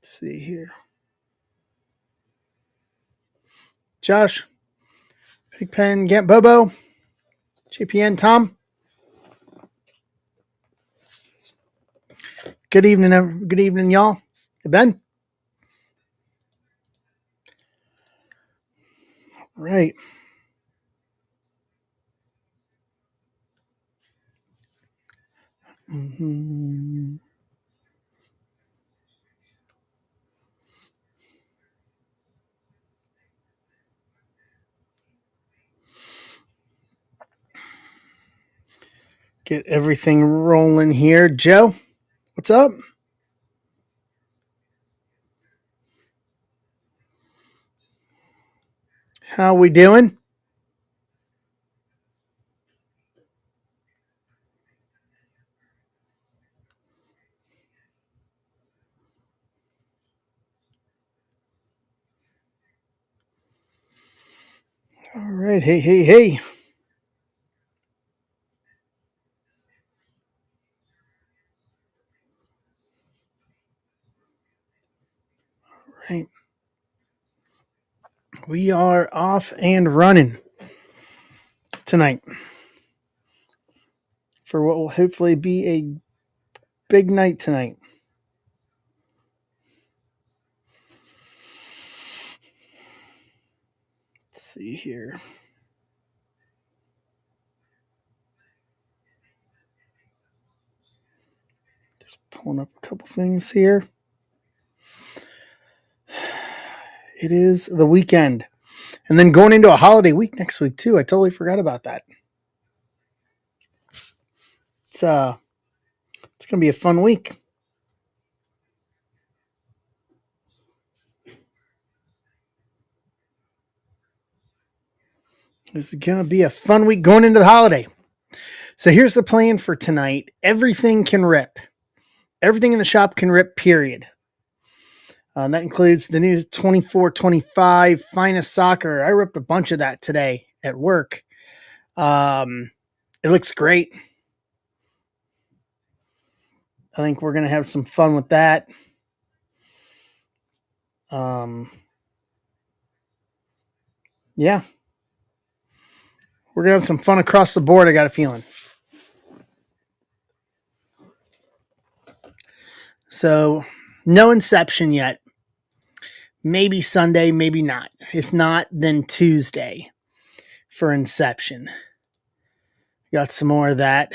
Let's see here. Josh, Big Pen, Gant Bobo, JPN, Tom. Good evening, y'all. Ben. Right. Mm-hmm. Get everything rolling here. Joe, what's up? How we doing? All right. Hey. Right. We are off and running tonight for what will hopefully be a big night tonight. Let's see here. Just pulling up a couple things here. It is the weekend. And then going into a holiday week next week too. I totally forgot about that. It's gonna be a fun week. It's gonna be a fun week going into the holiday. So here's the plan for tonight. Everything can rip. Everything in the shop can rip, period. That includes the new 24-25 Finest Soccer. I ripped a bunch of that today at work. It looks great. I think we're going to have some fun with that. Yeah. We're going to have some fun across the board, I got a feeling. So, no Inception yet. Maybe Sunday, maybe not. If not, then Tuesday for Inception. Got some more of that.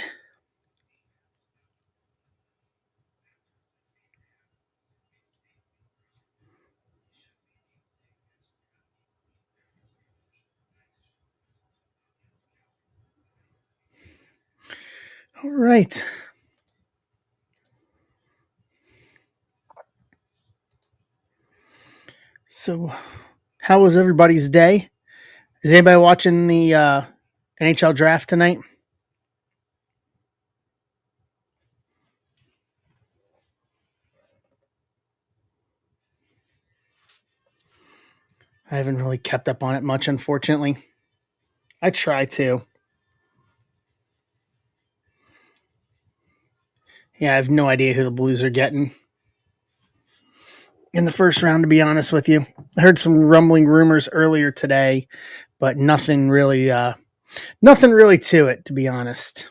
All right. So, how was everybody's day? Is anybody watching the NHL draft tonight? I haven't really kept up on it much, unfortunately. I try to. Yeah, I have no idea who the Blues are getting in the first round, to be honest with you. I heard some rumbling rumors earlier today, but nothing really to it, to be honest.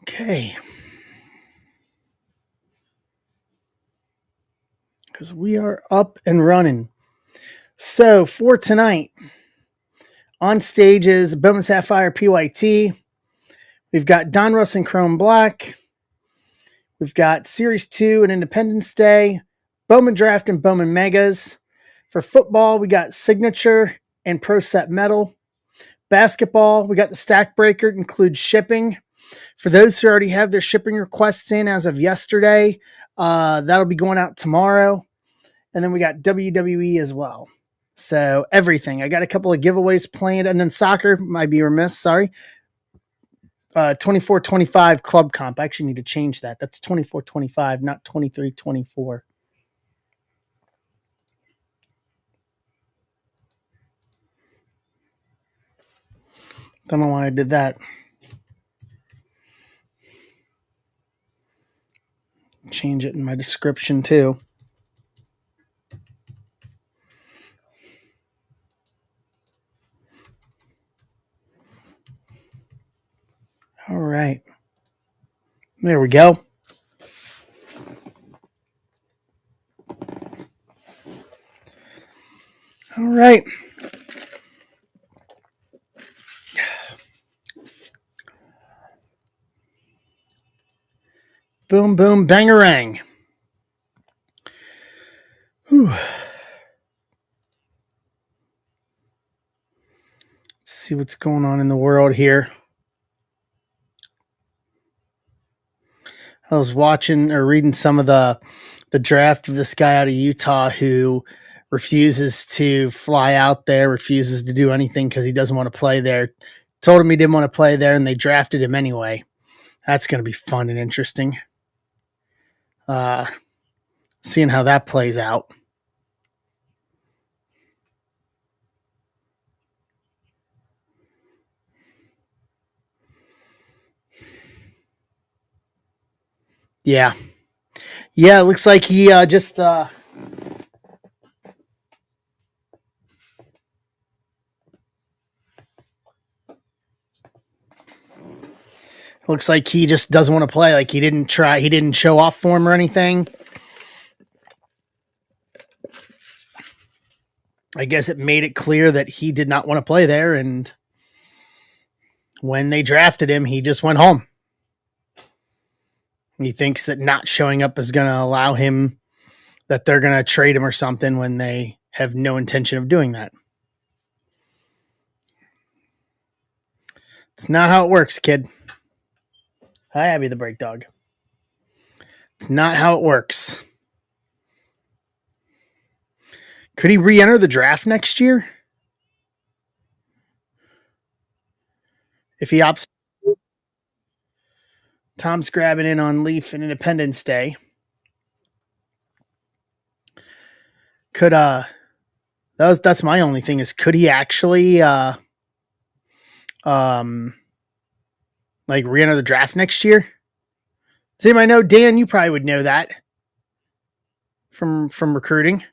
Okay. Because we are up and running. So for tonight, on stage is Bowman Sapphire PYT. We've got Donruss and Chrome Black. We've got Series 2 and Independence Day, Bowman Draft and Bowman Megas. For football, we got Signature and Pro Set Metal. Basketball, we got the Stack Breaker, it includes shipping. For those who already have their shipping requests in as of yesterday, that'll be going out tomorrow. And then we got WWE as well. So everything. I got a couple of giveaways planned. And then soccer, might be remiss, sorry. 24-25 club comp. I actually need to change that. That's 24-25, not 23-24. Don't know why I did that. change it in my description too. All right. There we go. All right. Boom, boom, bangarang. Whew. Let's see what's going on in the world here. I was watching or reading some of the draft of this guy out of Utah who refuses to fly out there, refuses to do anything because he doesn't want to play there. Told him he didn't want to play there, and they drafted him anyway. That's going to be fun and interesting. Seeing how that plays out. Yeah. Yeah, it looks like he just looks like he just doesn't want to play. Like he didn't show off for him or anything. I guess it made it clear that he did not want to play there, and when they drafted him, he just went home. He thinks that not showing up is going to allow him, that they're going to trade him or something when they have no intention of doing that. It's not how it works, kid. Hi, Abby the break dog. It's not how it works. Could he re-enter the draft next year? If he opts, Tom's grabbing in on Leaf and Independence Day. Could that's my only thing is could he actually like re-enter the draft next year? Does anybody know? Dan, you probably would know that from recruiting.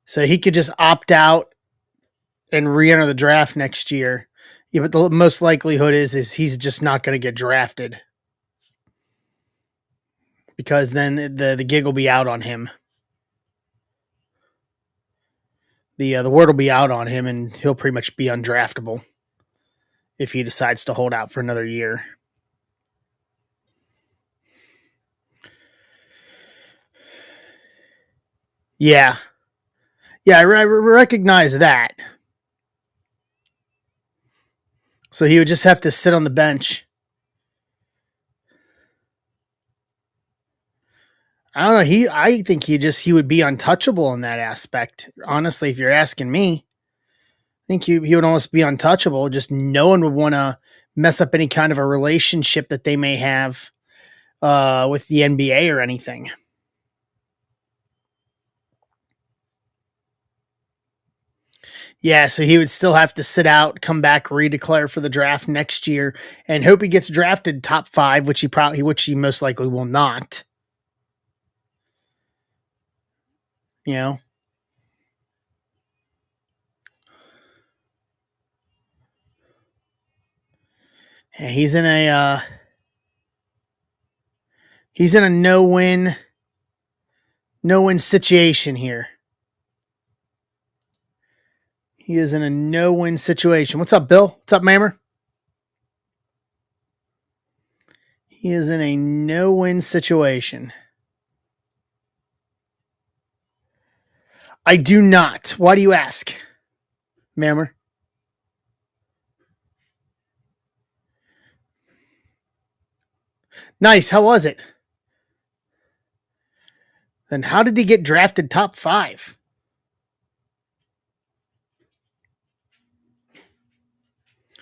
So he could just opt out and re-enter the draft next year. Yeah, but the most likelihood is he's just not going to get drafted because then the gig will be out on him. The word will be out on him, and he'll pretty much be undraftable if he decides to hold out for another year. Yeah. Yeah, I recognize that. So he would just have to sit on the bench. I don't know. I think he would be untouchable in that aspect. Honestly, if you're asking me, I think he would almost be untouchable. Just no one would want to mess up any kind of a relationship that they may have with the NBA or anything. Yeah, so he would still have to sit out, come back, redeclare for the draft next year, and hope he gets drafted top 5, which he most likely will not. You know, yeah, he's in a no-win situation here. He is in a no-win situation. What's up, Bill? What's up, Mammer? He is in a no-win situation. I do not. Why do you ask, Mammer? Nice. How was it? Then how did he get drafted top 5?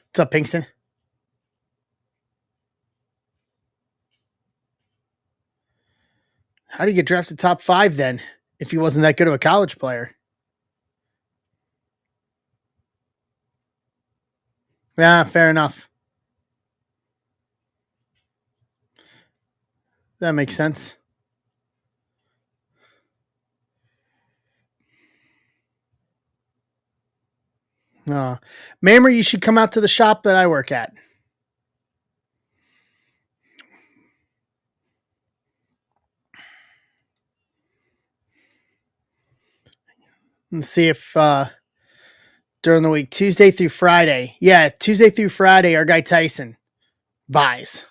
What's up, Pinkston? How did he get drafted top 5 then if he wasn't that good of a college player? Yeah, fair enough. That makes sense. Mamrie, you should come out to the shop that I work at and see if during the week, Tuesday through Friday. Yeah, Tuesday through Friday, our guy Tyson buys.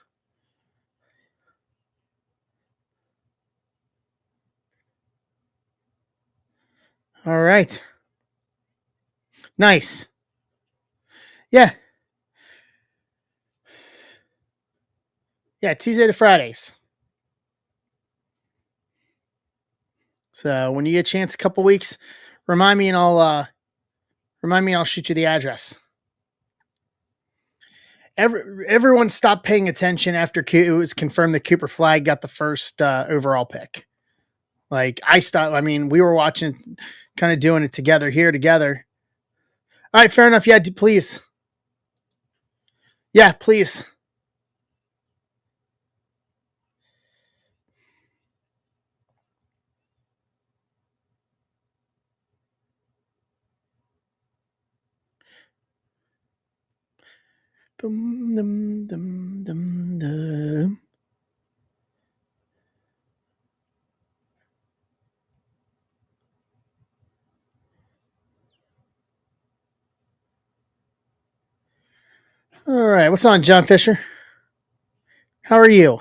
All right. Nice. Yeah. Yeah, Tuesday to Fridays. So when you get a chance, a couple weeks, remind me and I'll shoot you the address. Everyone stopped paying attention after it was confirmed that Cooper Flagg got the first overall pick. Like I stopped. I mean, we were watching, kind of doing it together here together. All right, fair enough. Yeah, please. Yeah, please. Dum, dum, dum, dum, dum. All right, what's on, John Fisher? How are you?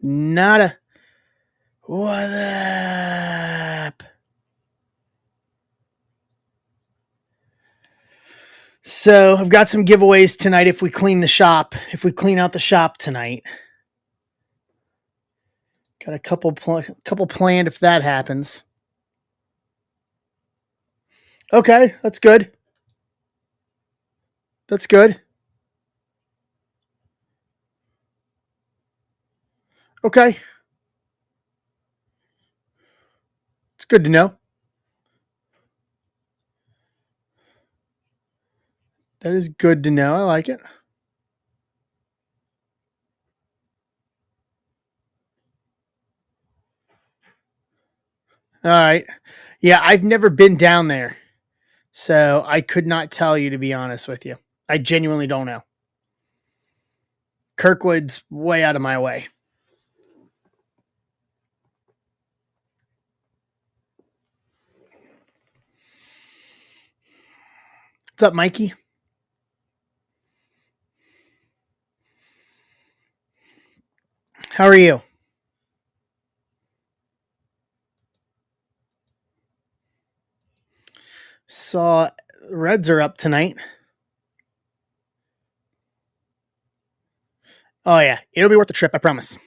Nada. What up? So I've got some giveaways tonight if we clean the shop. If we clean out the shop tonight. Got a couple planned if that happens. Okay, that's good. That's good. Okay. It's good to know. That is good to know. I like it. All right. Yeah, I've never been down there. So I could not tell you, to be honest with you. I genuinely don't know. Kirkwood's way out of my way. What's up, Mikey? How are you? Saw Reds are up tonight. Oh, yeah. It'll be worth the trip, I promise.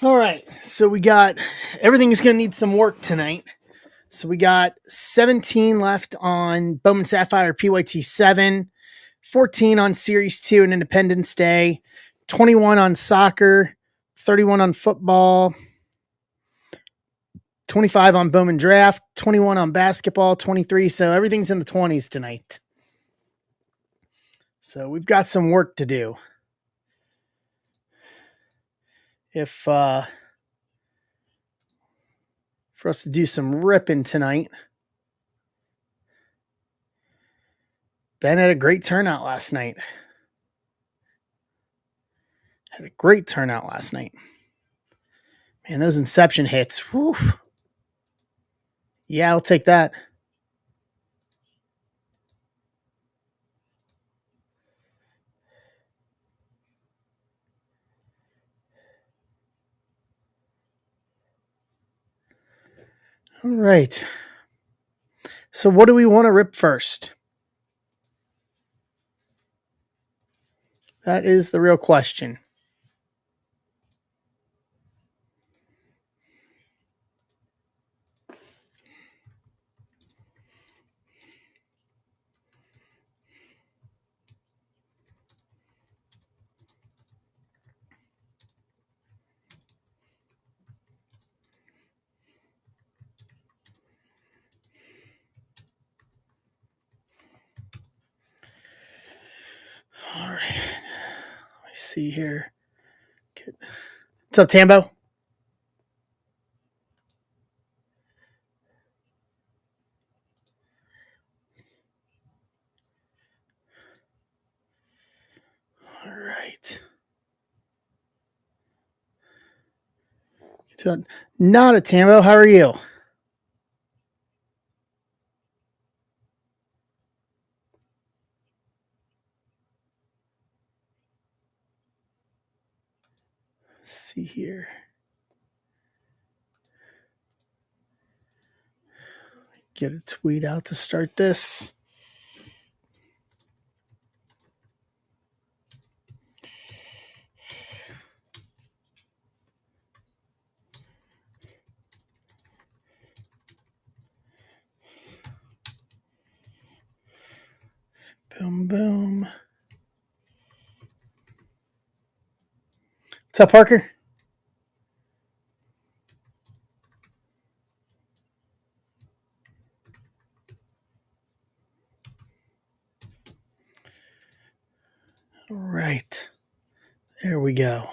All right. So we got everything is going to need some work tonight. So we got 17 left on Bowman Sapphire PYT 7, 14 on Series 2 and Independence Day, 21 on soccer, 31 on football, 25 on Bowman Draft, 21 on basketball, 23. So everything's in the 20s tonight. So we've got some work to do. If for us to do some ripping tonight. Ben had a great turnout last night. Had a great turnout last night. Man, those inception hits. Whew. Yeah, I'll take that. All right. So what do we want to rip first? That is the real question. see here. What's up, Tambo? All right. So, not a Tambo. How are you? Let's see here. Get a tweet out to start this. Boom, boom. What's up, Parker? All right. There we go.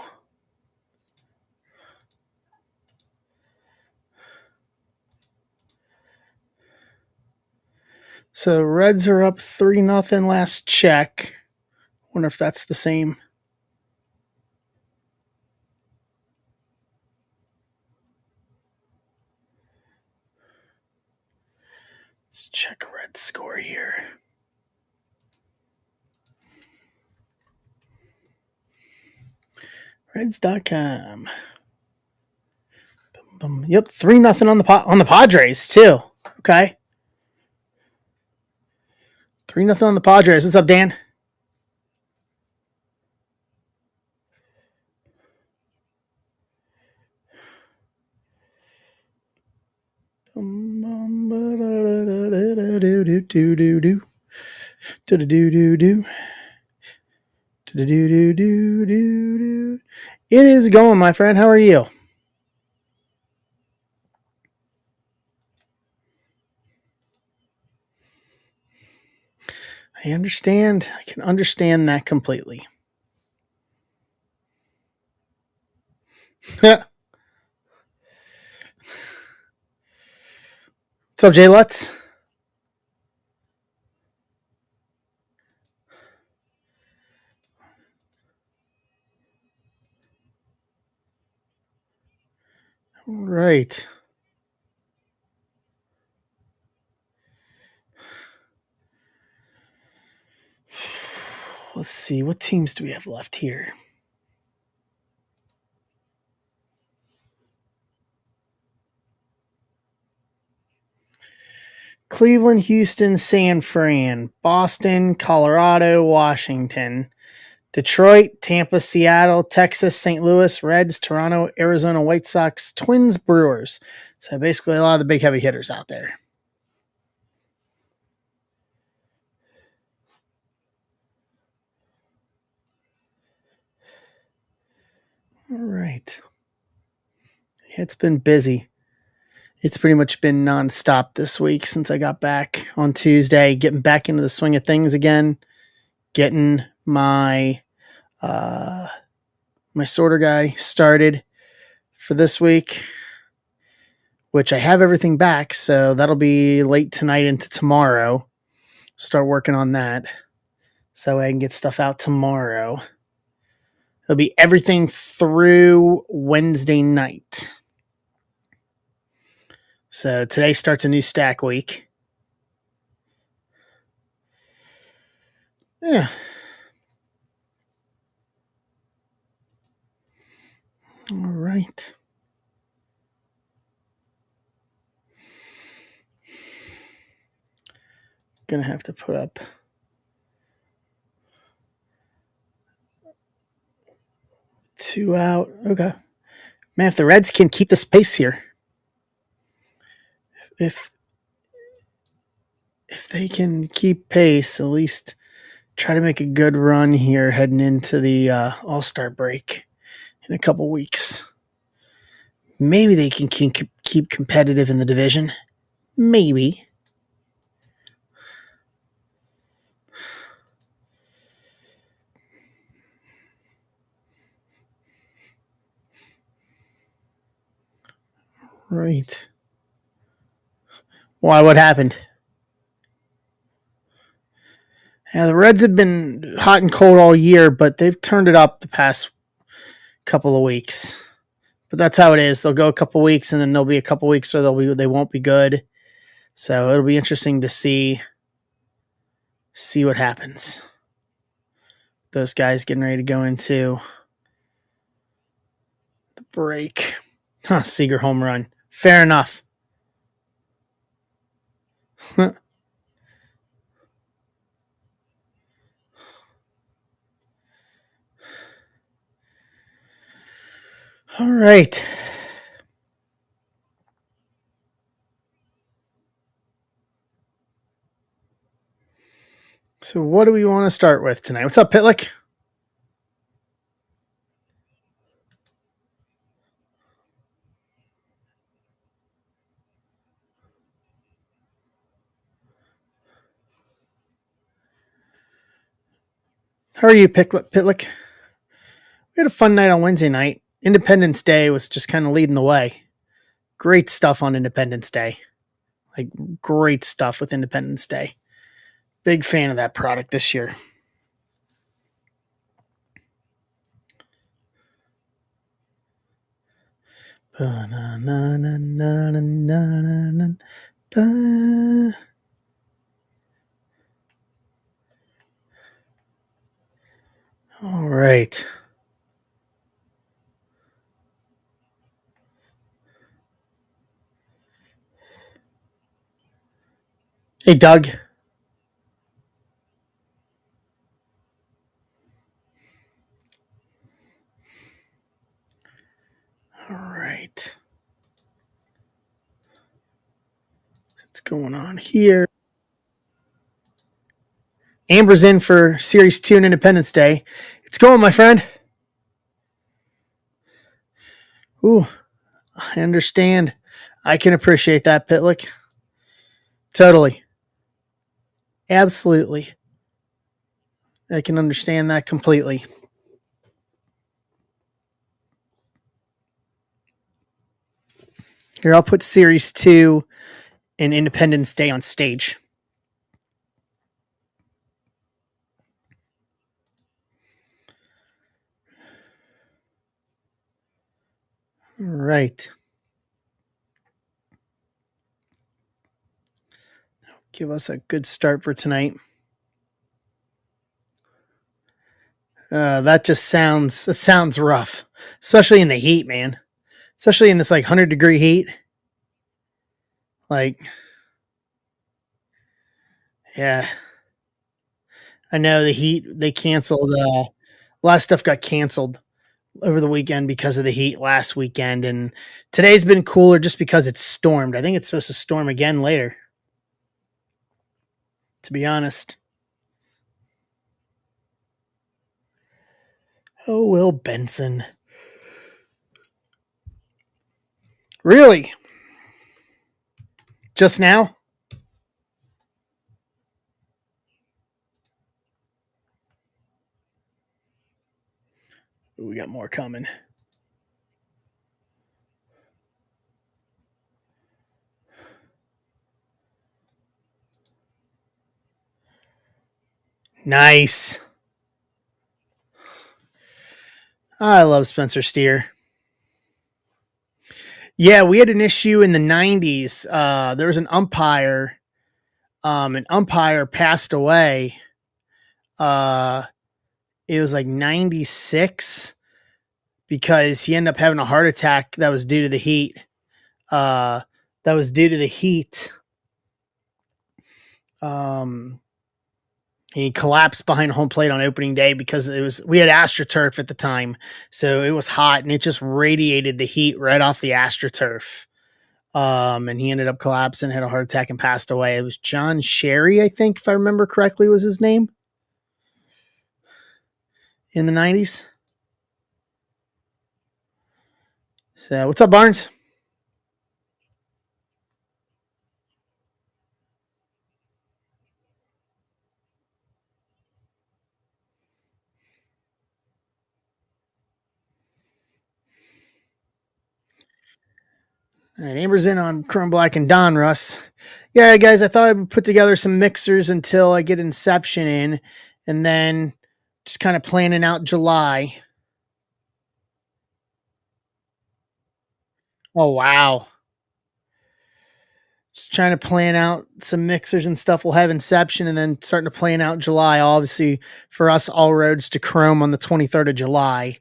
So Reds are up 3-0 last check. Wonder if that's the same. Let's check a Red score here. Reds.com. Yep, 3-0 on the Padres too. Okay. 3-0 on the Padres. What's up, Dan? It is going, my friend. How are you? I understand. I can understand that completely. What's up, Jay Lutz? All right. Let's see. What teams do we have left here? Cleveland, Houston, San Fran, Boston, Colorado, Washington, Detroit, Tampa, Seattle, Texas, St. Louis, Reds, Toronto, Arizona, White Sox, Twins, Brewers. So basically a lot of the big heavy hitters out there. All right. It's been busy. It's pretty much been nonstop this week since I got back on Tuesday, getting back into the swing of things again, getting my my sorter guy started for this week, which I have everything back, so that'll be late tonight into tomorrow. Start working on that so I can get stuff out tomorrow. It'll be everything through Wednesday night. So today starts a new stack week. Yeah. All right. Gonna have to put up 2 out. Okay. Man, if the Reds can keep the pace here, if they can keep pace, at least try to make a good run here heading into the All-Star break in a couple weeks. Maybe they can keep competitive in the division. Maybe. Right. Why? What happened? Yeah, the Reds have been hot and cold all year, but they've turned it up the past couple of weeks. But that's how it is. They'll go a couple weeks, and then there'll be a couple weeks where they won't be good. So it'll be interesting to see what happens. Those guys getting ready to go into the break. Seager home run. Fair enough. All right. So what do we want to start with tonight? What's up, Pitlick? How are you, Pitlick? We had a fun night on Wednesday night. Independence Day was just kind of leading the way. Great stuff on Independence Day. Like, great stuff with Independence Day. Big fan of that product this year. All right. Hey, Doug. All right. What's going on here? Amber's in for Series 2 and Independence Day. It's going, my friend. Ooh, I understand. I can appreciate that, Pitlick. Totally. Absolutely. I can understand that completely. Here, I'll put Series 2 and Independence Day on stage. All right. Give us a good start for tonight. That sounds rough, especially in the heat, man. Especially in this like 100-degree heat. Like, yeah, I know the heat. They canceled. A lot of stuff got canceled over the weekend because of the heat last weekend, and today's been cooler just because it's stormed. I think it's supposed to storm again later. To be honest. Oh, Will Benson. Really? Just now? Ooh, we got more coming. Nice. I love Spencer Steer. Yeah, we had an issue in the 90s. There was an umpire. An umpire passed away. Uh, it was like 96 because he ended up having a heart attack that was due to the heat. Uh, that was due to the heat. He collapsed behind home plate on opening day because we had AstroTurf at the time, so it was hot and it just radiated the heat right off the AstroTurf. And he ended up collapsing, had a heart attack, and passed away. It was John Sherry, I think, if I remember correctly, was his name in the 90s. So, what's up, Barnes? All right, Amber's in on Chrome Black and Don Russ. Yeah, guys, I thought I would put together some mixers until I get Inception in, and then just kind of planning out July. Oh, wow. Just trying to plan out some mixers and stuff. We'll have Inception and then starting to plan out July. Obviously, for us, all roads to Chrome on the 23rd of July.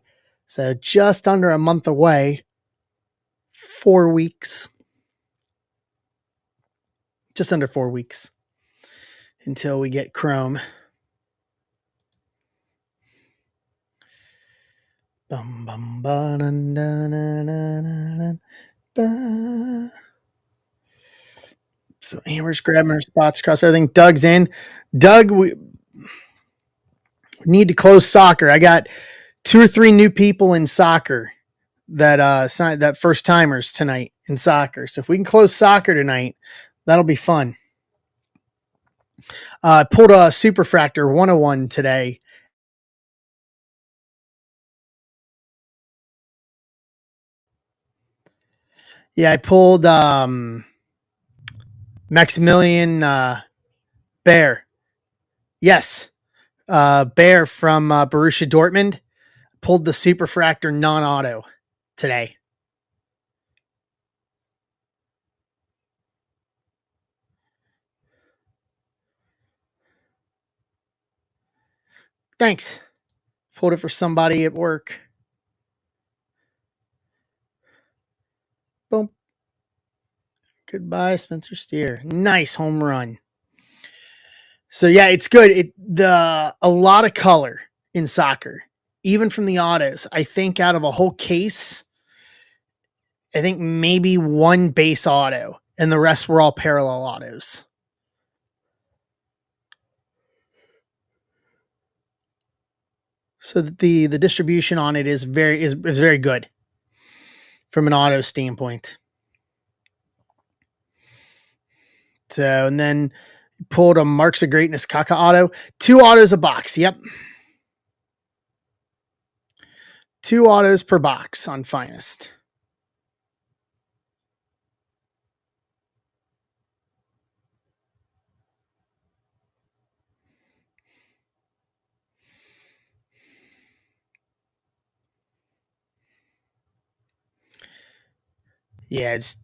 So just under a month away. 4 weeks. Just under 4 weeks until we get Chrome. Bum, bum, ba, dun, dun, dun, dun, dun, ba. So Amber's grabbing her spots across everything. Doug's in. Doug, we need to close soccer. I got 2 or 3 new people in soccer that signed that first timers tonight in soccer. So if we can close soccer tonight, that'll be fun. I pulled a Superfractor 101 today. Yeah, I pulled Maximilian Bear. Yes, Bear from Borussia Dortmund. Pulled the Superfractor non-auto today. Thanks. Pulled it for somebody at work. Boom. Goodbye, Spencer Steer. Nice home run. So yeah, it's good. A lot of color in soccer, even from the autos. I think out of a whole case, I think maybe one base auto, and the rest were all parallel autos. So the distribution on it is very good from an auto standpoint. So and then pulled a Marks of Greatness Kaka auto. 2 autos a box. Yep. 2 autos per box on Finest. Yeah, just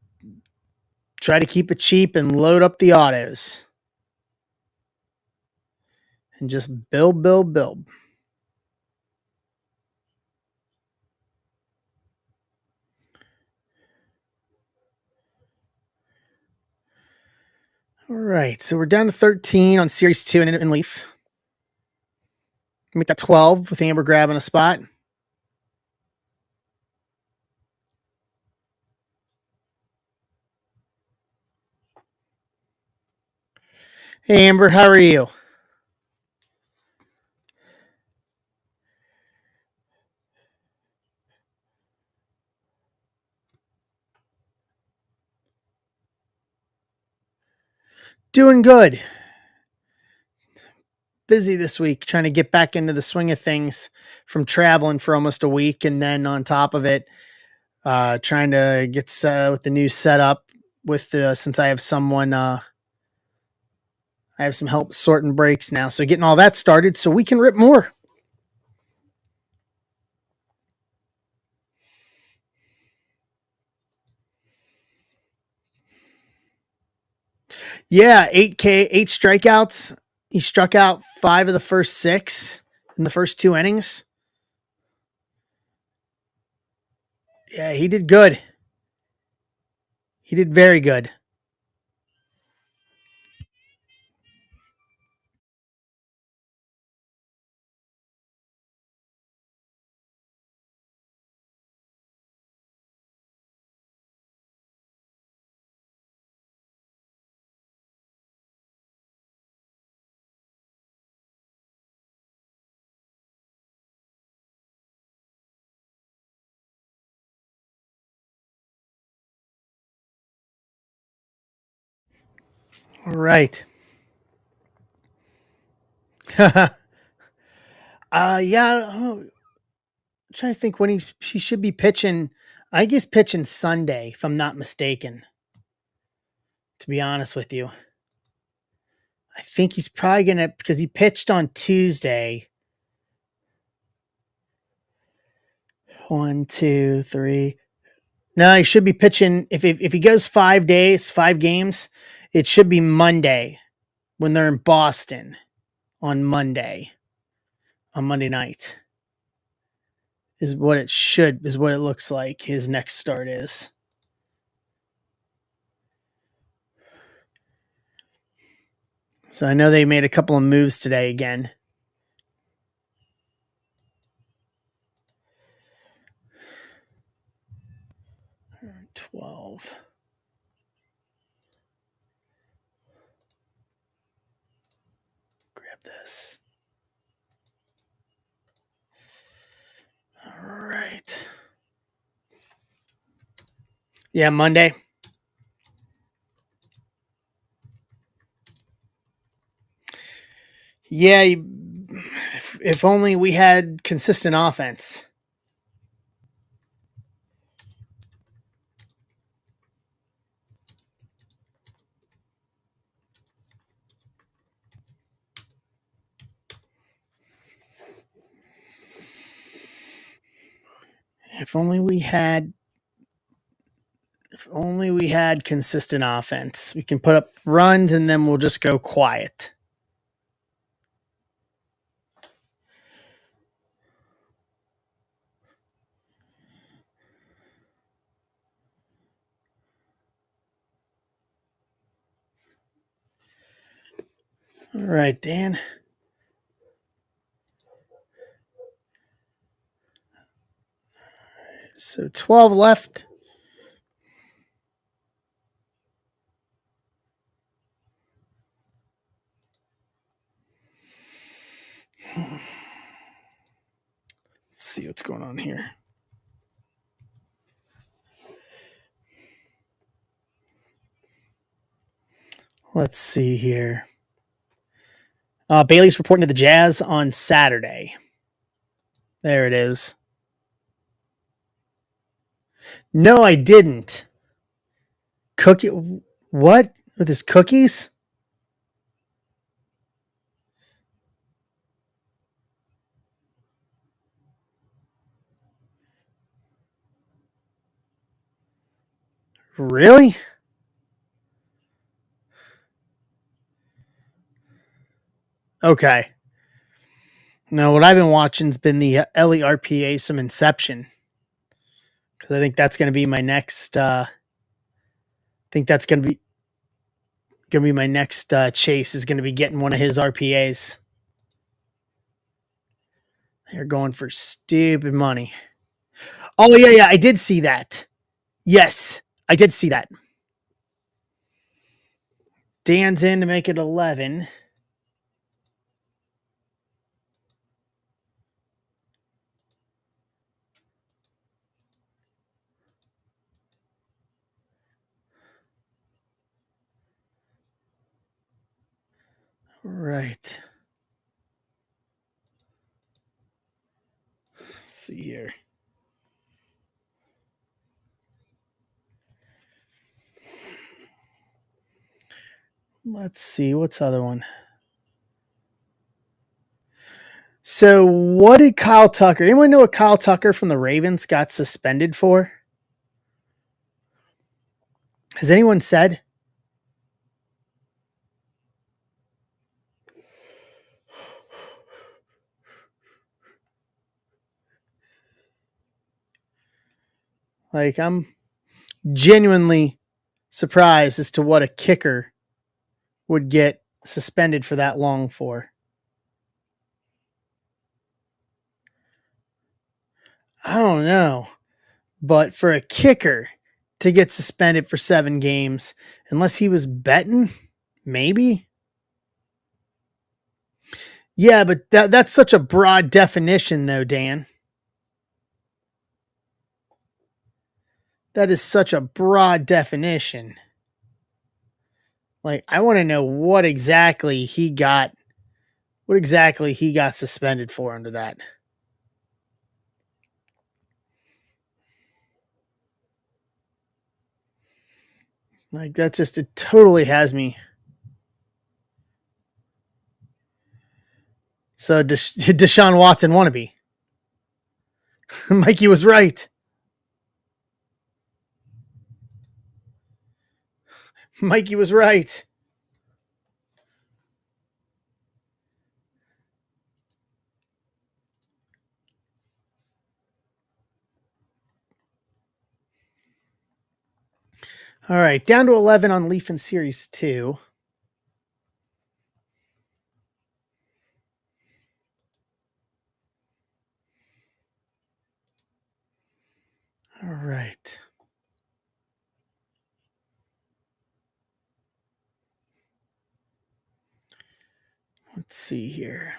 try to keep it cheap and load up the autos. And just build. All right, so we're down to 13 on Series 2 in Leaf. Make that 12 with Amber grabbing a spot. Hey, Amber, how are you? Doing good. Busy this week, trying to get back into the swing of things from traveling for almost a week. And then on top of it, trying to get with the new setup with since I have someone, I have some help sorting breaks now. So getting all that started so we can rip more. Yeah, 8 strikeouts. He struck out 5 of the first 6 in the first 2 innings. Yeah, he did good. He did very good. All right. Yeah, I'm trying to think when he should be pitching. I think he's pitching Sunday, if I'm not mistaken. To be honest with you, I think he's probably gonna because he pitched on Tuesday. 1, 2, 3. No, he should be pitching if he goes 5 days, 5 games. It should be Monday when they're in Boston on Monday night is what it looks like his next start is. So I know they made a couple of moves today again. $12. Grab this. All right. Yeah, Monday. Yeah, if only we had consistent offense. If only we had consistent offense. We can put up runs and then we'll just go quiet. All right, Dan. So 12 left. Let's see what's going on here. Let's see here. Bailey's reporting to the Jazz on Saturday. There it is. No, I didn't. Cookie? What? With his cookies? Really? Okay. No, what I've been watching's been the LERPA some Inception. Because I think that's going to be my next. I think that's going to be my next chase. Is going to be getting one of his RPAs. They're going for stupid money. Oh yeah, I did see that. Yes, I did see that. Dan's in to make it 11. Right. Let's see here. Let's see. What's the other one? So, what did Kyle Tucker? Anyone know what Kyle Tucker from the Ravens got suspended for? Has anyone said? Like, I'm genuinely surprised as to what a kicker would get suspended for that long for. I don't know. But for a kicker to get suspended for 7 games, unless he was betting, maybe. Yeah, but that's such a broad definition, though, Dan. That is such a broad definition. Like, I want to know what exactly he got suspended for under that. Like that just it totally has me. So Deshaun Watson wannabe. Mikey was right. Mikey was right. All right, down to 11 on Leaf in Series 2. All right. Let's see here.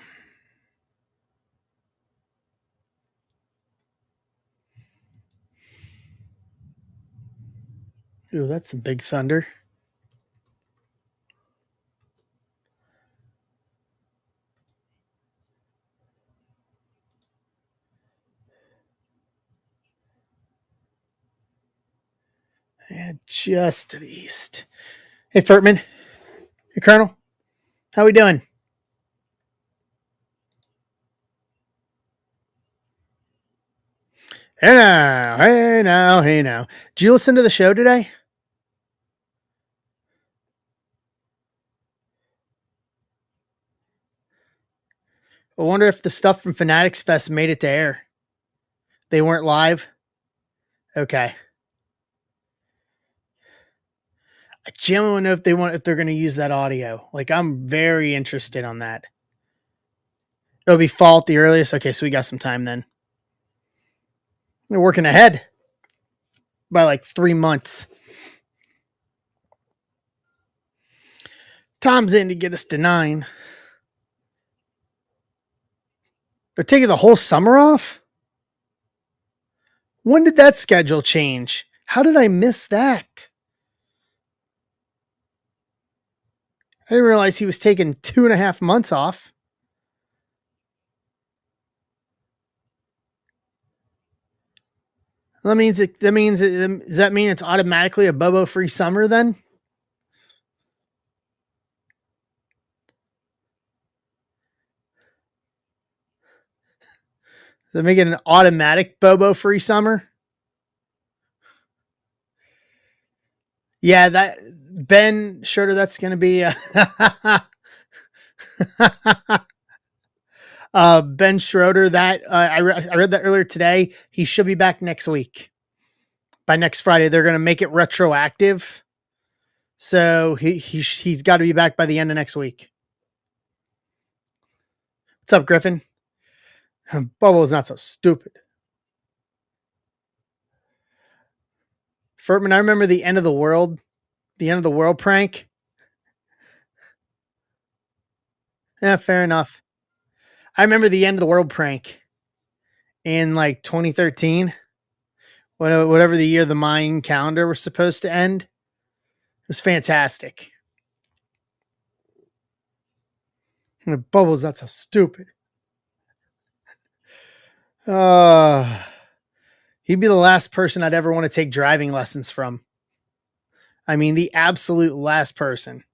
Ooh, that's some big thunder. And just to the east. Hey, Furtman. Hey, Colonel. How we doing? Hey now, hey now, hey now. Did you listen to the show today? I wonder if the stuff from Fanatics Fest made it to air. They weren't live? Okay. I genuinely know if they're going to use that audio. Like I'm very interested on that. It'll be fall at the earliest. Okay, so we got some time then. We're working ahead by like 3 months. Tom's in to get us to 9. They're taking the whole summer off? When did that schedule change? How did I miss that? I didn't realize he was taking 2.5 months off. Does that mean it's automatically a Bobo free summer then? Does that make it an automatic Bobo free summer? Yeah, that Ben Schroeder, that's going to be Ben Schroeder. That I read that earlier today. He should be back next week. By next Friday, they're going to make it retroactive. So he's got to be back by the end of next week. What's up, Griffin? Bobo's not so stupid. Furtman, I remember the end of the world prank. Yeah, fair enough. I remember the end of the world prank in like 2013, whatever the year the Mayan calendar was supposed to end. It was fantastic. And Bubbles, that's so stupid. He'd be the last person I'd ever want to take driving lessons from. I mean, the absolute last person.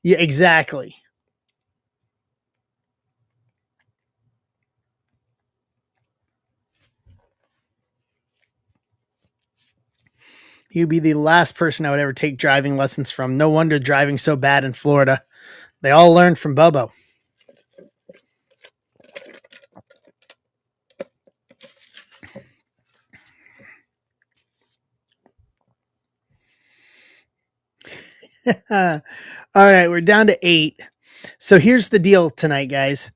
Yeah, exactly. He'd be the last person I would ever take driving lessons from. No wonder driving's so bad in Florida. They all learned from Bobo. All right, we're down to 8. So here's the deal tonight, guys.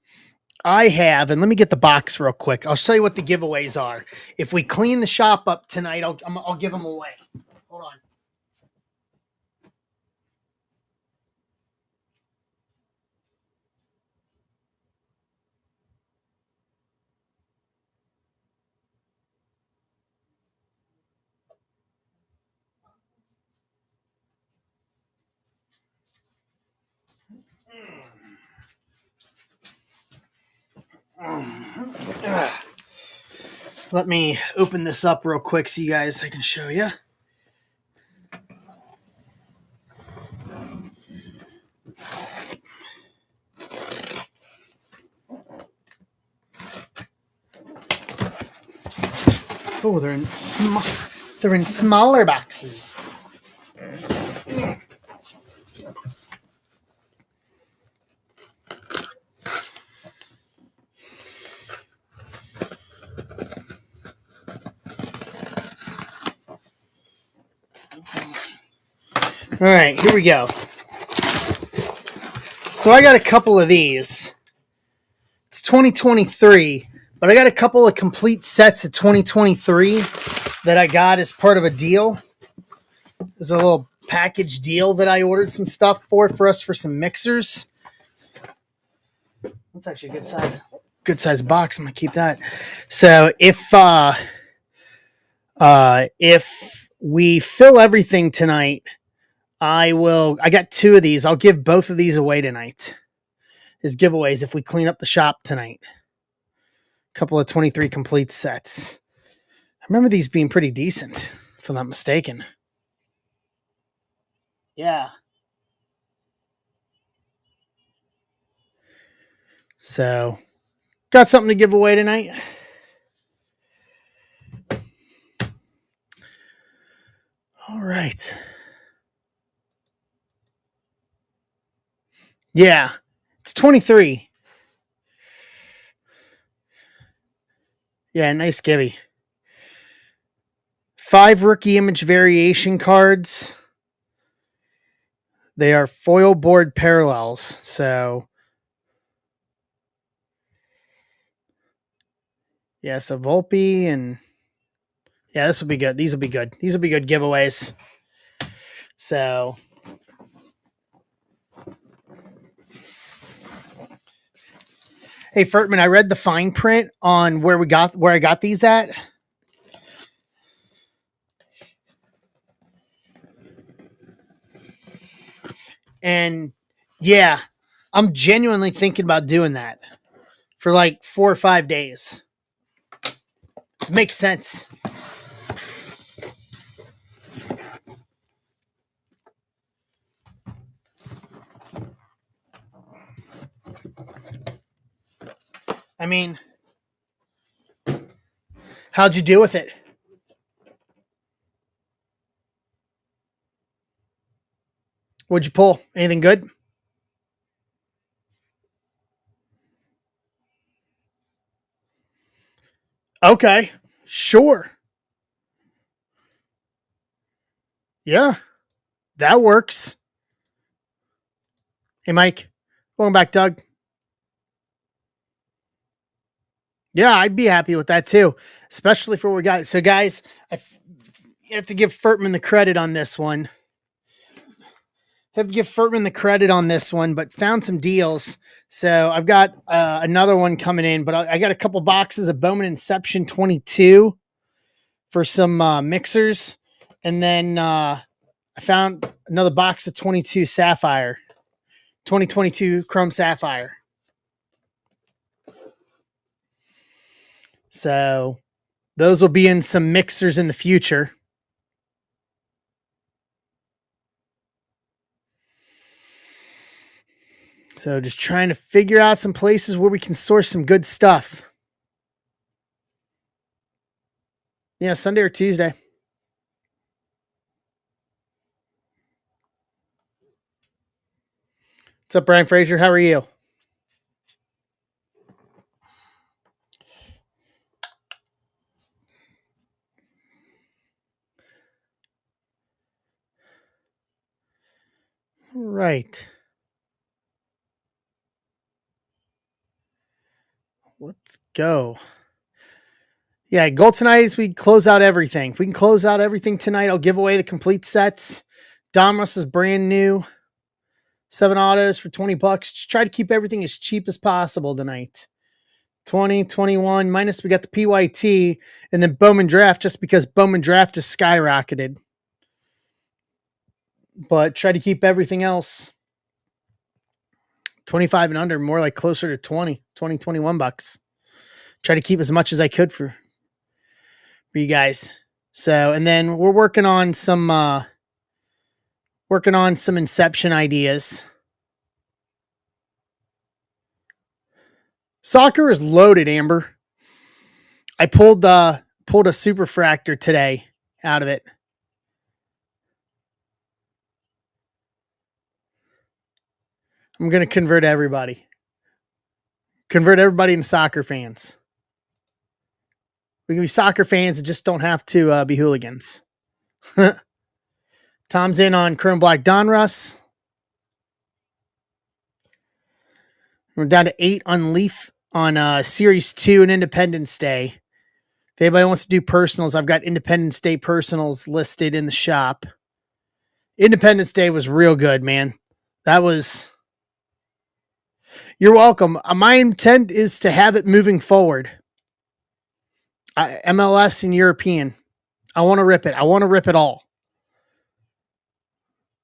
I have, and let me get the box real quick. I'll show you what the giveaways are. If we clean the shop up tonight, I'll give them away. Hold on. Let me open this up real quick so you guys I can show you. Oh, they're in smaller boxes. All right, here we go. So I got a couple of these. It's 2023, but I got a couple of complete sets of 2023 that I got as part of a deal. There's a little package deal that I ordered some stuff for us for some mixers. That's actually a good size box. I'm gonna keep that. So if we fill everything tonight, I got 2 of these. I'll give both of these away tonight as giveaways if we clean up the shop tonight. A couple of 23 complete sets. I remember these being pretty decent, if I'm not mistaken. Yeah. So, got something to give away tonight. All right. Yeah. It's 23. Yeah, nice givey. 5 rookie image variation cards. They are foil board parallels. So, yeah, so Volpe and yeah, this will be good. These will be good. These will be good giveaways. So, hey Furtman, I read the fine print on where I got these at. And yeah, I'm genuinely thinking about doing that for like 4 or 5 days. It makes sense. I mean, how'd you deal with it? What'd you pull? Anything good? Okay, sure. Yeah, that works. Hey, Mike. Welcome back, Doug. Yeah, I'd be happy with that too, especially for what we got. So, guys, you have to give Furtman the credit on this one. Have to give Furtman the credit on this one, but found some deals. So I've got another one coming in, but I got a couple boxes of Bowman Inception 22 for some mixers. And then I found another box of 22 Sapphire, 2022 Chrome Sapphire. So those will be in some mixers in the future. So just trying to figure out some places where we can source some good stuff. Yeah, Sunday or Tuesday. What's up, Brian Frazier? How are you? All right. Let's go. Yeah, goal tonight is we close out everything. If we can close out everything tonight, I'll give away the complete sets. Domros is brand new. 7 autos for $20. Just try to keep everything as cheap as possible tonight. 20, 21, minus we got the PYT, and then Bowman Draft, just because Bowman Draft is skyrocketed. But try to keep everything else 25 and under, more like closer to 20, 21 bucks. Try to keep as much as I could for you guys. So, and then we're working on some Inception ideas. Soccer is loaded, Amber. I pulled pulled a superfractor today out of it. I'm going to convert everybody. Convert everybody into soccer fans. We can be soccer fans and just don't have to be hooligans. Tom's in on Chrome Black Donruss. We're down to 8 on Leaf on Series 2 and Independence Day. If anybody wants to do personals, I've got Independence Day personals listed in the shop. Independence Day was real good, man. That was... You're welcome. My intent is to have it moving forward. MLS and European. I want to rip it. I want to rip it all.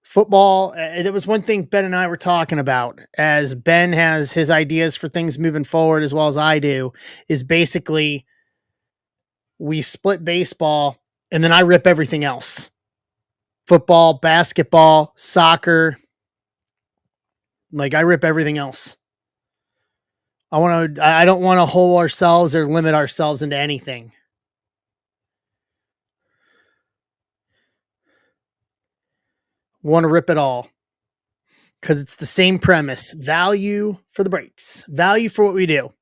Football, it was one thing Ben and I were talking about, as Ben has his ideas for things moving forward as well as I do, is basically we split baseball and then I rip everything else. Football, basketball, soccer. Like I rip everything else. I don't want to hold ourselves or limit ourselves into anything. Want to rip it all. Because it's the same premise. Value for the breaks. Value for what we do.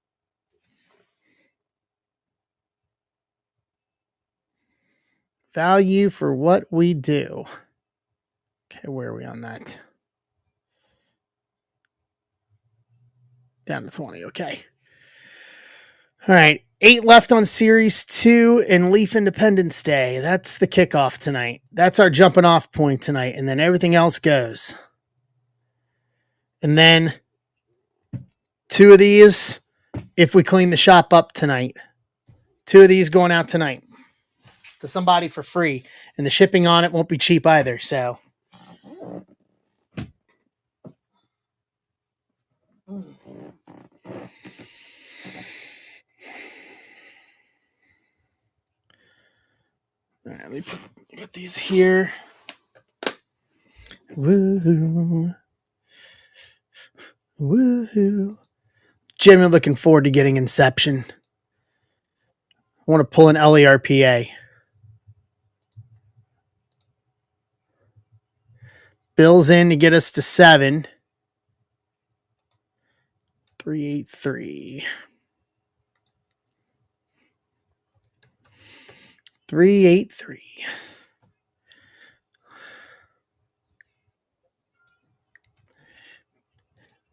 Value for what we do. Okay, where are we on that? Down to 20. Okay. All right. 8 left on Series 2 and Leaf Independence Day. That's the kickoff tonight. That's our jumping off point tonight. And then everything else goes. And then 2 of these, if we clean the shop up tonight. 2 of these going out tonight to somebody for free. And the shipping on it won't be cheap either. So. All right, let me put these here. Woohoo. Woohoo. Genuinely looking forward to getting Inception. I want to pull an LERPA. Bill's in to get us to 7. 383. 383.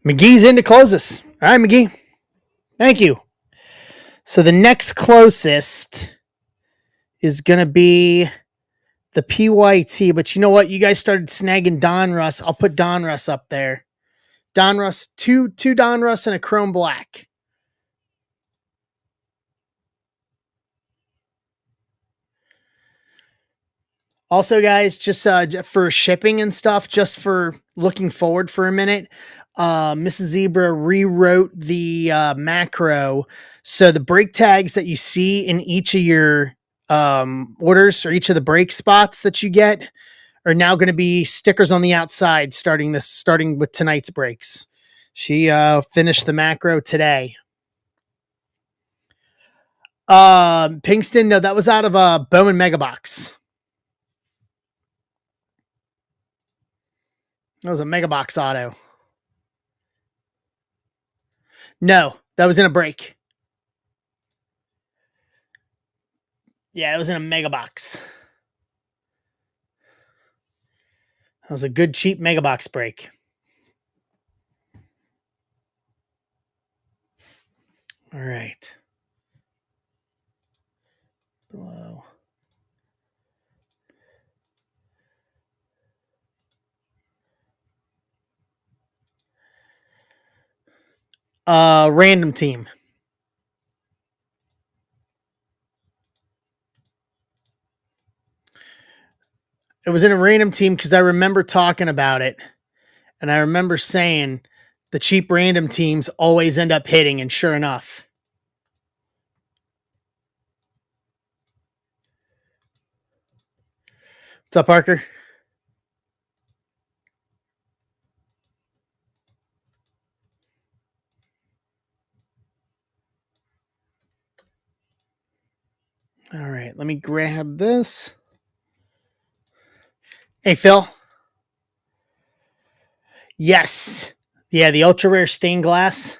McGee's in to close us. All right, McGee. Thank you. So the next closest is going to be the PYT. But you know what? You guys started snagging Donruss. I'll put Donruss up there. Donruss, two Donruss and a Chrome Black. Also, guys, just for shipping and stuff, just for looking forward for a minute, Mrs. Zebra rewrote the macro. So the brake tags that you see in each of your orders or each of the brake spots that you get are now going to be stickers on the outside starting with tonight's brakes. She finished the macro today. Pinkston, no, that was out of a Bowman Megabox. That was a Megabox auto. No, that was in a break. Yeah, it was in a Megabox. That was a good, cheap Megabox break. All right. Below. Random team. It was in a random team because I remember talking about it. And I remember saying the cheap random teams always end up hitting. And sure enough. What's up, Parker? All right, right, let me grab this. Hey, Phil. Yes. Yeah, the ultra rare stained glass.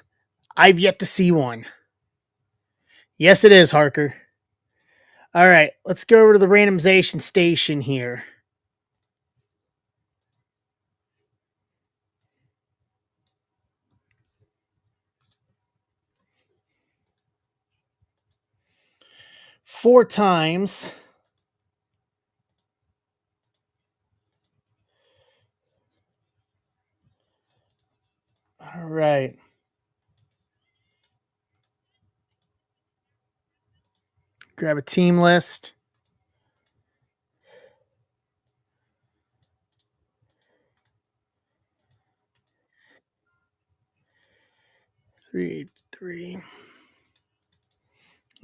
I've yet to see one. Yes, it is, Harker. All right, let's go over to the randomization station here. Four times. All right. Grab a team list. Three.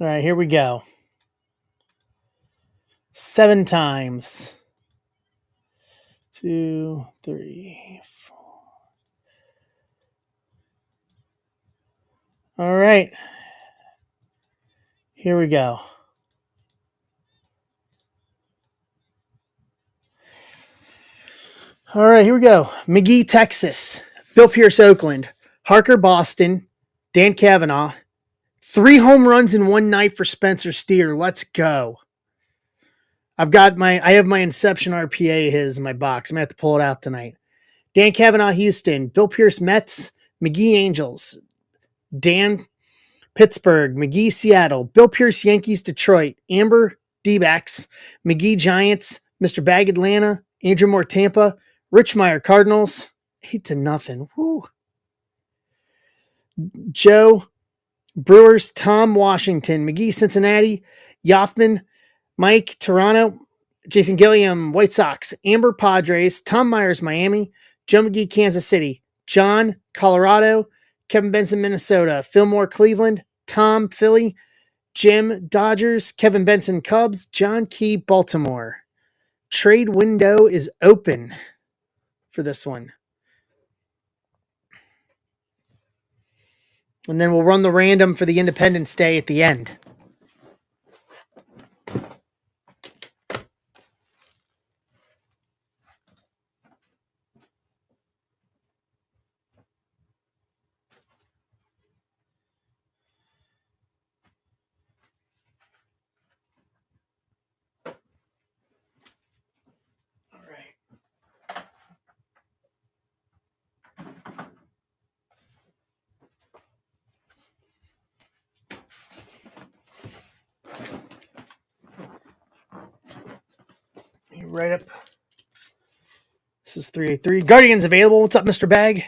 All right, here we go. 7 times. 2, 3, 4. All right. Here we go. All right, here we go. McGee, Texas. Bill Pierce, Oakland. Harker, Boston. Dan Kavanaugh. 3 home runs in one night for Spencer Steer. Let's go. I have my Inception RPA in my box. I'm gonna have to pull it out tonight. Dan Kavanaugh, Houston. Bill Pierce, Mets. McGee, Angels. Dan, Pittsburgh. McGee, Seattle. Bill Pierce, Yankees, Detroit. Amber, D-backs. McGee, Giants. Mr. Bag, Atlanta. Andrew Moore, Tampa. Rich Meyer, Cardinals. 8-0. Woo. Joe, Brewers. Tom, Washington. McGee, Cincinnati. Yoffman, Mike, Toronto. Jason Gilliam, White Sox. Amber, Padres. Tom Myers, Miami. Joe McGee, Kansas City. John, Colorado. Kevin Benson, Minnesota. Fillmore, Cleveland. Tom, Philly. Jim, Dodgers. Kevin Benson, Cubs. John Key, Baltimore. Trade window is open for this one. And then we'll run the random for the Independence Day at the end. All right. Right up. This is 383. Guardians available. What's up, Mr. Bag?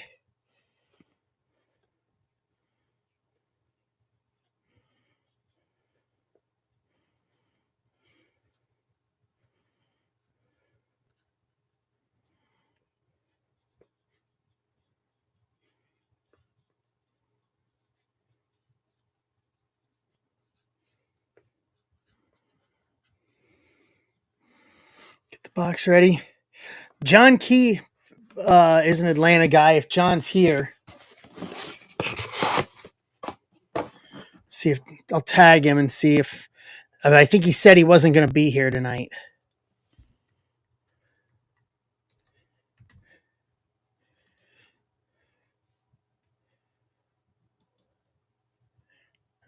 Get the box ready. John Key is an Atlanta guy. If John's here, see if I'll tag him and see if I think he said he wasn't going to be here tonight.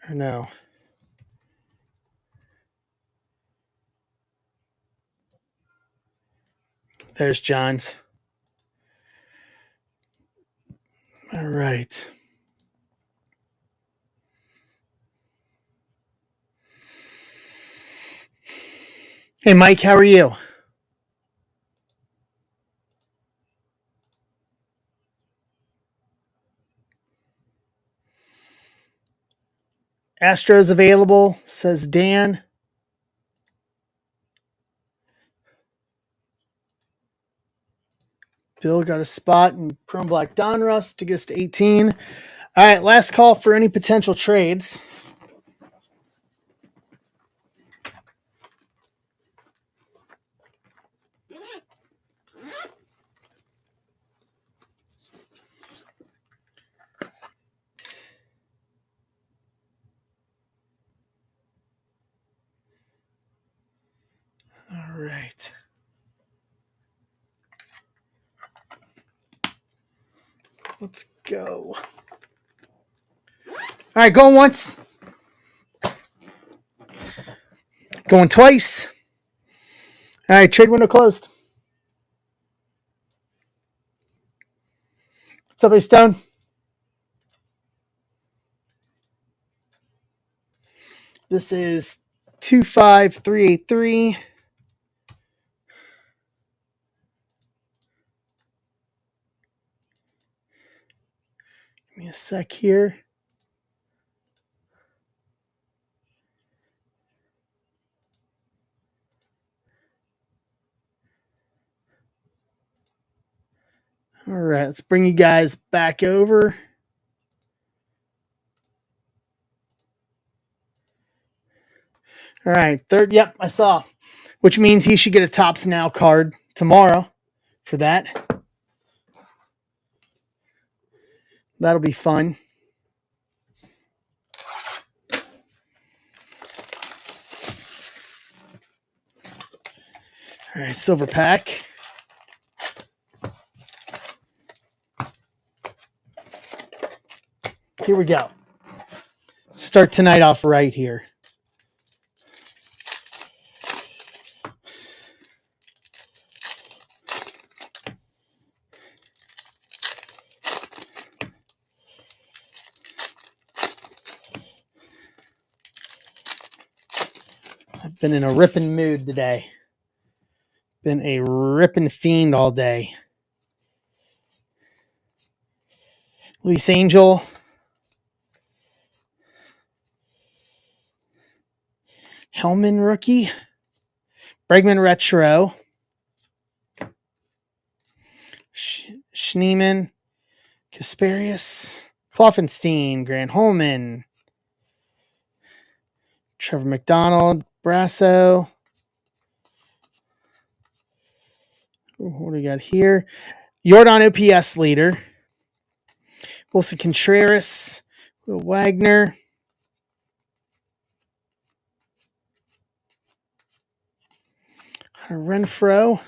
Or no. There's John's. All right. Hey, Mike, how are you? Astros available, says Dan. Bill got a spot in Chrome Black Donruss to get us to 18. All right, last call for any potential trades. right. Let's go. All right, going once. Going twice. All right, trade window closed. What's up, Stone? This is 25383. Give me a sec here. All right, let's bring you guys back over. All right, third. Yep, I saw. Which means he should get a Tops Now card tomorrow for that. That'll be fun. All right, silver pack. Here we go. Start tonight off right here. I've been in a ripping mood today. Been a ripping fiend all day. Luis Angel. Hellman rookie. Bregman retro. Schneeman. Kasperius. Kloffenstein. Grant Holman. Trevor McDonald. Brasso. What do we got here? Jordan OPS leader. Wilson Contreras. Will Wagner. Renfro.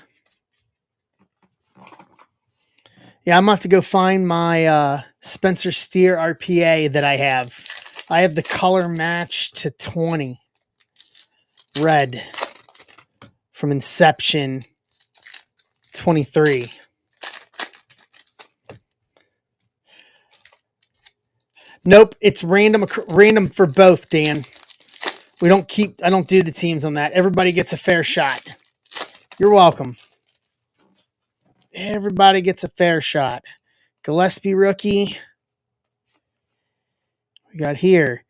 Yeah, I'm going to have to go find my Spencer Steer RPA that I have. I have the color match to 20. Red. From Inception 23. Nope, it's random for both, Dan. I don't do the teams on that. Everybody gets a fair shot. You're welcome. Everybody gets a fair shot. Gillespie rookie. We got here.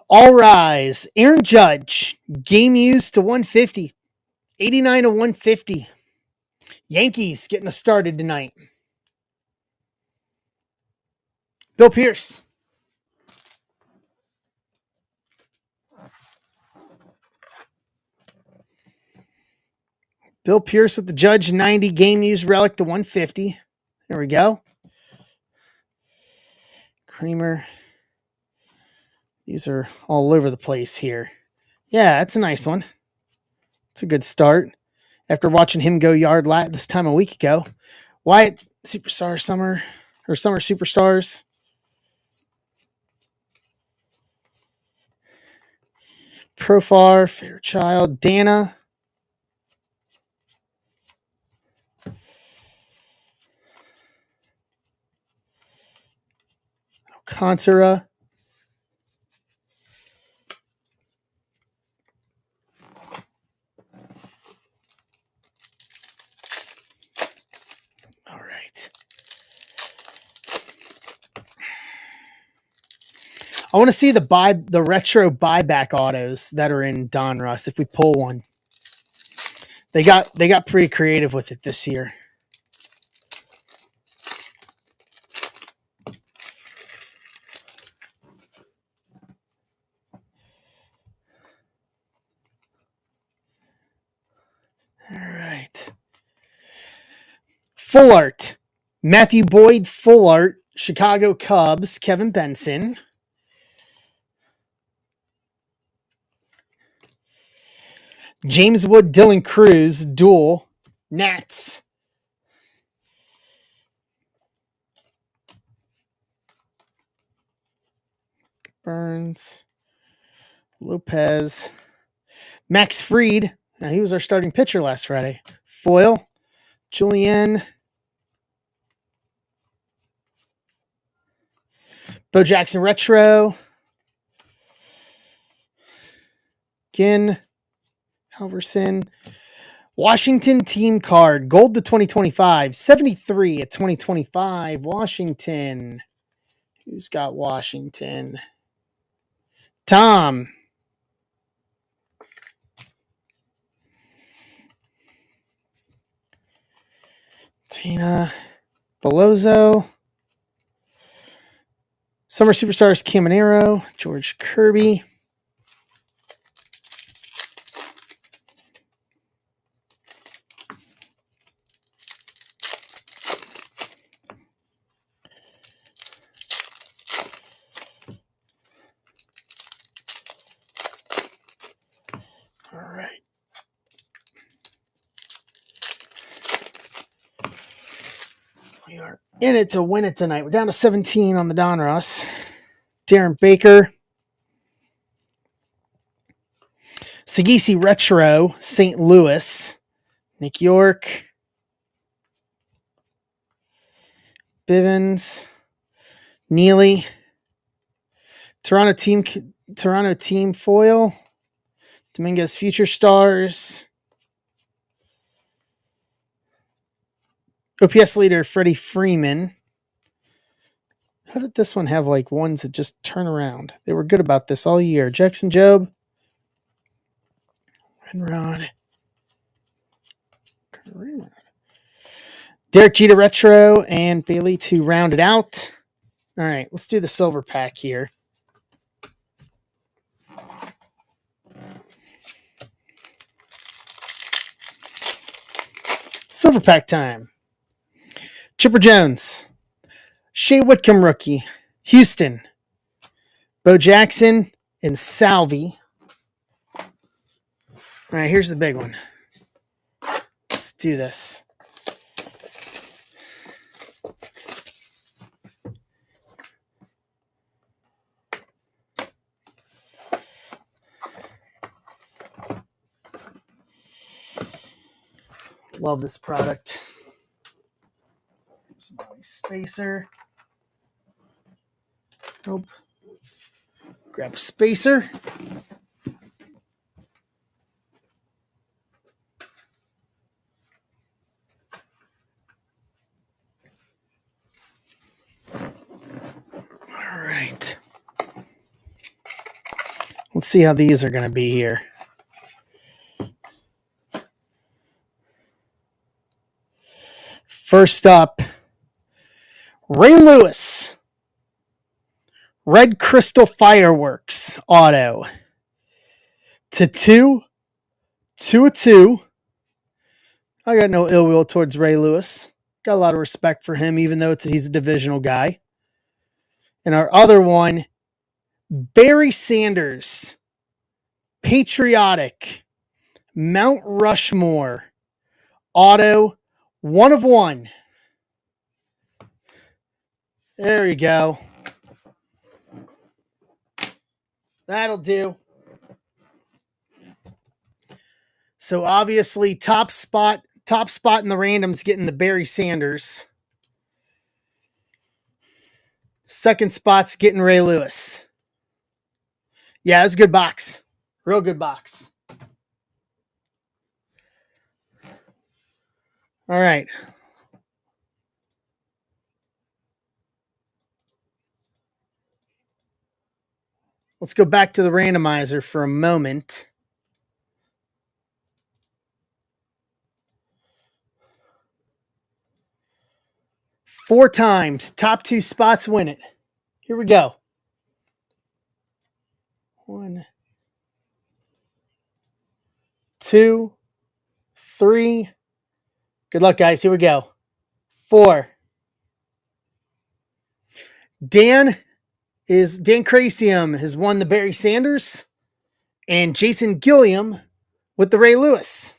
All Rise. Aaron Judge. Game used to 150. 89 to 150. Yankees getting us started tonight. Bill Pierce. Bill Pierce with the Judge 90 game used relic to 150. There we go. Kramer. These are all over the place here. Yeah, that's a nice one. It's a good start. After watching him go yard lat this time a week ago. Wyatt, Superstar Summer, or Summer Superstars. Profar, Fairchild, Dana. Consera. All right. I want to see the retro buyback autos that are in Donruss if we pull one. They got pretty creative with it this year. All right. Full art. Matthew Boyd, full art. Chicago Cubs, Kevin Benson. James Wood, Dylan Cruz, duel. Nats. Burns. Lopez. Max Fried. Now, he was our starting pitcher last Friday. Foil. Julian. Bo Jackson Retro. Ginn. Halverson. Washington team card. Gold to 2025. 73 at 2025. Washington. Who's got Washington? Tom. Tina. Belozzo. Summer Superstars Caminero. George Kirby. All right. We are in it to win it tonight. We're down to 17 on the Donruss. Darren Baker. Sagisi Retro, St. Louis. Nick York. Bivens. Neely. Toronto team foil. Dominguez Future Stars. OPS leader Freddie Freeman. How did this one have like ones that just turn around? They were good about this all year. Jackson Jobe. Renrod. Derek Jeter Retro and Bailey to round it out. All right, let's do the silver pack here. Silver pack time. Chipper Jones. Shea Whitcomb rookie. Houston. Bo Jackson and Salvi. All right, here's the big one. Let's do this. Love this product. Here's my spacer. Nope. Grab a spacer. All right. Let's see how these are going to be here. First up, Ray Lewis. Red Crystal Fireworks auto. To 2/2. I got no ill will towards Ray Lewis. Got a lot of respect for him, even though he's a divisional guy. And our other one, Barry Sanders. Patriotic. Mount Rushmore. Auto. 1/1. There you go. That'll do. So obviously top spot in the random's getting the Barry Sanders. Second spot's getting Ray Lewis. Yeah, it's a good box. Real good box. All right. Let's go back to the randomizer for a moment. Four times. Top two spots win it. Here we go. 1, 2, 3. Good luck, guys. Here we go. 4. Dan Crasium has won the Barry Sanders, and Jason Gilliam with the Ray Lewis.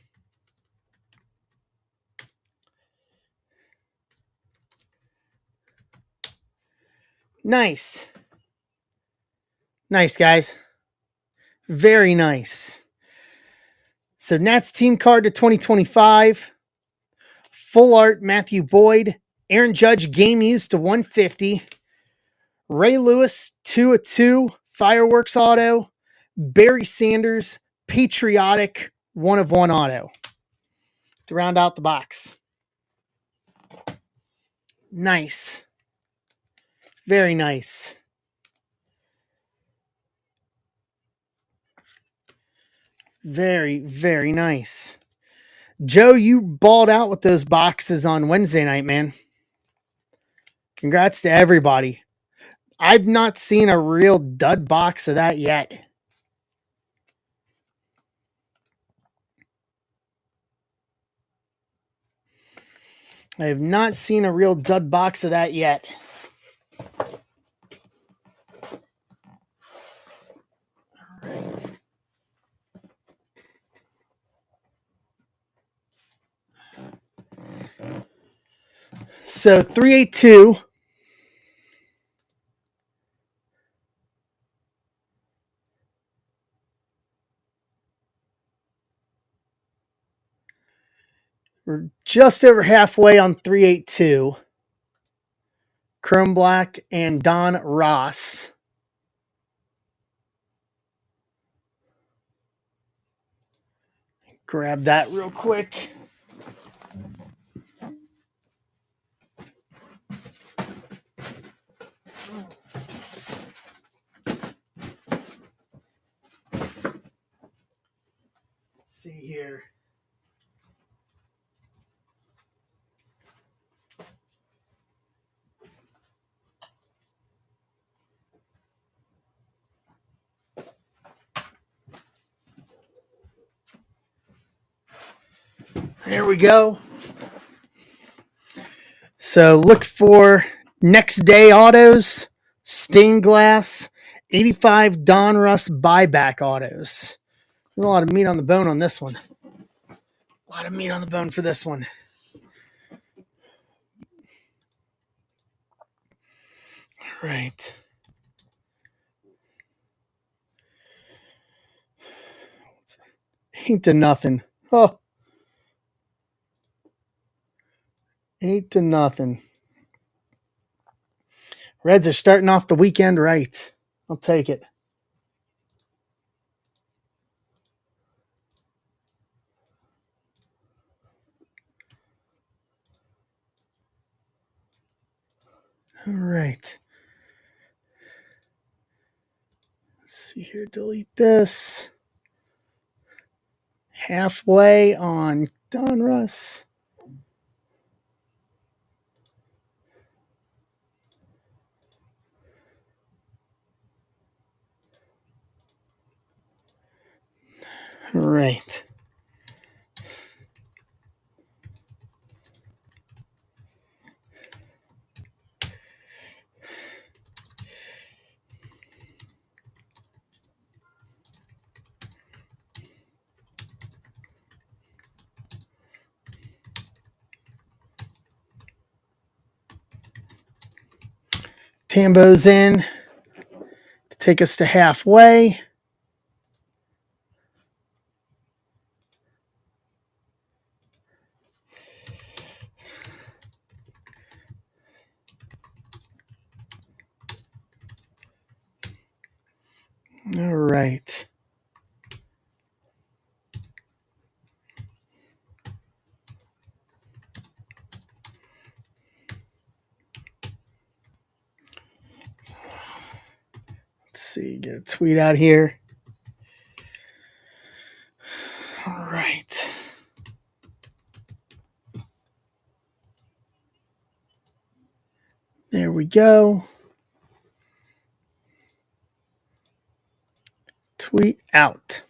Nice. Nice, guys. Very nice. So Nats team card to 2025. Full art Matthew Boyd. Aaron Judge game used to 150. Ray Lewis 2/2. Fireworks auto. Barry Sanders patriotic 1/1 auto. To round out the box. Nice. Very nice. Very, very nice. Joe, you balled out with those boxes on Wednesday night, man. Congrats to everybody. I've not seen a real dud box of that yet. I have not seen a real dud box of that yet. All right. So 382. We're just over halfway on 382. Chrome Black and Don Ross. Grab that real quick. Let's see here. There we go. So look for next day autos, stained glass, 85 Don Russ buyback autos. There's a lot of meat on the bone on this one. A lot of meat on the bone for this one. All right. Ain't to nothing. Oh. 8-0. Reds are starting off the weekend right. I'll take it. All right. Let's see here. Delete this. Halfway on Donruss. All right. Tambo's in to take us to halfway. All right. Let's see, get a tweet out here. All right. There we go. Tweet out.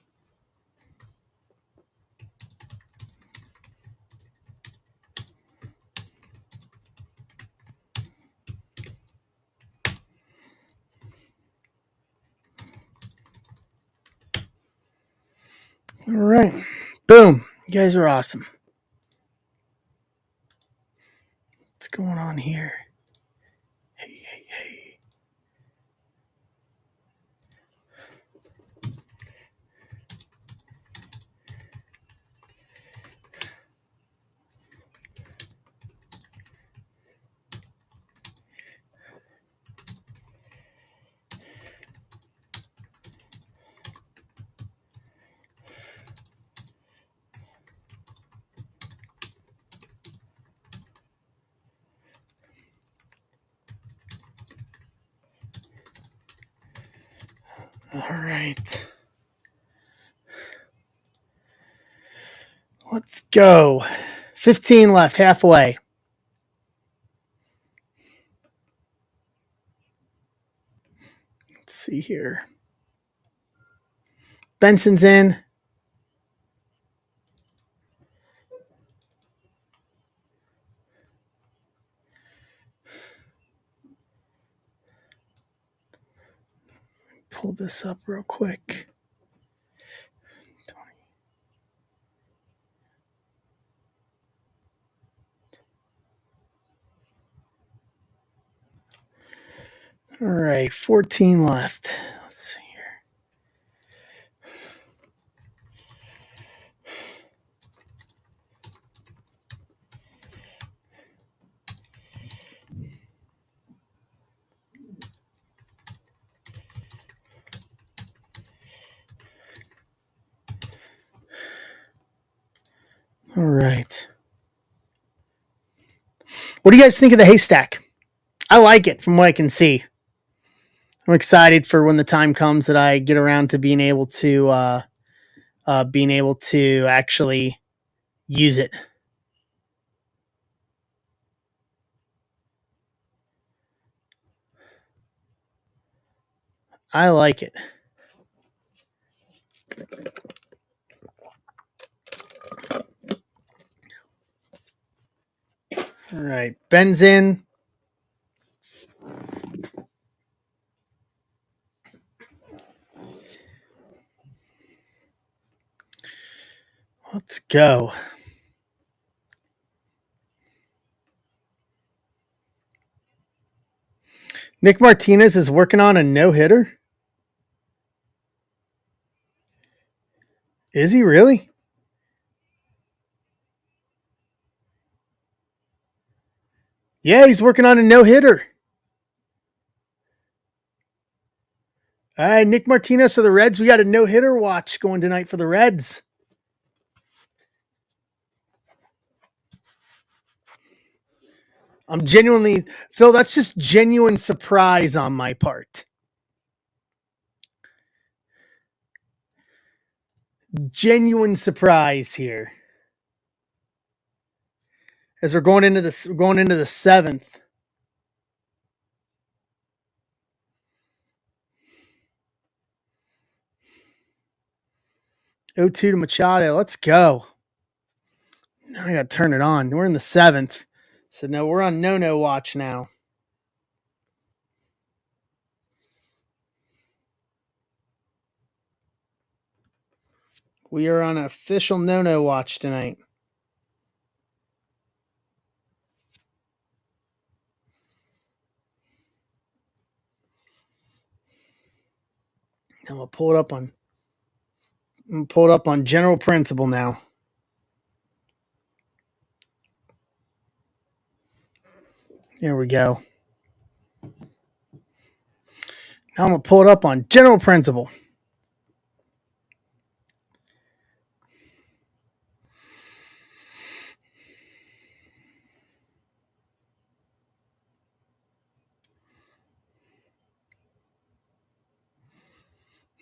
All right. Boom. You guys are awesome. What's going on here? Hey, hey, hey. All right. Let's go. 15 left, halfway. Let's see here. Benson's in. Pull this up real quick. All right, 14 left. Let's see here. All right. What do you guys think of the haystack? I like it from what I can see. I'm excited for when the time comes that I get around to being able to actually use it. I like it. All right, Ben's in. Let's go. Nick Martinez is working on a no-hitter? Is he really? Yeah, he's working on a no-hitter. All right, Nick Martinez of the Reds. We got a no-hitter watch going tonight for the Reds. I'm genuinely, Phil, that's just genuine surprise on my part. Genuine surprise here. As we're going into the 7th. 0-2 to Machado. Let's go. Now I got to turn it on. We're in the 7th. So no, we're on no watch now. We are on official no watch tonight. I'm gonna pull it up on general principle now. There we go. Now I'm gonna pull it up on general principle.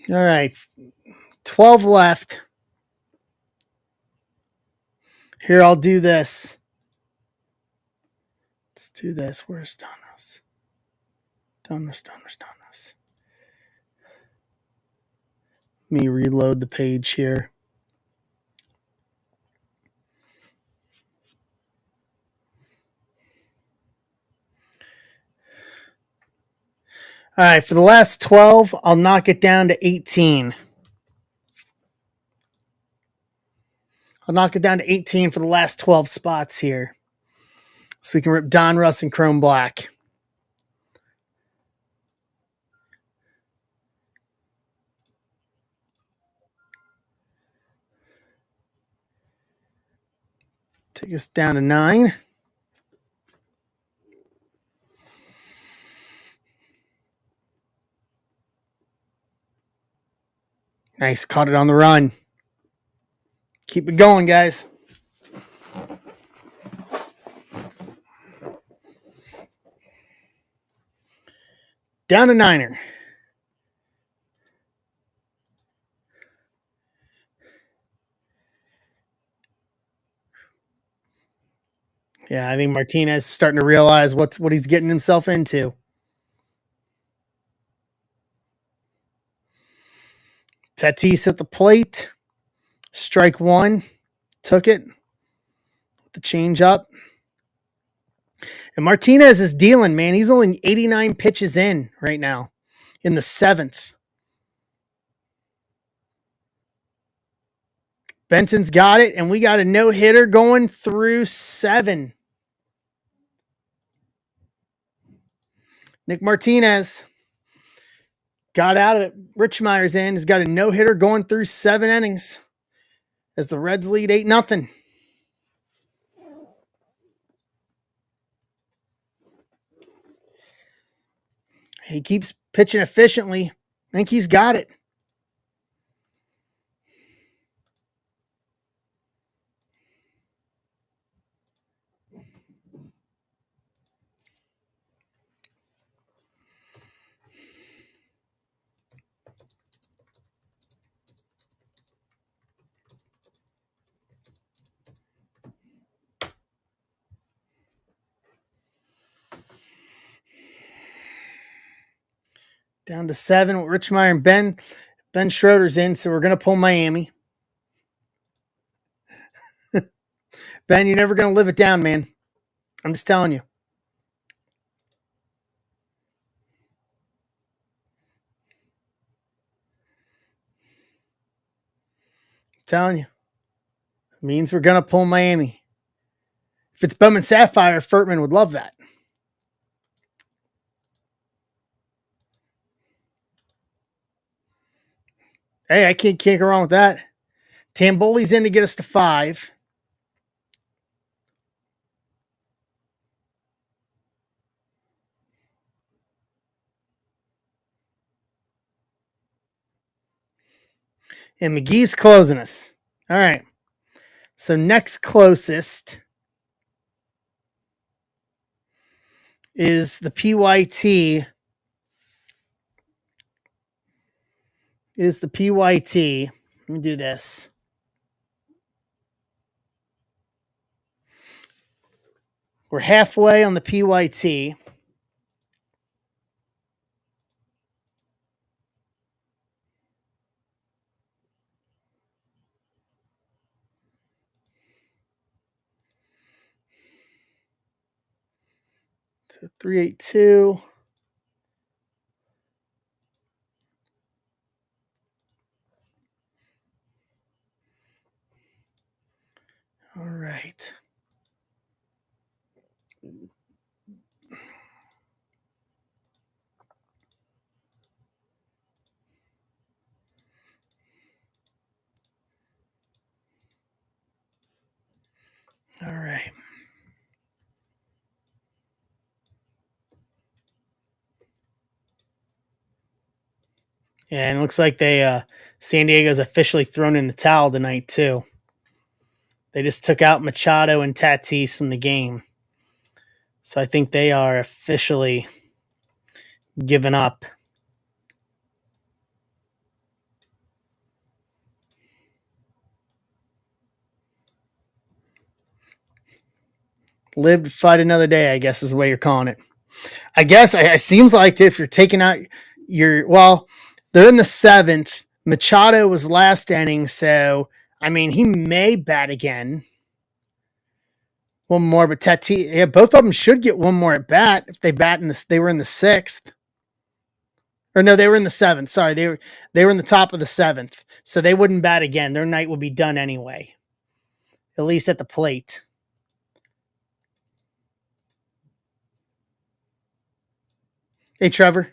All right. 12 left. Here, I'll do this. Let's do this. Where's Donruss? Donruss. Let me reload the page here. All right, for the last 12, I'll knock it down to 18. I'll knock it down to 18 for the last 12 spots here. So we can rip Donruss and Chrome Black. Take us down to 9. Nice. Caught it on the run. Keep it going, guys. Down to Niner. Yeah, I think Martinez is starting to realize what he's getting himself into. Tatis at the plate. Strike one. Took it. The change up. And Martinez is dealing, man. He's only 89 pitches in right now in the 7th. Benson's got it, and we got a no-hitter going through 7. Nick Martinez got out of it. Richmeyer's in. He's got a no-hitter going through 7 innings as the Reds lead 8-0. He keeps pitching efficiently. I think he's got it. Down to 7 with Richmeyer and Ben. Ben Schroeder's in, so we're going to pull Miami. Ben, you're never going to live it down, man. I'm just telling you. I'm telling you. It means we're going to pull Miami. If it's Bowman Sapphire, Furtman would love that. Hey, I can't go wrong with that. Tamboli's in to get us to 5. And McGee's closing us. All right. So next closest is the PYT. Let me do this. We're halfway on the PYT. So 382. All right. All right. Yeah, and it looks like San Diego's officially thrown in the towel tonight too. They just took out Machado and Tatis from the game. So I think they are officially giving up. Live to fight another day, I guess is the way you're calling it. I guess it seems like if you're taking out they're in the 7th. Machado was last inning, so I mean he may bat again. One more, but Tatis, yeah, both of them should get one more at bat if they bat in this. They were in the 6th. Or no, they were in the 7th. Sorry, they were in the top of the 7th, so they wouldn't bat again. Their night would be done anyway. at least at the plate. Hey, Trevor.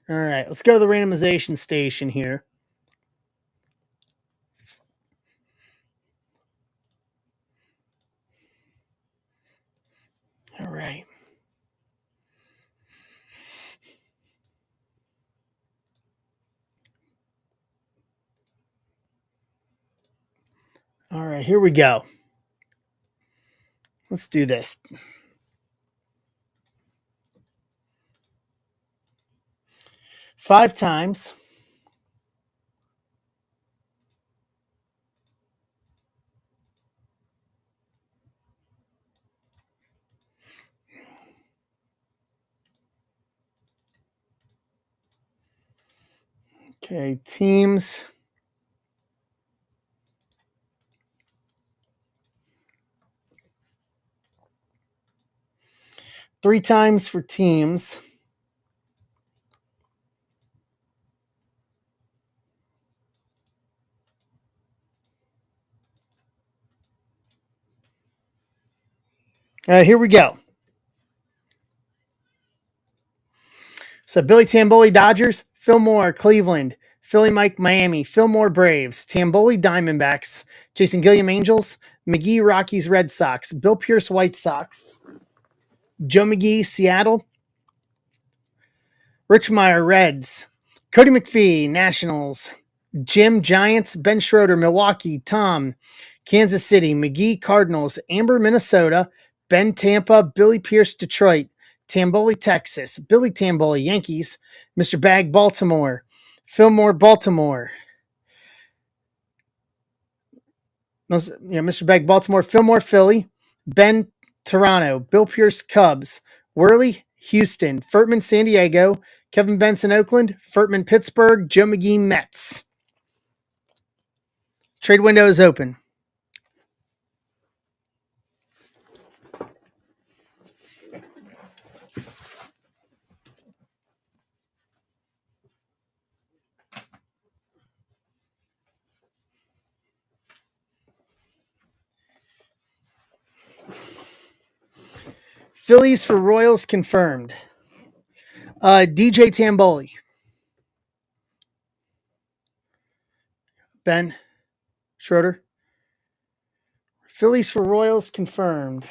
All right, let's go to the randomization station here. All right. All right, here we go. Let's do this. Five times. Okay, teams. Three times for teams. Here we go. So Billy Tamboli, Dodgers. Fillmore, Cleveland. Philly Mike, Miami. Fillmore, Braves. Tamboli, Diamondbacks. Jason Gilliam, Angels. McGee, Rockies, Red Sox. Bill Pierce, White Sox. Joe McGee, Seattle. Rich Meyer, Reds. Cody McPhee, Nationals. Jim, Giants. Ben Schroeder, Milwaukee. Tom, Kansas City. McGee, Cardinals. Amber, Minnesota. Ben, Tampa. Billy Pierce, Detroit. Tamboli, Texas. Billy Tamboli, Yankees. Mr. Bag, Baltimore. Fillmore, Baltimore. Mr. Bag, Baltimore. Fillmore, Philly. Ben, Toronto. Bill Pierce, Cubs. Worley, Houston. Furtman, San Diego. Kevin Benson, Oakland. Furtman, Pittsburgh. Joe McGee, Mets. Trade window is open. Phillies for Royals confirmed. DJ Tamboli. Ben Schroeder. Phillies for Royals confirmed.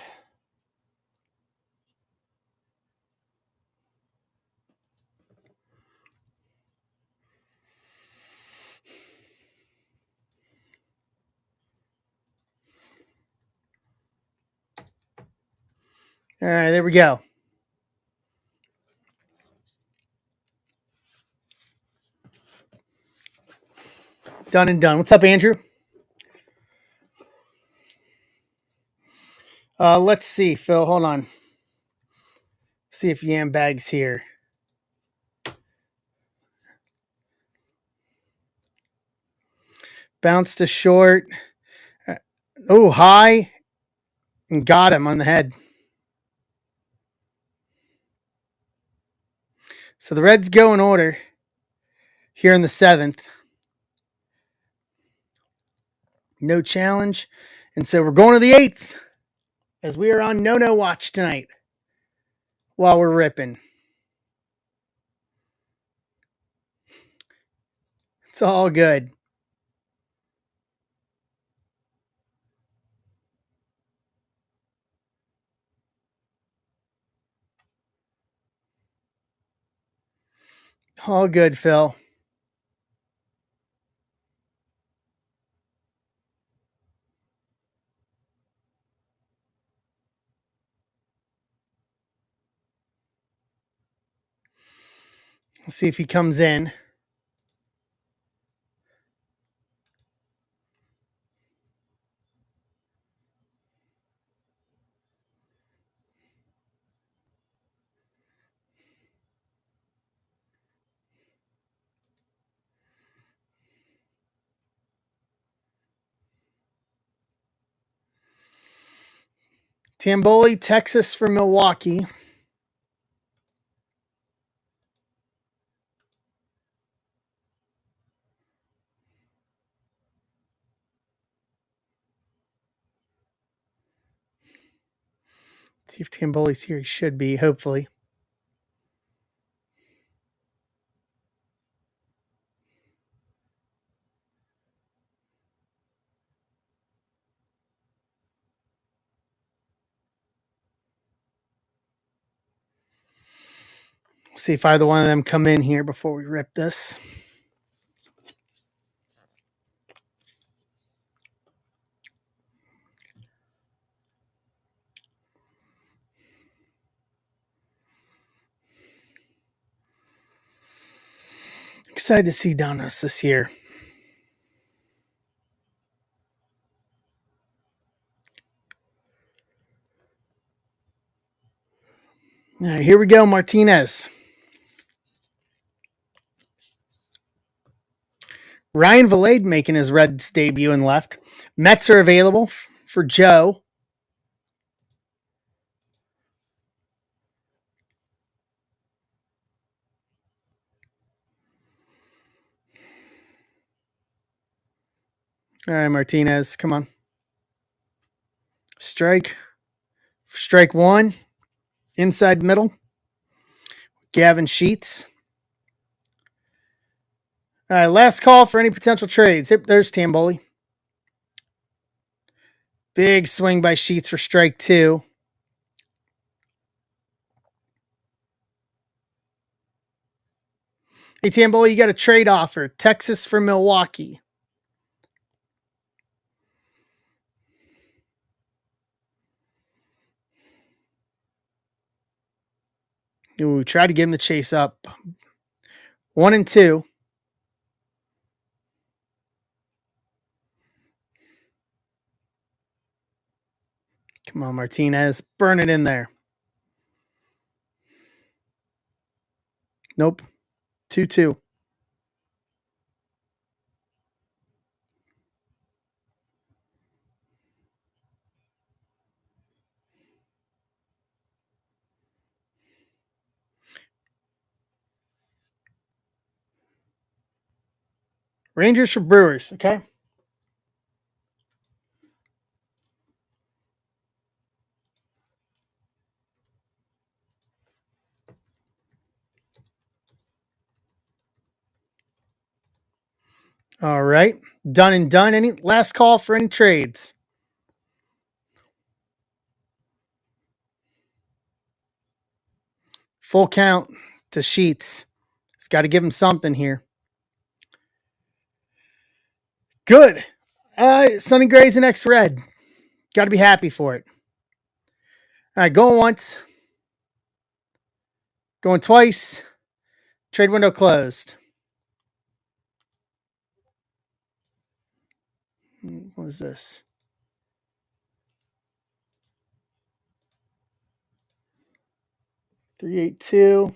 All right, there we go. Done and done. What's up, Andrew? Let's see, Phil. Hold on. See if Yam Bag's here. Bounce to short. Oh, high. And got him on the head. So the Reds go in order here in the seventh. No challenge. And so we're going to the eighth as we are on no watch tonight while we're ripping. It's all good. All good, Phil. Let's see if he comes in. Tamboli, Texas for Milwaukee. See if Tamboli's here. He should be, hopefully. See if either one of them come in here before we rip this. Excited to see Donos this year. All right, here we go, Martinez. Ryan Valade making his Reds debut in left. Mets are available for Joe. All right, Martinez, come on. Strike. Strike one. Inside middle. Gavin Sheets. All right, last call for any potential trades. Yep, there's Tamboli. Big swing by Sheets for strike two. Hey, Tamboli, you got a trade offer. Texas for Milwaukee. Ooh, try to give him the chase up. 1 and 2. Come on, Martinez. Burn it in there. Nope. 2-2. Rangers for Brewers, okay? All right. Done and done. Any last call for any trades? Full count to Sheets. He's got to give him something here. Good. Sonny Gray's an X-Red. Got to be happy for it. All right, going once. Going twice. Trade window closed. What is this? $382.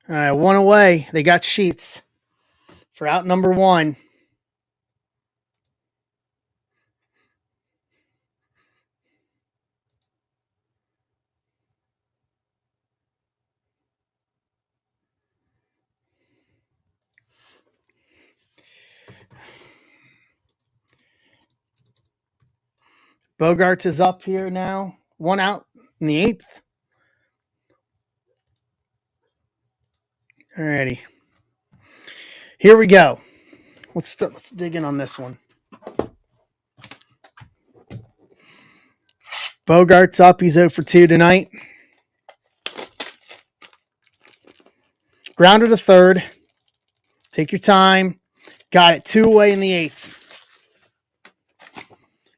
All right, one away. They got Sheets for out number one. Bogarts is up here now. One out in the eighth. Alrighty. Here we go. Let's dig in on this one. Bogarts up. He's 0 for 2 tonight. Grounder to third. Take your time. Got it. 2 away in the eighth.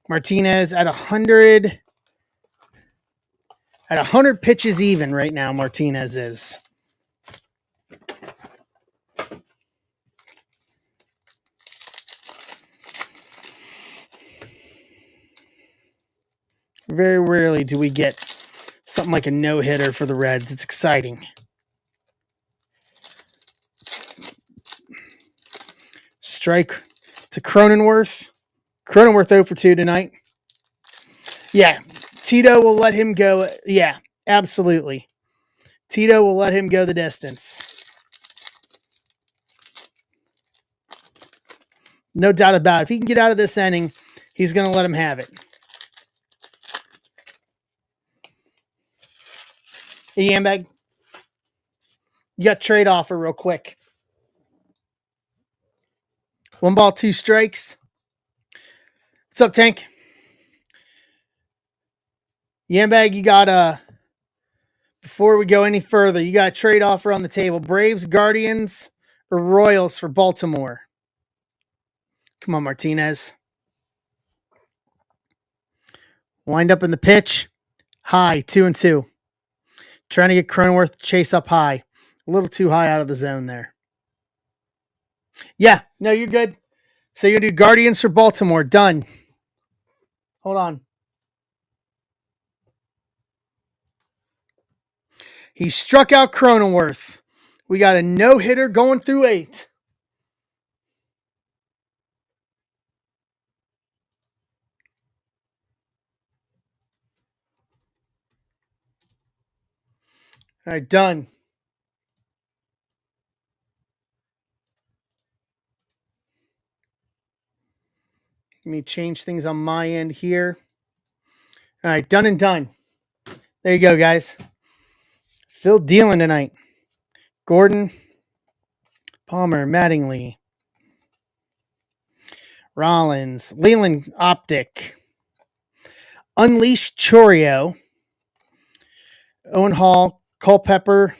Martinez at 100. At 100 pitches even right now, Martinez is. Very rarely do we get something like a no-hitter for the Reds. It's exciting. Strike to Cronenworth. Cronenworth 0 for 2 tonight. Yeah, Tito will let him go. Yeah, absolutely. Tito will let him go the distance. No doubt about it. If he can get out of this inning, he's going to let him have it. Hey, Yambag, you got trade offer real quick. 1 ball, 2 strikes. What's up, Tank? Yambag, you got before we go any further, you got a trade offer on the table. Braves, Guardians, or Royals for Baltimore? Come on, Martinez. Wind up in the pitch. High, 2-2. Trying to get Cronenworth to chase up high. A little too high out of the zone there. Yeah, no, you're good. So you're going to do Guardians for Baltimore. Done. Hold on. He struck out Cronenworth. We got a no-hitter going through 8. All right, done. Let me change things on my end here. All right, done and done. There you go, guys. Phil dealing tonight. Gordon, Palmer, Mattingly, Rollins, Leland Optic, Unleashed Chorio, Owen Hall, Culpepper.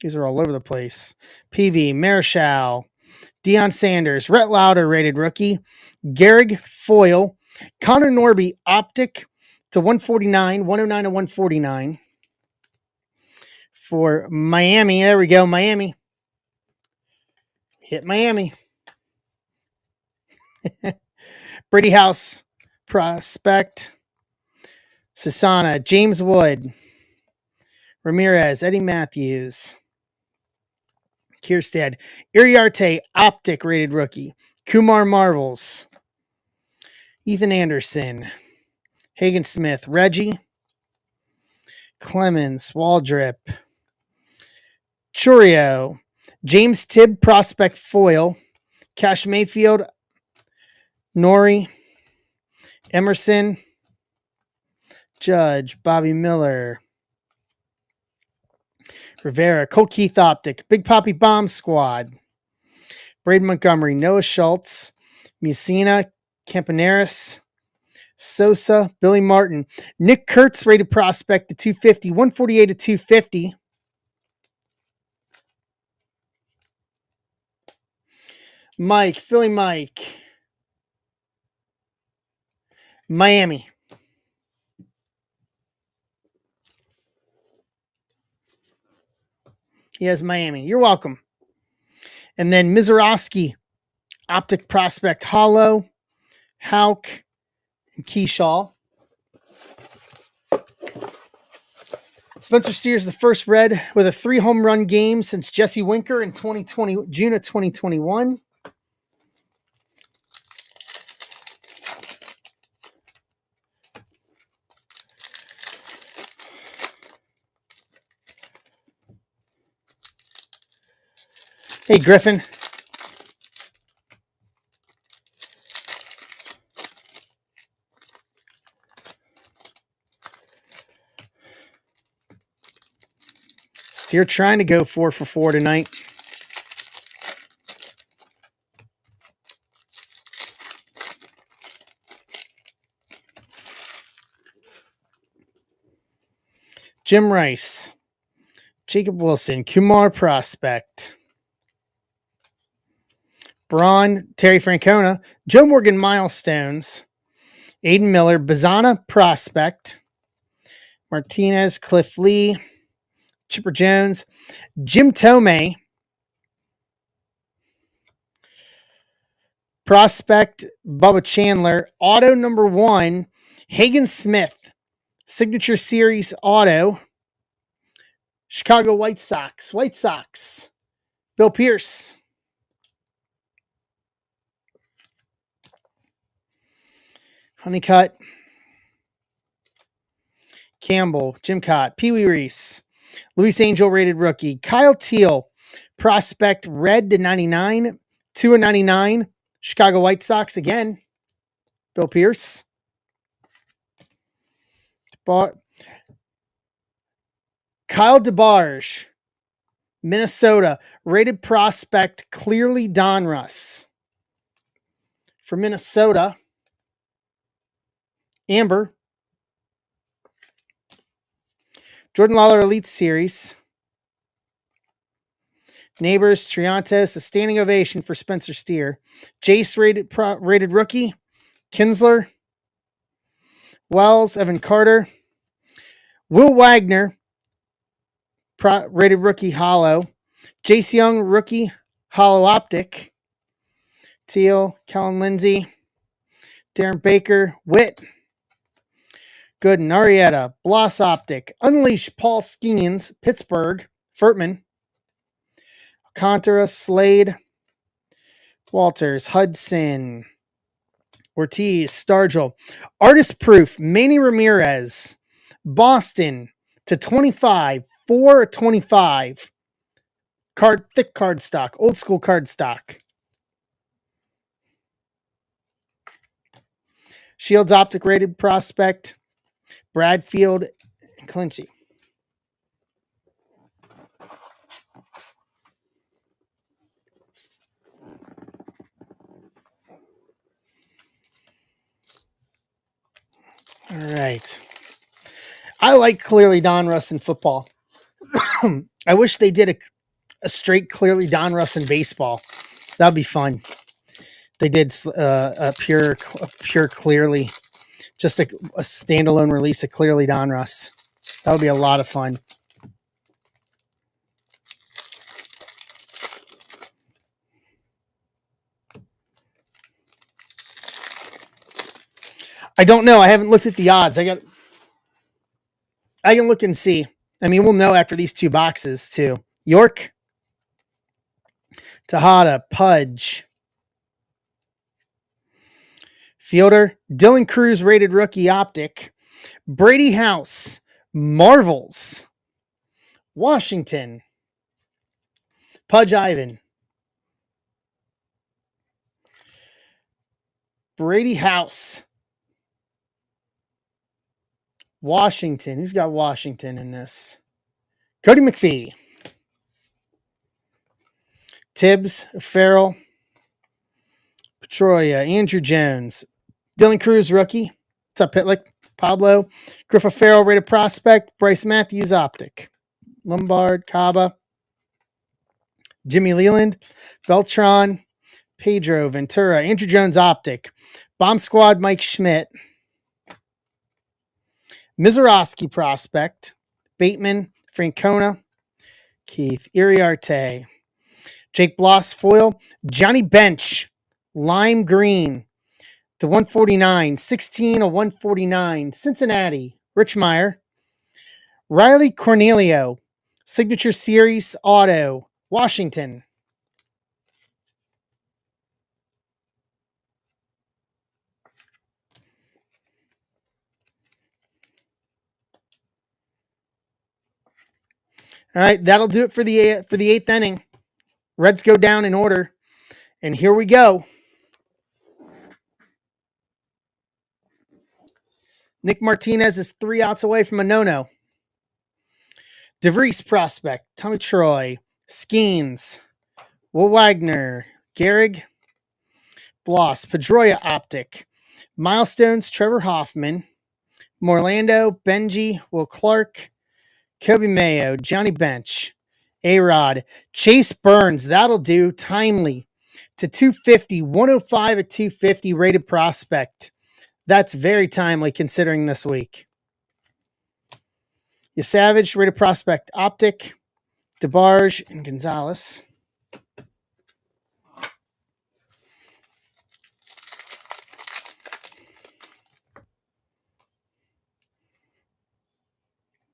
These are all over the place. PV, Marichal, Deion Sanders, Rhett Lauder, rated rookie, Gehrig Foil, Connor Norby Optic to 149, 109 to 149 for Miami. There we go, Miami. Hit Miami. Brady House Prospect, Sasana, James Wood, Ramirez, Eddie Matthews, Kierstead, Iriarte Optic rated rookie, Kumar Marvels, Ethan Anderson, Hagen Smith, Reggie, Clemens, Waldrip, Churio, James Tibb Prospect Foil, Cash Mayfield, Nori, Emerson, Judge, Bobby Miller, Rivera, Colt Keith Optic, Big Poppy Bomb Squad, Braden Montgomery, Noah Schultz, Musina, Campaneris, Sosa, Billy Martin, Nick Kurtz rated prospect to 250, 148 to 250. Mike, Philly Mike, Miami. He has Miami. You're welcome. And then Mizorowski, Optic Prospect Hollow, Hauk, and Keyshaw. Spencer Steers, the first Red with a 3 home run game since Jesse Winker in June of 2021. Hey, Griffin. Steer trying to go 4 for 4 tonight. Jim Rice, Jacob Wilson, Kumar Prospect, Braun, Terry Francona, Joe Morgan Milestones, Aiden Miller, Bazana Prospect, Martinez, Cliff Lee, Chipper Jones, Jim Tomei, Prospect, Bubba Chandler, Auto number 1, Hagen Smith, Signature Series Auto, Chicago White Sox, Bill Pierce. Honeycutt, Campbell, Jim Cott, Pee Wee Reese, Luis Angel rated rookie, Kyle Teal, prospect red to 99, 2/99, Chicago White Sox again, Bill Pierce. Kyle DeBarge, Minnesota, rated prospect clearly Donruss. For Minnesota, Amber, Jordan Lawler Elite Series, Neighbors, Triantos, a standing ovation for Spencer Steer. Jace rated rookie, Kinsler, Wells, Evan Carter, Will Wagner, rated rookie hollow, Jace Young rookie hollow optic, Teal, Kellen Lindsay, Darren Baker, Witt, Gooden, Arrieta, Bloss optic, Unleash, Paul Skeens, Pittsburgh, Furtman, Alcantara, Slade, Walters, Hudson, Ortiz, Stargell, Artist Proof, Manny Ramirez, Boston to 25, 4/25. Thick card stock, old school card stock. Shields Optic rated prospect, Bradfield and Clinchy. All right. I like clearly Donruss in football. I wish they did a straight clearly Donruss in baseball. That'd be fun. They did a pure clearly, just a standalone release of clearly Donruss. That would be a lot of fun. I don't know. I haven't looked at the odds. I can look and see. I mean, we'll know after these two boxes too. York, Tejada, Pudge, Fielder, Dylan Cruz rated rookie optic, Brady House, Marvels, Washington, Pudge Ivan, Brady House, Washington. Who's got Washington in this? Cody McPhee, Tibbs, Farrell, Petrolia, Andrew Jones, Dylan Cruz rookie. What's up, Pitlick? Pablo, Griffith Farrell rated prospect, Bryce Matthews optic, Lombard, Caba, Jimmy Leland, Beltran, Pedro, Ventura, Andrew Jones optic, Bomb Squad, Mike Schmidt, Mizorowski prospect, Bateman, Francona, Keith, Iriarte, Jake Bloss foil, Johnny Bench, Lime Green to 149, 16/149, Cincinnati, Rich Meyer, Riley Cornelio, Signature Series Auto, Washington. All right, that'll do it for the eighth inning. Reds go down in order, and here we go. Nick Martinez is 3 outs away from a no-no. DeVries prospect, Tommy Troy, Skeens, Will Wagner, Gehrig, Bloss, Pedroia optic, Milestones, Trevor Hoffman, Morlando, Benji, Will Clark, Kobe Mayo, Johnny Bench, A-Rod, Chase Burns, that'll do, timely, to 250, 105 at 250 rated prospect. That's very timely considering this week. Savage, rated prospect, optic, DeBarge, and Gonzalez.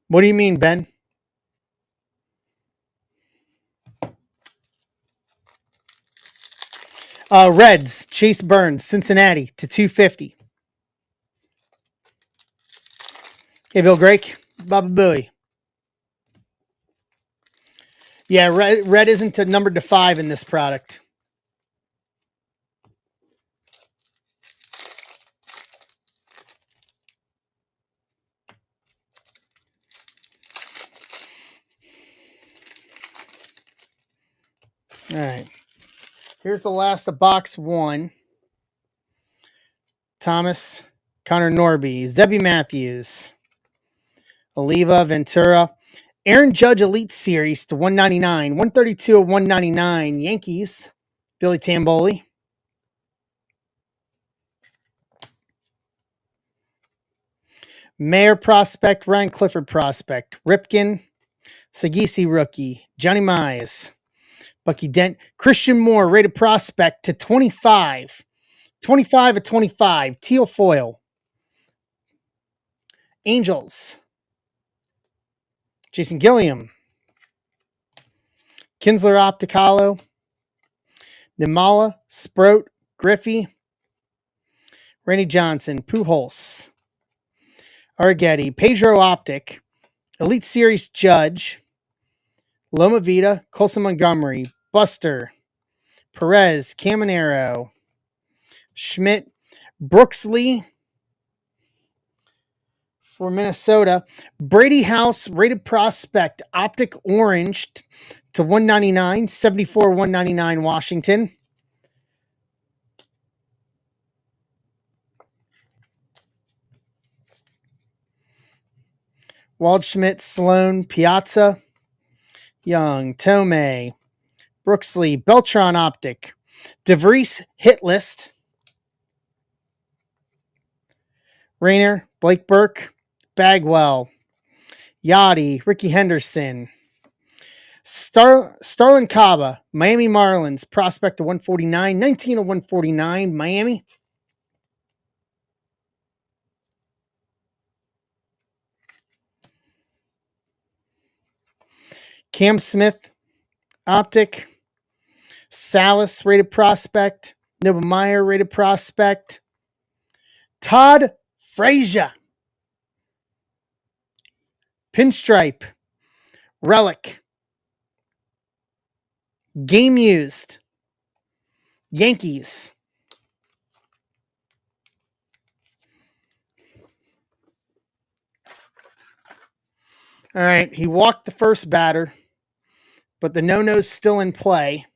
What do you mean, Ben? Reds, Chase Burns, Cincinnati to 250. Hey, Bill Drake. Baba Booey. Yeah, red isn't numbered to 5 in this product. All right. Here's the last of box 1. Thomas, Connor Norby, Zebby Matthews, Oliva, Ventura, Aaron Judge Elite Series to 199, 132 of 199, Yankees, Billy Tamboli. Mayer prospect, Ryan Clifford prospect, Ripken, Sagisi rookie, Johnny Mize, Bucky Dent, Christian Moore rated prospect to 25, 25 of 25, teal foil. Angels, Jason Gilliam, Kinsler Opticalo, Nimala, Sproat, Griffey, Randy Johnson, Pujols, Arrighetti, Pedro Optic, Elite Series Judge, Loma Vida, Colson Montgomery, Buster, Perez, Caminero, Schmidt, Brooks Lee for Minnesota, Brady House, rated prospect, Optic Orange to 199, 74, 199 Washington. Waldschmidt, Sloan, Piazza, Young, Tomei, Brooksley, Beltron Optic, DeVries Hit List, Rayner, Blake Burke, Bagwell, Yachty, Ricky Henderson, Starlin Caba, Miami Marlins, prospect to 149, 19 of 149, Miami. Cam Smith, Optic, Salas, rated prospect, Noble Meyer, rated prospect, Todd Frazier, Pinstripe, Relic, Game Used, Yankees. All right, he walked the first batter, but the no-no's still in play.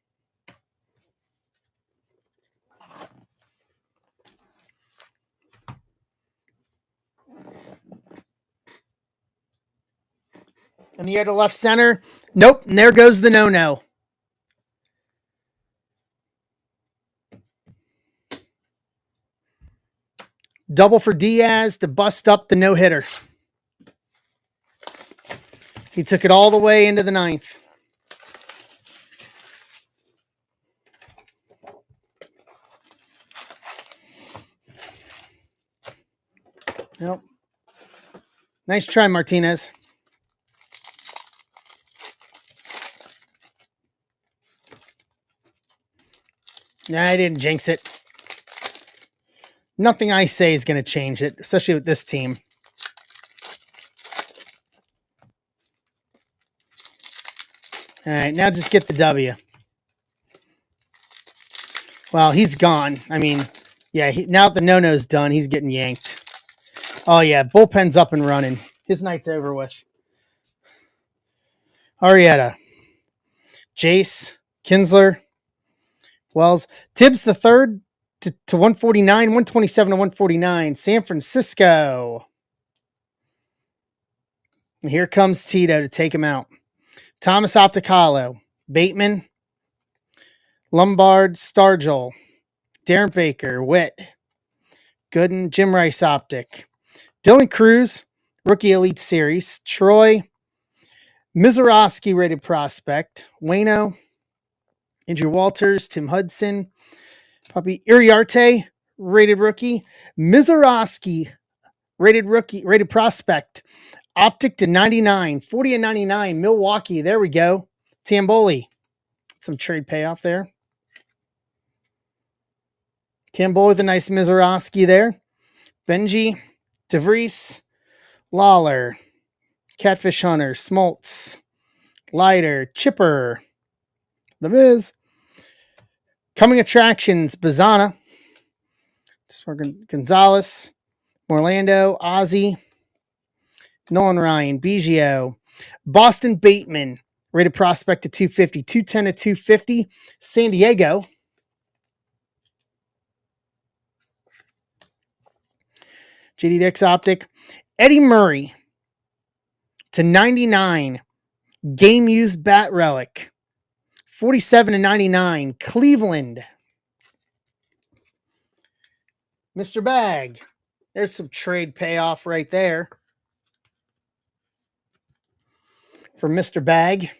And the other left center, nope, and there goes the no-no. Double for Diaz to bust up the no-hitter. He took it all the way into the 9th. Nope. Nice try, Martinez. Nah, I didn't jinx it. Nothing I say is going to change it, especially with this team. All right, now just get the W. Well, he's gone. I mean, yeah, now the no-no's done, he's getting yanked. Oh, yeah, bullpen's up and running. His night's over with. Arrieta, Jace, Kinsler, Wells, Tibbs the third to 149, 127 to 149. San Francisco. And here comes Tito to take him out. Thomas Opticalo, Bateman, Lombard, Stargell, Darren Baker, Witt, Gooden, Jim Rice Optic, Dylan Cruz, Rookie Elite Series, Troy, Mizorowski rated prospect, Wayno, Andrew Walters, Tim Hudson, Puppy Iriarte, rated rookie, Mizorowski, rated prospect, Optic to 99, 40 and 99, Milwaukee. There we go. Tamboli. Some trade payoff there. Tamboli with a nice Mizorowski there. Benji, DeVries, Lawler, Catfish Hunter, Smoltz, Lighter, Chipper, The Miz, Coming Attractions, Bazana, Gonzalez, Orlando, Ozzy, Nolan Ryan, Biggio, Boston Bateman, rated prospect to 250, 210 to 250, San Diego. JD Dix Optic, Eddie Murray to 99, game used bat relic, 47 to 99, Cleveland. Mr. Bag, there's some trade payoff right there for Mr. Bag.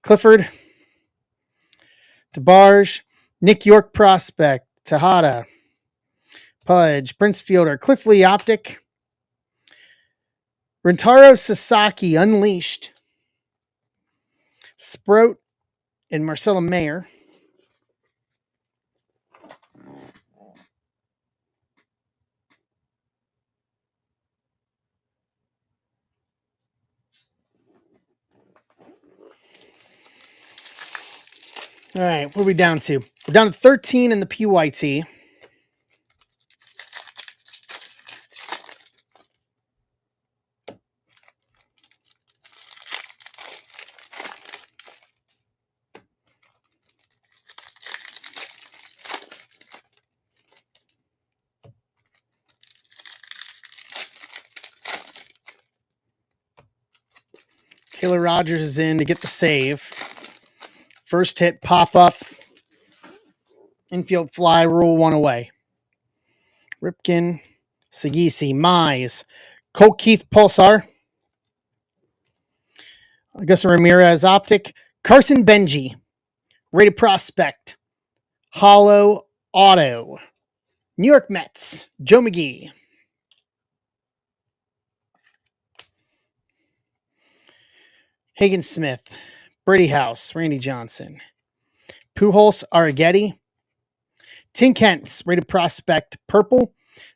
Clifford, DeBarge, Nick York prospect, Tejada, Pudge, Prince Fielder, Cliff Lee Optic, Rentaro Sasaki Unleashed, Sprout, and Marcella Mayer. All right, what are we down to? We're down to 13 in the PYT. Taylor Rogers is in to get the save. First hit, pop up. Infield fly, rule one away. Ripken, Sagisi, Mize, Colt Keith Pulsar, Augusto Ramirez Optic, Carson Benji, rated prospect, Hollow Auto, New York Mets, Joe McGee. Hagen Smith, Brady House, Randy Johnson, Pujols Arrighetti, Tin Kent's rated prospect, purple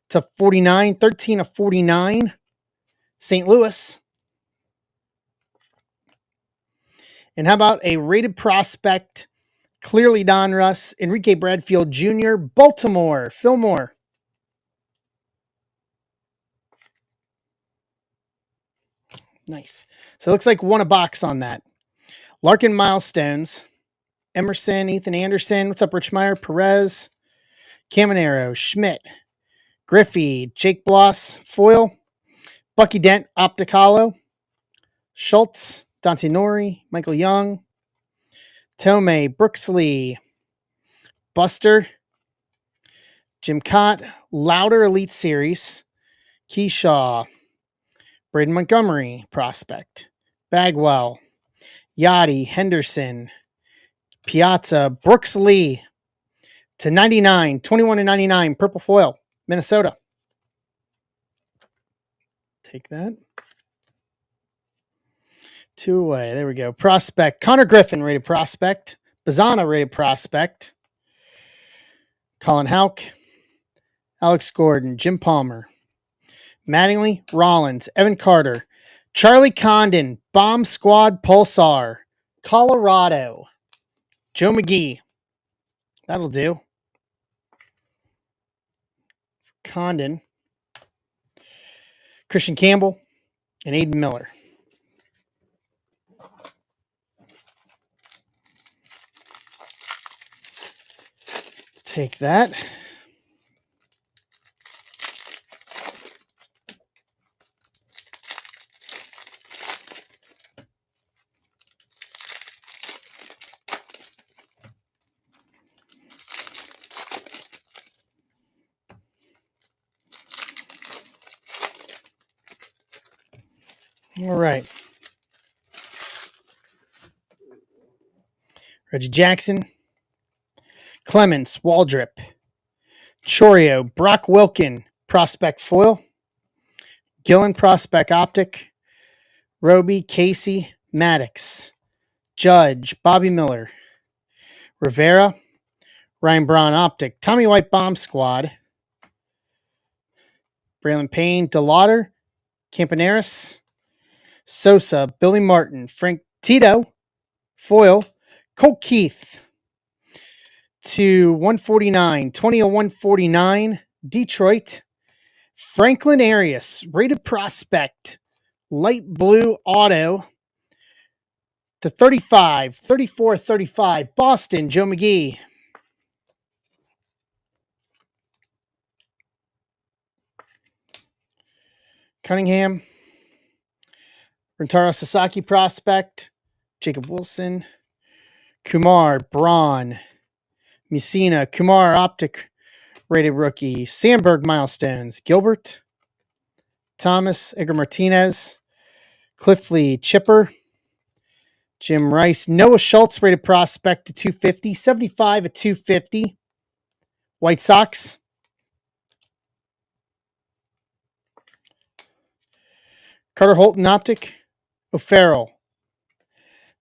to 49, 13 of 49, St. Louis. And how about a rated prospect, clearly Donruss, Enrique Bradfield Jr., Baltimore, Fillmore. Nice. So it looks like one a box on that. Larkin Milestones, Emerson, Ethan Anderson. What's up, Rich Meyer? Perez, Caminero, Schmidt, Griffey, Jake Bloss, Foil, Bucky Dent, Opticalo, Schultz, Dante Nori, Michael Young, Tomei, Brooks Lee, Buster, Jim Cott, Louder Elite Series, Keyshaw, Braden Montgomery, prospect, Bagwell, Yachty, Henderson, Piazza, Brooks Lee to 99, 21 to 99, purple foil, Minnesota. Take that. Two away. There we go. Prospect, Connor Griffin, rated prospect, Bazana, rated prospect, Colin Houck, Alex Gordon, Jim Palmer, Mattingly, Rollins, Evan Carter, Charlie Condon, Bomb Squad Pulsar, Colorado, Joe McGee. That'll do. Condon, Christian Campbell, and Aiden Miller. Take that. All right. Reggie Jackson, Clements, Waldrip, Chorio, Brock Wilkin, prospect foil, Gillen, prospect optic, Roby, Casey, Maddox, Judge, Bobby Miller, Rivera, Ryan Braun optic, Tommy White bomb squad, Braylon Payne, DeLauder, Campaneris, Sosa, Billy Martin, Frank Tito, foil, Colt Keith to 149, 20/149, Detroit, Franklin Arias, rated prospect, light blue auto to 35, 34, 35, Boston, Joe McGee. Cunningham, Rentaro Sasaki prospect, Jacob Wilson, Kumar, Braun, Musina, Kumar optic rated rookie, Sandberg milestones, Gilbert, Thomas, Edgar Martinez, Cliff Lee, Chipper, Jim Rice, Noah Schultz rated prospect to 250, 75 at 250, White Sox, Carter Holton optic, O'Farrell,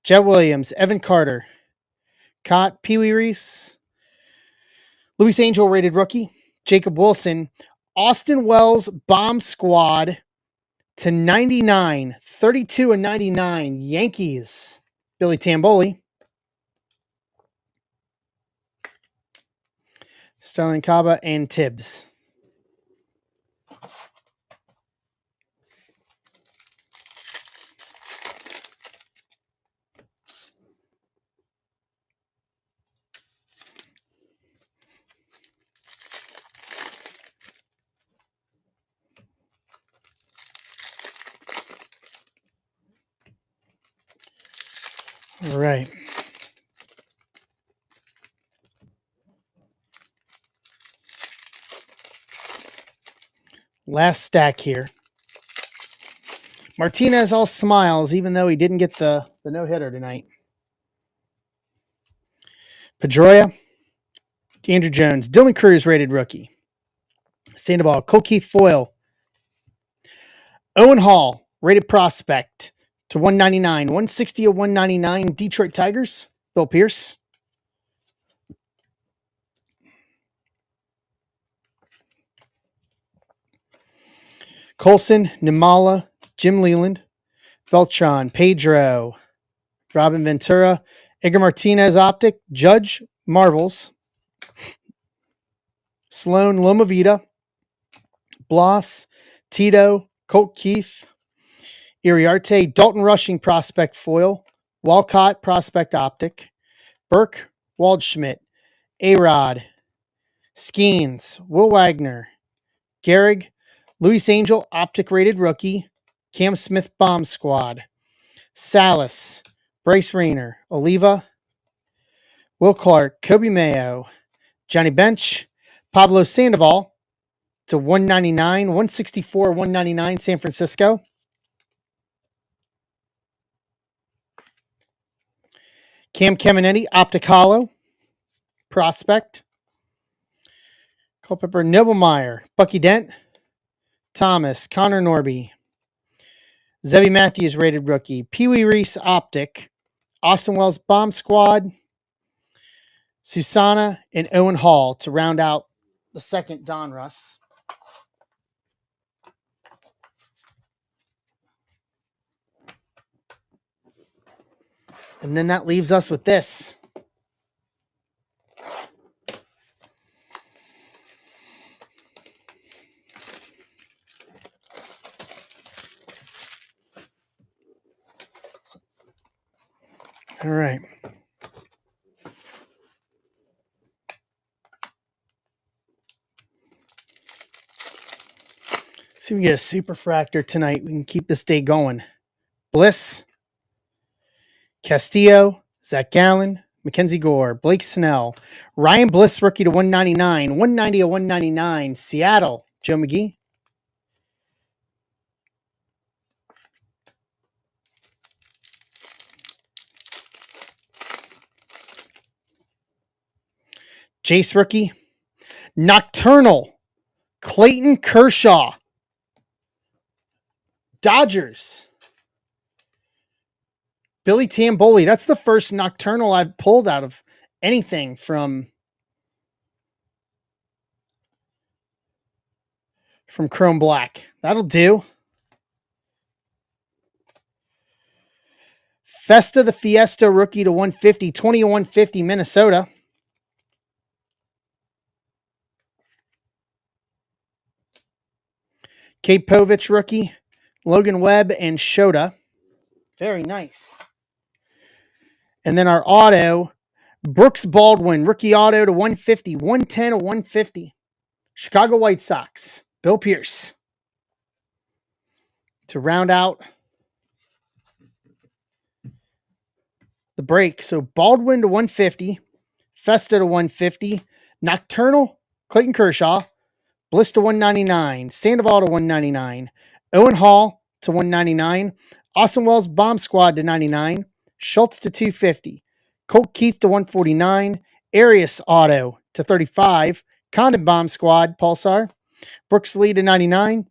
Jet Williams, Evan Carter, Cott, Pee Wee Reese, Luis Angel rated rookie, Jacob Wilson, Austin Wells bomb squad to 99, 32/99, Yankees, Billy Tamboli, Sterling Caba, and Tibbs. All right. Last stack here. Martinez all smiles, even though he didn't get the no-hitter tonight. Pedroia, Andrew Jones, Dylan Cruz rated rookie. Sandoval, Cole Keith foil. Owen Hall, rated prospect to 199, 160/199, Detroit Tigers, Bill Pierce. Colson, Nimala, Jim Leland, Beltran, Pedro, Robin Ventura, Edgar Martinez optic, Judge Marvels, Sloan, Loma Vida, Bloss, Tito, Colt Keith, Iriarte, Dalton Rushing prospect foil, Walcott prospect optic, Burke, Waldschmidt, A-Rod, Skeens, Will Wagner, Gehrig, Luis Angel optic rated rookie, Cam Smith bomb squad, Salas, Bryce Rayner, Oliva, Will Clark, Kobe Mayo, Johnny Bench, Pablo Sandoval to 199, 164/199, San Francisco. Cam Caminetti, optic hollow, prospect. Culpepper, Noblemeyer, Bucky Dent, Thomas, Connor Norby, Zebby Matthews rated rookie, Pee Wee Reese optic, Austin Wells bomb squad, Susana, and Owen Hall to round out the second Donruss. And then that leaves us with this. All right. See if we can get a super fractor tonight. We can keep this day going. Bliss, Castillo, Zach Gallen, Mackenzie Gore, Blake Snell, Ryan Bliss rookie to 199, 190/199, Seattle, Joe McGee. Jace rookie, Nocturnal, Clayton Kershaw, Dodgers, Billy Tamboli. That's the first Nocturnal I've pulled out of anything from from Chrome Black. That'll do. Festa the Fiesta rookie to 150, 20 to 150 Minnesota. Kate Povich rookie, Logan Webb and Shota. Very nice. And then our auto, Brooks Baldwin, rookie auto to 150, 110 to 150. Chicago White Sox, Bill Pierce. To round out the break. So Baldwin to 150, Festa to 150, Nocturnal, Clayton Kershaw, Bliss to 199, Sandoval to 199, Owen Hall to 199, Austin Wells Bomb Squad to 99, Schultz to 250, Colt Keith to 149, Arias Auto to 35, Condon Bomb Squad Pulsar, Brooks Lee to 99,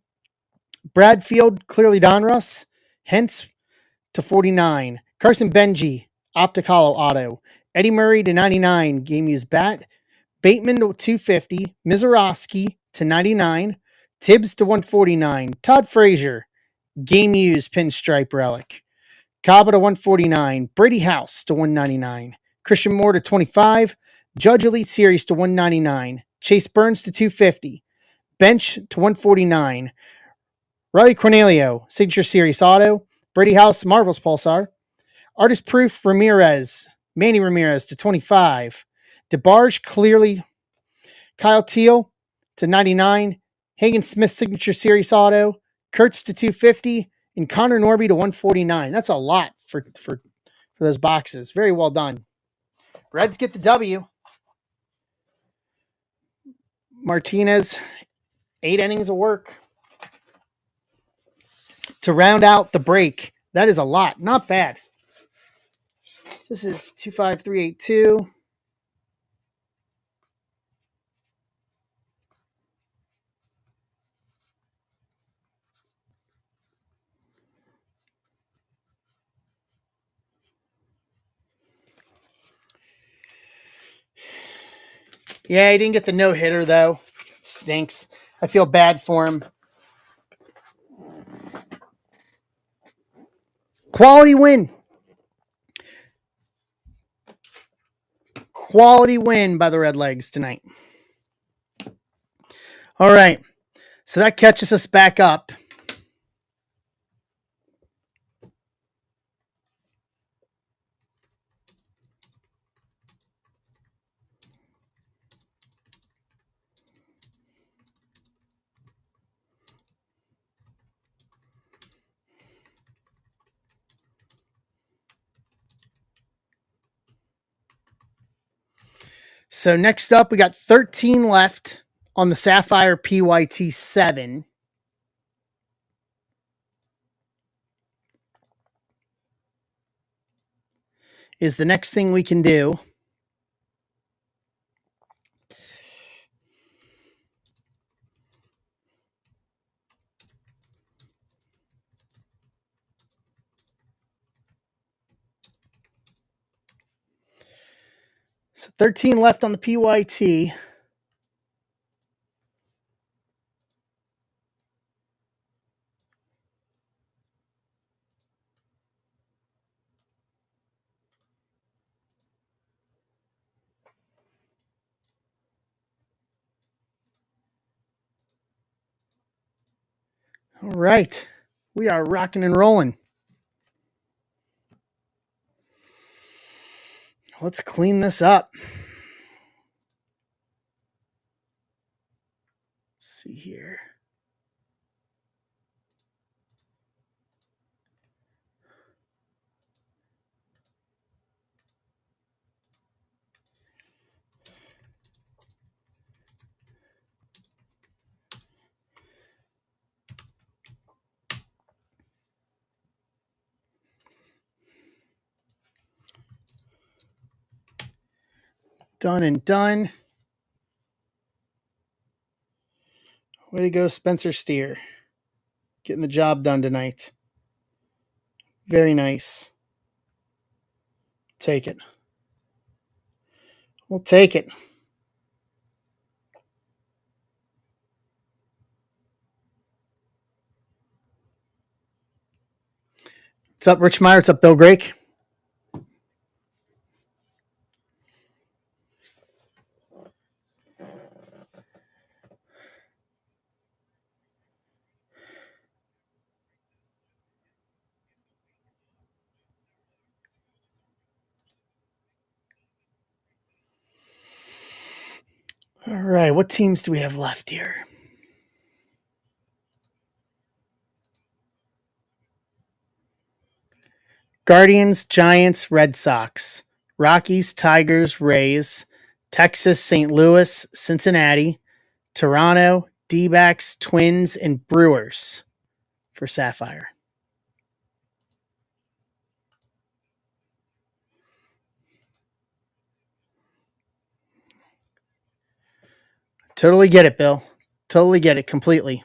Bradfield Clearly Donruss, Hence to 49, Carson Benji Opticolo Auto, Eddie Murray to 99, Game Used Bat, Bateman to 250, Mizorowski to 99, Tibbs to 149, Todd Frazier, Game Used Pinstripe Relic, Caba to 149, Brady House to 199, Christian Moore to 25, Judge Elite Series to 199, Chase Burns to 250, Bench to 149, Riley Cornelio, Signature Series Auto, Brady House Marvel's Pulsar, Artist Proof Ramirez, Manny Ramirez to 25, DeBarge Clearly, Kyle Teal to 99, Hagen Smith Signature Series Auto, Kurtz to 250, and Connor Norby to 149. That's a lot for those boxes. Very well done. Reds get the W. Martinez, 8 innings of work. To round out the break. That is a lot. Not bad. This is 25382. Yeah, he didn't get the no-hitter, though. It stinks. I feel bad for him. Quality win. Quality win by the Redlegs tonight. All right. So that catches us back up. So next up, we got 13 left on the Sapphire PYT 7. Is the next thing we can do. So 13 left on the PYT. All right. We are rocking and rolling. Let's clean this up. Let's see here. Done and done. Way to go, Spencer Steer. Getting the job done tonight. Very nice. Take it. We'll take it. What's up, Rich Meyer? What's up, Bill Grake? All right, what teams do we have left here? Guardians, Giants, Red Sox, Rockies, Tigers, Rays, Texas, St. Louis, Cincinnati, Toronto, D-backs, Twins, and Brewers for Sapphire. Totally get it, Bill. Totally get it completely.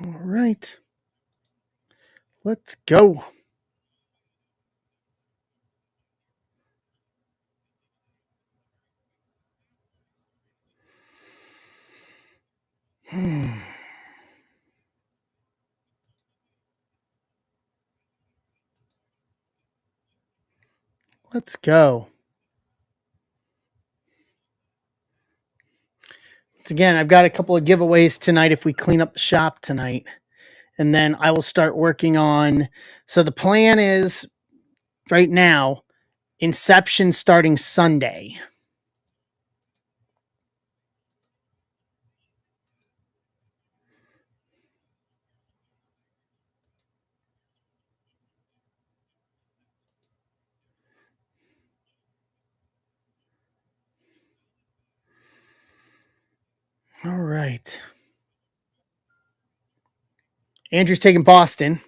All right. Let's go. Let's go. Once again, I've got a couple of giveaways tonight if we clean up the shop tonight. And then I will start working on. So the plan is right now, Inception starting Sunday. All right. Andrew's taking Boston.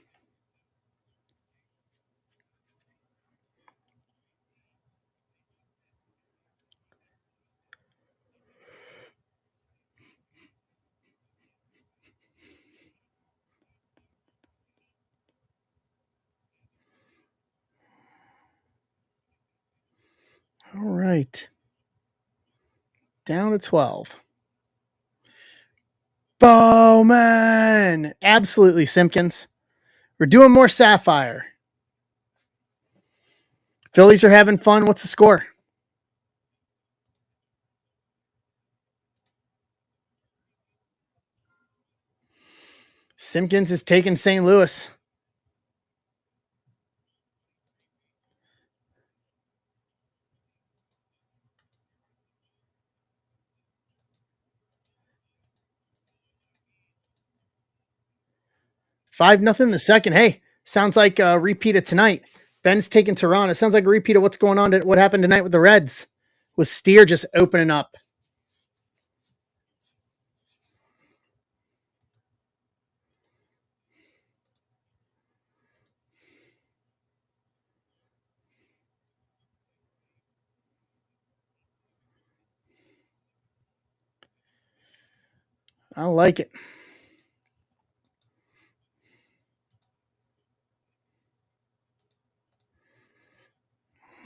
All right. Down to 12. Bowman! Absolutely, Simpkins. We're doing more Sapphire. Phillies are having fun. What's the score? Simpkins is taking St. Louis. Five nothing the second. Hey, sounds like a repeat of tonight. Ben's taking Toronto. Sounds like a repeat of what's going on. What happened tonight with the Reds? With Steer just opening up. I like it.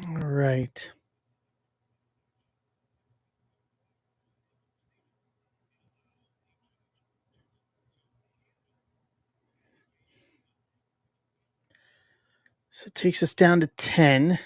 All right. So it takes us down to 10.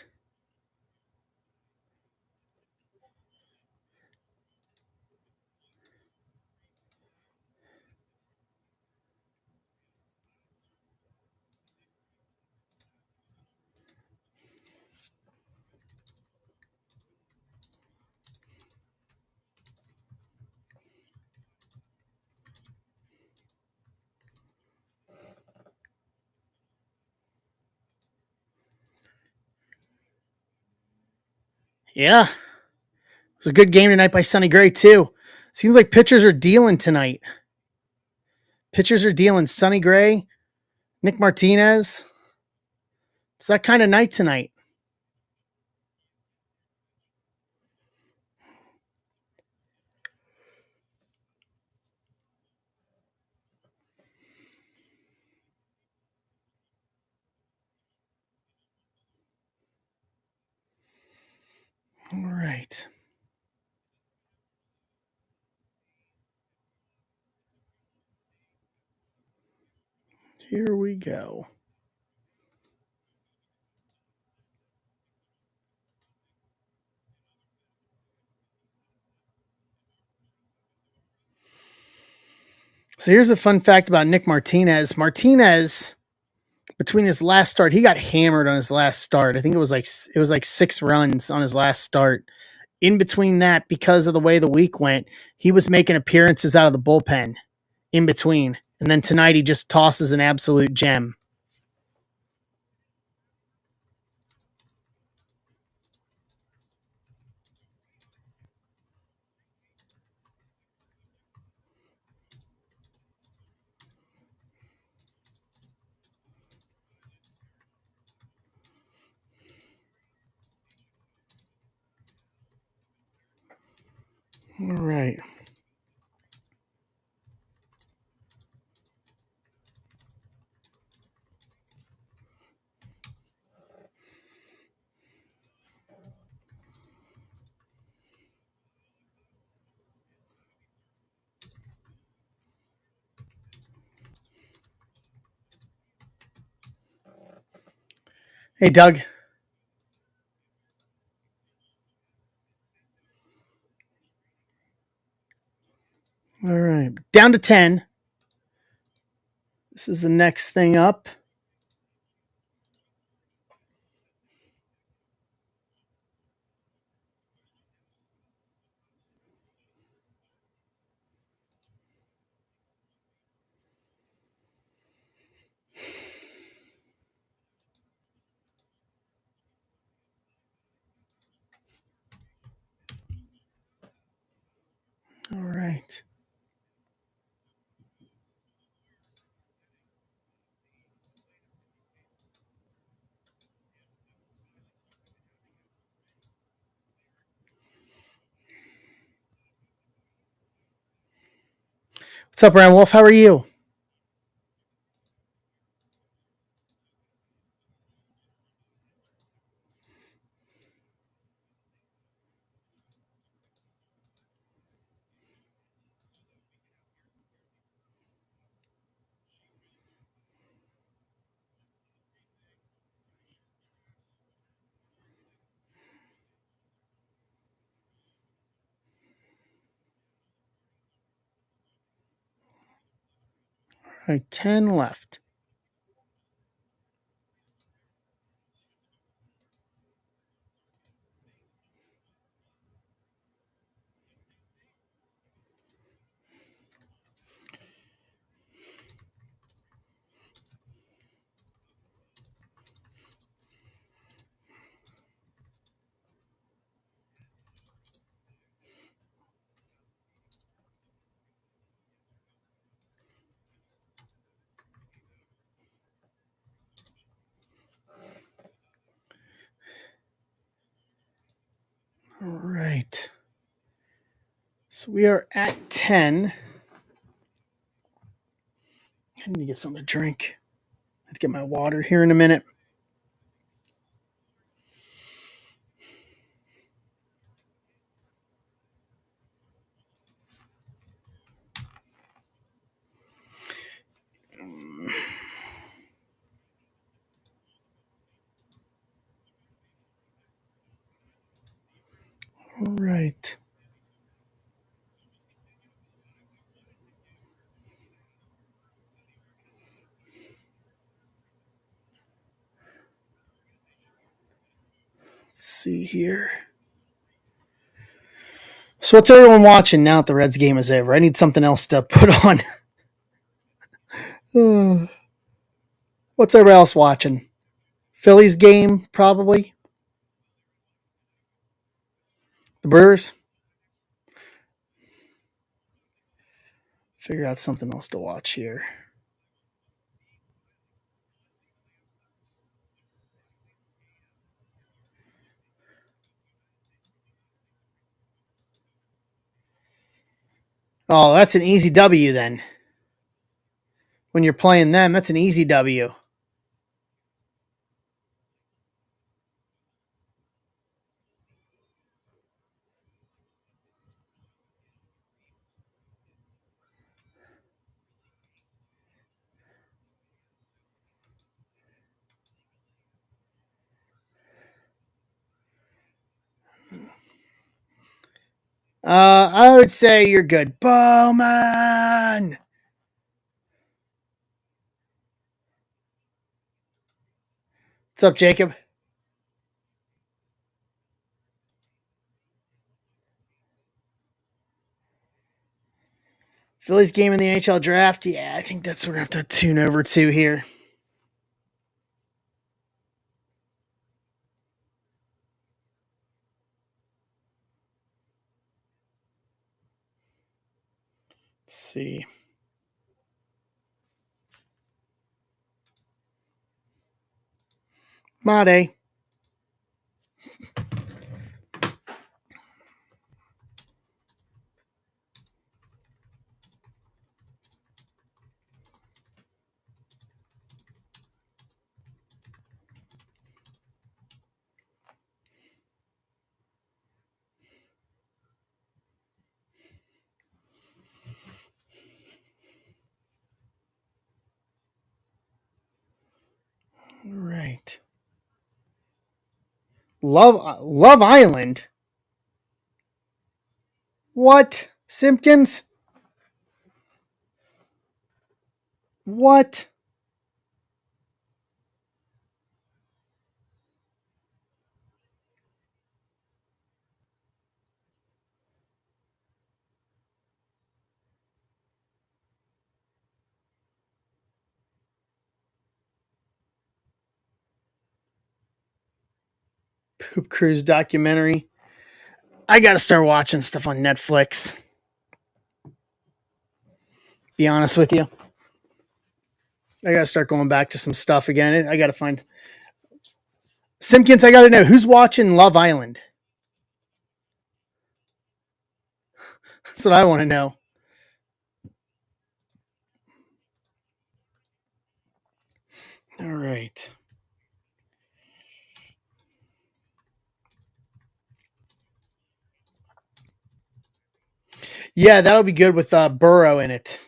Yeah. It was a good game tonight by Sonny Gray, too. Seems like pitchers are dealing tonight. Pitchers are dealing. Sonny Gray, Nick Martinez. It's that kind of night tonight. All right. Here we go. So here's a fun fact about Nick Martinez. Martinez, between his last start, he got hammered on his last start. I think it was like 6 runs on his last start. In between that, because of the way the week went, he was making appearances out of the bullpen in between. And then tonight he just tosses an absolute gem. All right. Hey, Doug. All right. Down to 10. This is the next thing up. All right. What's up, Ryan Wolf? How are you? All right. 10 left. All right. So we are at 10. I need to get something to drink. I have to get my water here in a minute. All right. Let's see here. So what's everyone watching now that the Reds game is over? I need something else to put on. What's everybody else watching? Phillies game, probably. The Brewers. Figure out something else to watch here. Oh, that's an easy W then. When you're playing them, that's an easy W. I would say you're good. Bowman! What's up, Jacob? Phillies game in the NHL draft? Yeah, I think that's what we're going to have to tune over to here. Let's see. Made. Right. Love Island. What? Simpkins? What? Poop Cruise documentary. I got to start watching stuff on Netflix. Be honest with you. I got to start going back to some stuff again. I got to find Simpkins. I got to know who's watching Love Island. That's what I want to know. All right. Yeah, that'll be good with Burrow in it.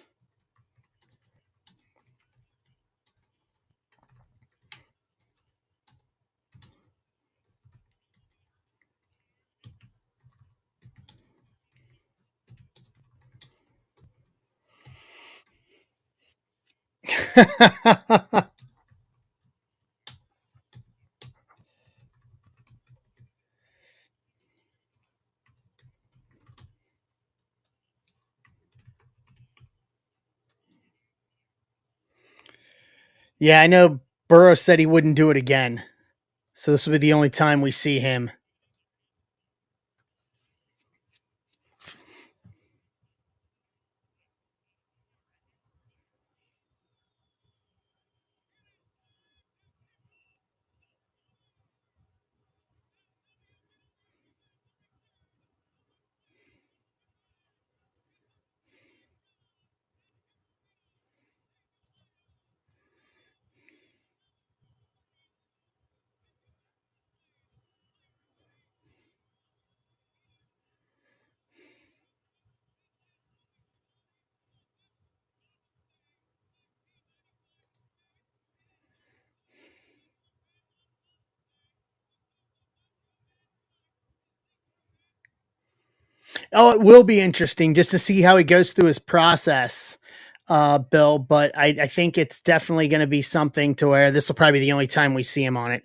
Yeah, I know Burrow said he wouldn't do it again. So this will be the only time we see him. Oh, it will be interesting just to see how he goes through his process, Bill. But I think it's definitely going to be something to where this will probably be the only time we see him on it.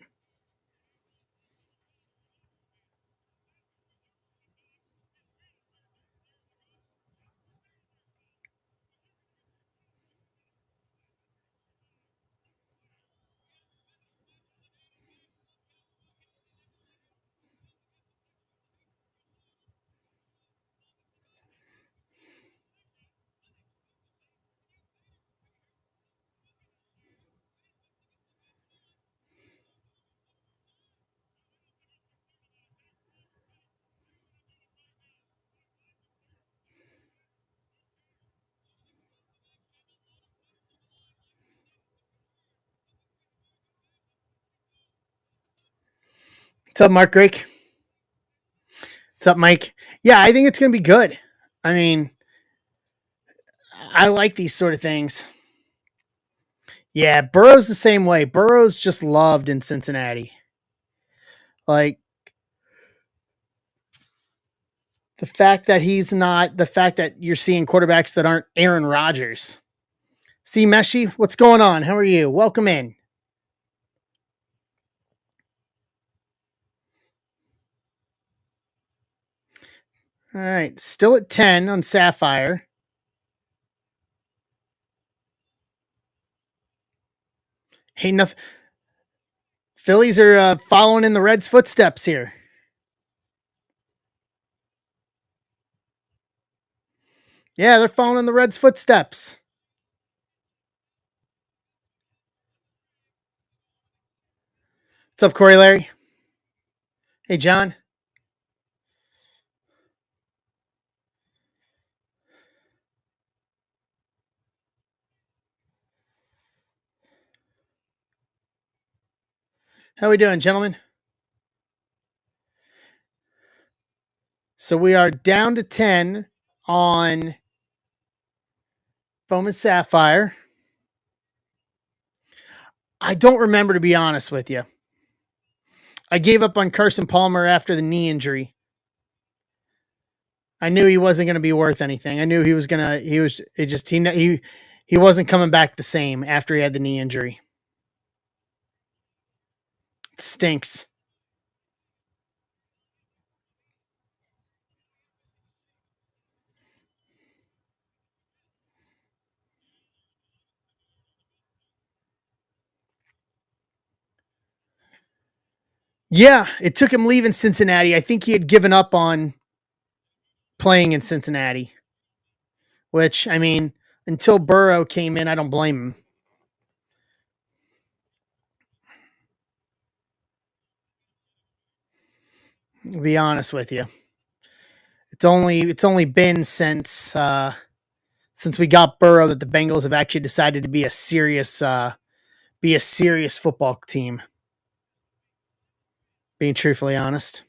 What's up, Mark Drake? What's up, Mike? Yeah, I think it's going to be good. I mean, I like these sort of things. Yeah, Burrow's the same way. Burrow's just loved in Cincinnati. Like, The fact that he's not, the fact that you're seeing quarterbacks that aren't Aaron Rodgers. See, Meshi, what's going on? How are you? Welcome in. All right, still at 10 on Sapphire. Hey, nothing. Phillies are following in the Reds' footsteps here. Yeah, they're following in the Reds' footsteps. What's up, Corey Larry? Hey, John. How we doing, gentlemen? So we are down to 10 on Foam and Sapphire. I don't remember, to be honest with you. I gave up on Carson Palmer after the knee injury. I knew he wasn't going to be worth anything. I knew he was going to, he wasn't coming back the same after he had the knee injury. It stinks. Yeah, it took him leaving Cincinnati. I think he had given up on playing in Cincinnati, which, I mean, until Burrow came in, I don't blame him. To be honest with you, it's only been since we got Burrow that the Bengals have actually decided to be a serious football team. Being truthfully honest.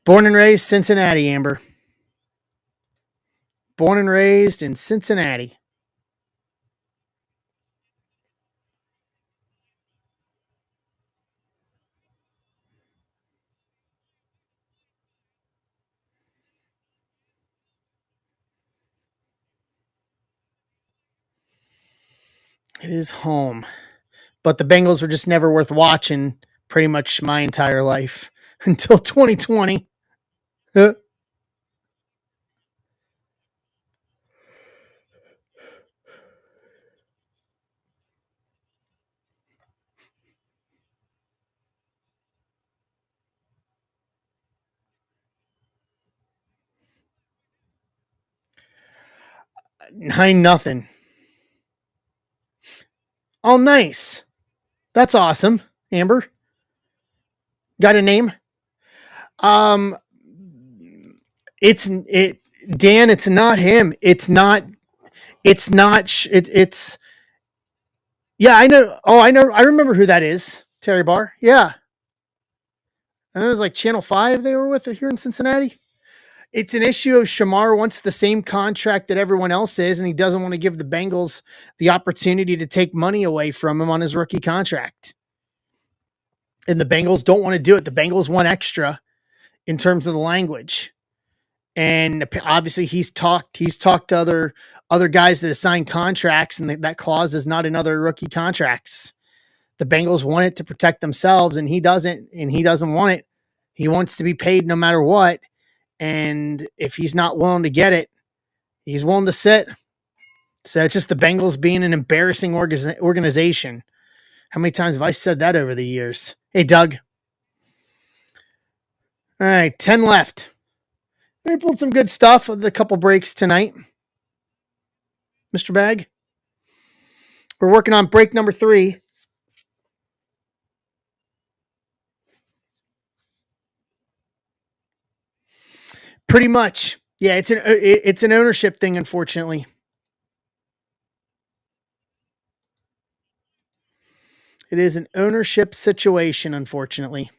Born and raised Cincinnati, Amber. Born and raised in Cincinnati. It is home. But the Bengals were just never worth watching pretty much my entire life until 2020. Nine nothing. Oh, nice. That's awesome, Amber. Got a name? Um, it Dan. It's not him. It's not. It's not. It's yeah. I know. Oh, I know. I remember who that is. Terry Barr. Yeah, and it was like Channel 5 they were with here in Cincinnati. It's an issue of Shamar wants the same contract that everyone else is, and he doesn't want to give the Bengals the opportunity to take money away from him on his rookie contract. And the Bengals don't want to do it. The Bengals want extra in terms of the language. And obviously he's talked to other guys that have signed contracts, and that clause is not in other rookie contracts. The Bengals want it to protect themselves, and he doesn't want it. He wants to be paid no matter what. And if he's not willing to get it, he's willing to sit. So it's just the Bengals being an embarrassing organization. How many times have I said that over the years? Hey, Doug. All right, 10 left. We pulled some good stuff with a couple breaks tonight. Mr. Bag. We're working on break number 3. Pretty much. Yeah, it's an ownership thing, unfortunately. It is an ownership situation, unfortunately.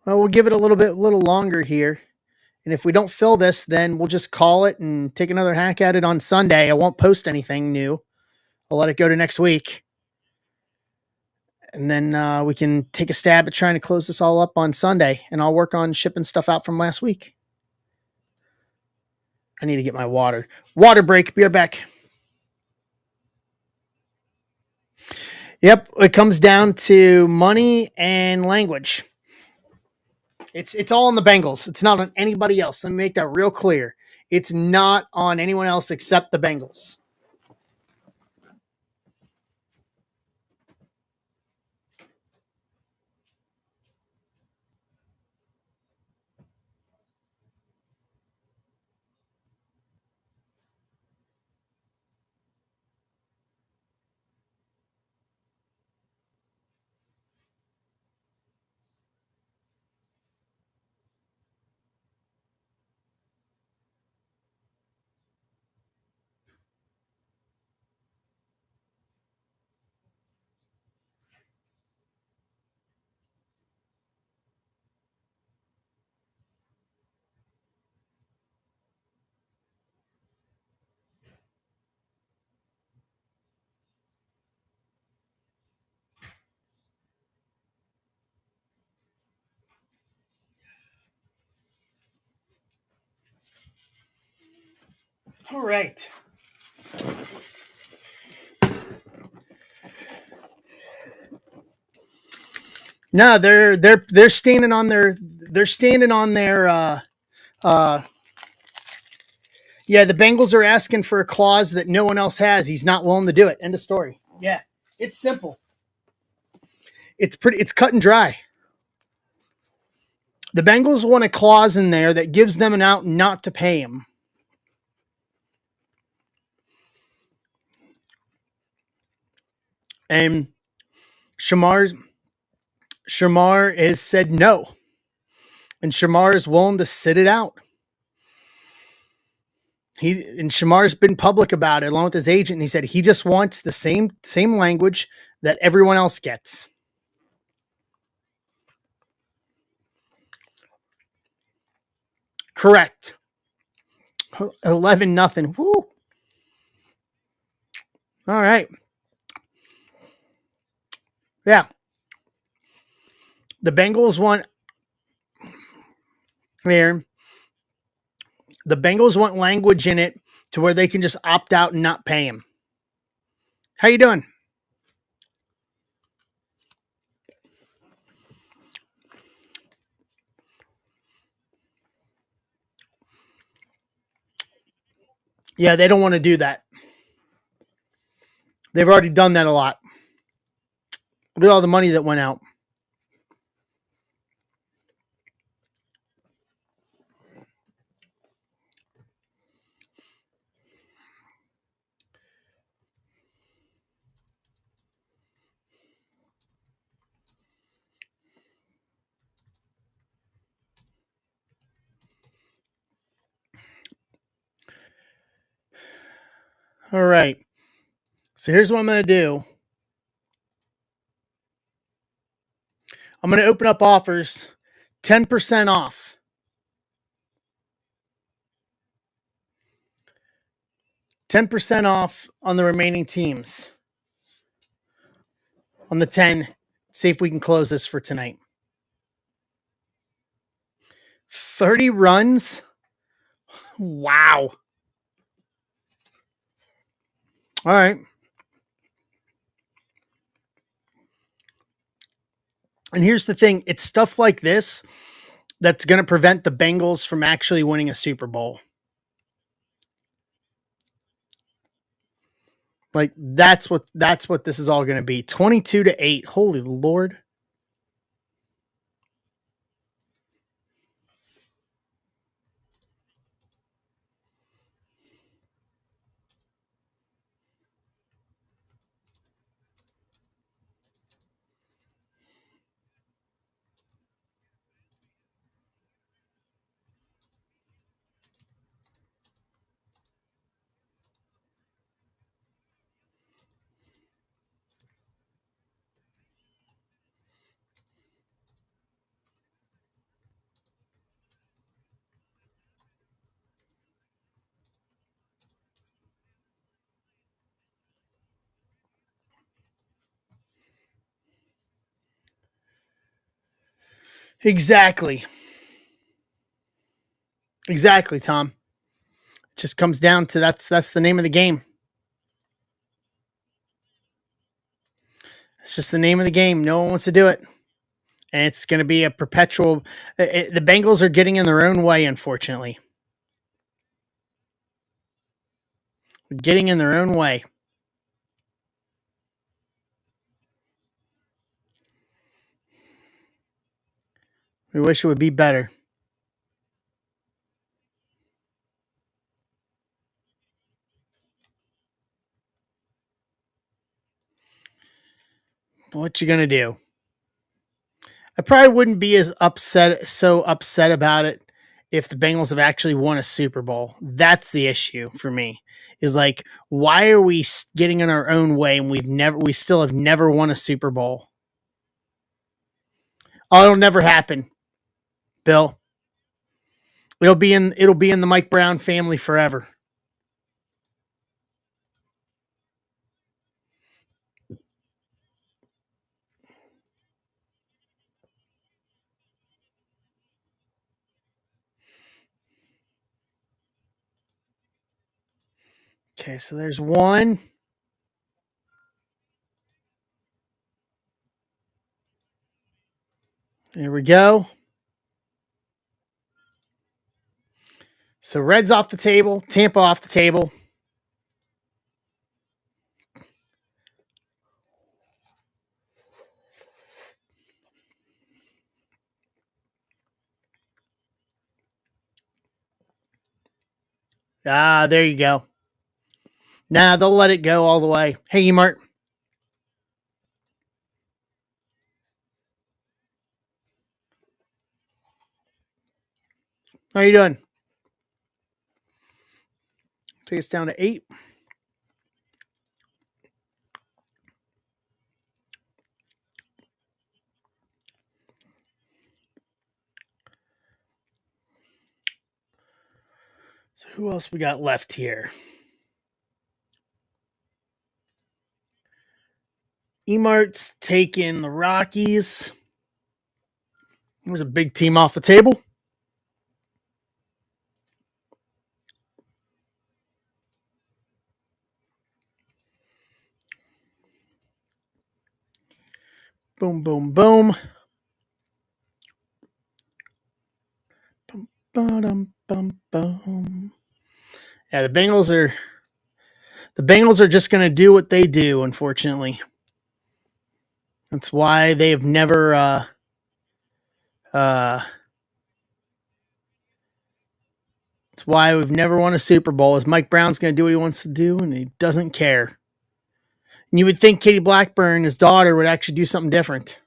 Well, we'll give it a little longer here. And if we don't fill this, then we'll just call it and take another hack at it on Sunday. I won't post anything new. I'll let it go to next week. And then we can take a stab at trying to close this all up on Sunday. And I'll work on shipping stuff out from last week. I need to get my water. Water break. Be right back. Yep. It comes down to money and language. It's all on the Bengals. It's not on anybody else. Let me make that real clear. It's not on anyone else except the Bengals. All right. No, they're standing on their uh yeah, the Bengals are asking for a clause that no one else has. He's not willing to do it. End of story. Yeah. It's simple. It's cut and dry. The Bengals want a clause in there that gives them an out not to pay him. And Shamar has said no. And Shamar is willing to sit it out. Shamar's been public about it along with his agent. And he said he just wants the same language that everyone else gets. Correct. 11-0. Woo. All right. Yeah. The Bengals want here. The Bengals want language in it to where they can just opt out and not pay him. How you doing? Yeah, they don't want to do that. They've already done that a lot. Look at all the money that went out. All right. So here's what I'm going to do. I'm going to open up offers 10% off. 10% off on the remaining teams. On the 10. See if we can close this for tonight. 30 runs. Wow. All right. And here's the thing. It's stuff like this that's going to prevent the Bengals from actually winning a Super Bowl. Like that's what this is all going to be. 22-8. Holy Lord. Exactly. Exactly, Tom. It just comes down to that's the name of the game. It's just the name of the game. No one wants to do it. And it's going to be a perpetual. The Bengals are getting in their own way, unfortunately. Getting in their own way. We wish it would be better. What you gonna do? I probably wouldn't be as upset about it if the Bengals have actually won a Super Bowl. That's the issue for me. Is like, why are we getting in our own way and we still have never won a Super Bowl? Oh, it'll never happen, Bill. It'll be in the Mike Brown family forever. Okay, so there's one. There we go. So Reds off the table, Tampa off the table. Ah, there you go. Nah, they'll let it go all the way. Hey, Mart. How you doing? Take us down to 8. So who else we got left here? Emart's taking the Rockies. There's a big team off the table. Boom, boom, boom. Bum, ba-dum, bum, bum. Yeah, the Bengals are just going to do what they do. Unfortunately, that's why they have never. That's why we've never won a Super Bowl. Is Mike Brown's going to do what he wants to do, and he doesn't care. And you would think Katie Blackburn, his daughter, would actually do something different.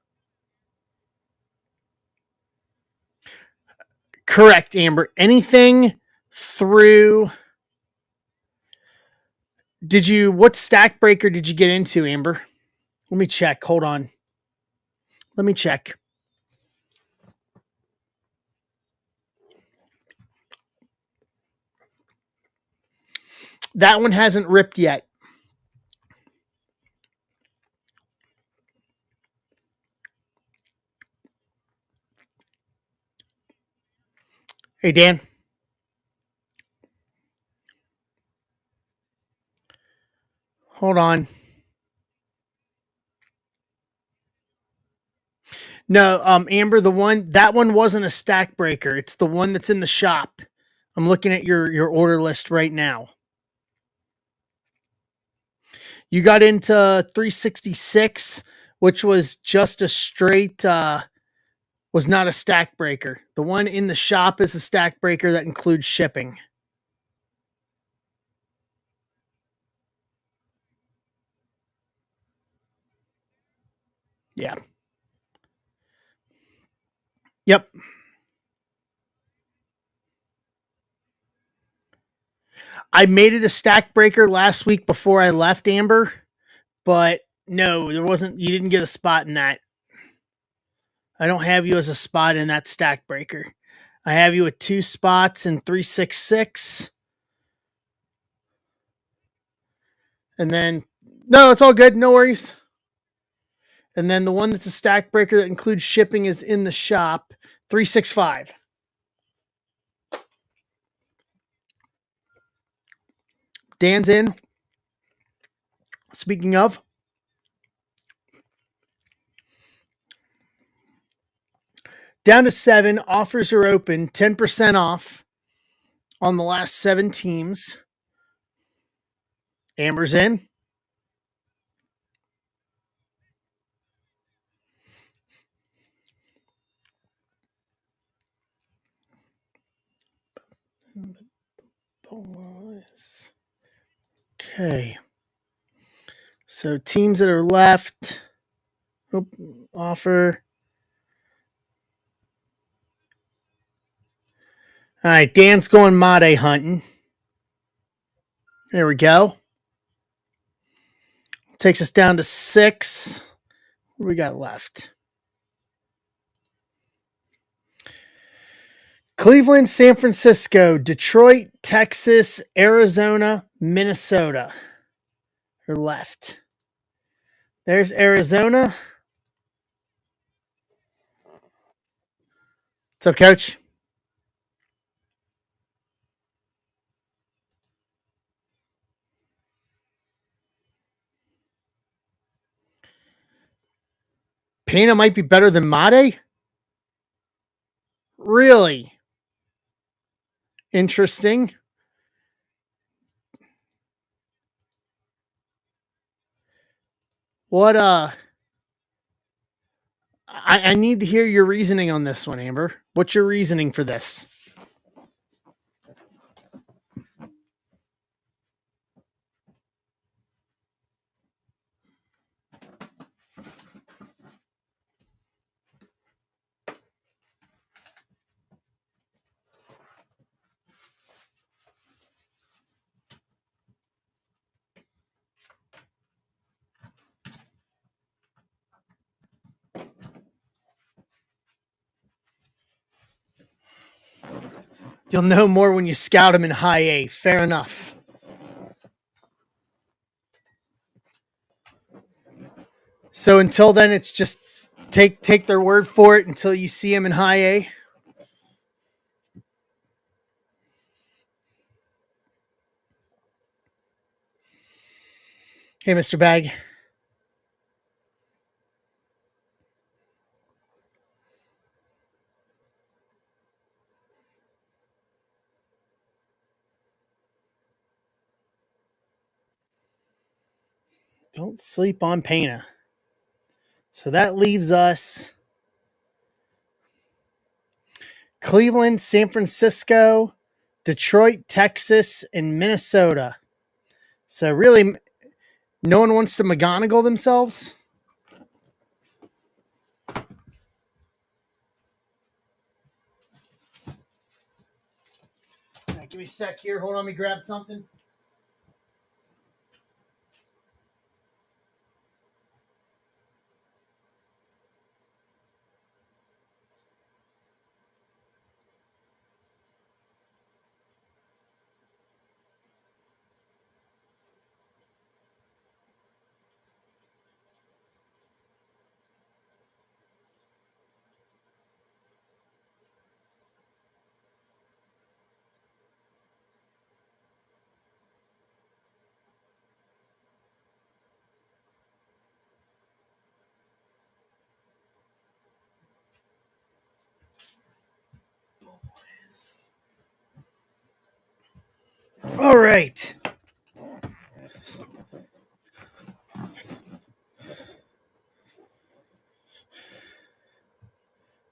Correct, Amber. Anything through. What stack breaker did you get into, Amber? Let me check. Hold on. Let me check. That one hasn't ripped yet. Hey, Dan. Hold on. No, Amber, that one wasn't a stack breaker. It's the one that's in the shop. I'm looking at your order list right now. You got into 366, which was just a straight was not a stack breaker. The one in the shop is a stack breaker that includes shipping. Yeah. Yep. I made it a stack breaker last week before I left, Amber, but no, there wasn't. You didn't get a spot in that. I don't have you as a spot in that stack breaker. I have you at 2 spots in 366. And then, no, it's all good. No worries. And then the one that's a stack breaker that includes shipping is in the shop. 365. Dan's in. Speaking of, down to 7. Offers are open. 10% off on the last 7 teams. Amber's in. Okay. So teams that are left. Offer. All right. Dan's going Mate hunting. There we go. Takes us down to 6. What do we got left? Cleveland, San Francisco, Detroit, Texas, Arizona, Minnesota are left. There's Arizona. What's up, Coach? Pena might be better than Mate? Really? Interesting. What I need to hear your reasoning on this one, Amber. What's your reasoning for this? You'll know more when you scout him in high A. Fair enough. So until then, it's just take their word for it until you see him in high A. Hey, Mr. Bag. Don't sleep on Pena. So that leaves us Cleveland, San Francisco, Detroit, Texas, and Minnesota. So really, no one wants to McGonagall themselves. Right, give me a sec here. Hold on, let me grab something. All right.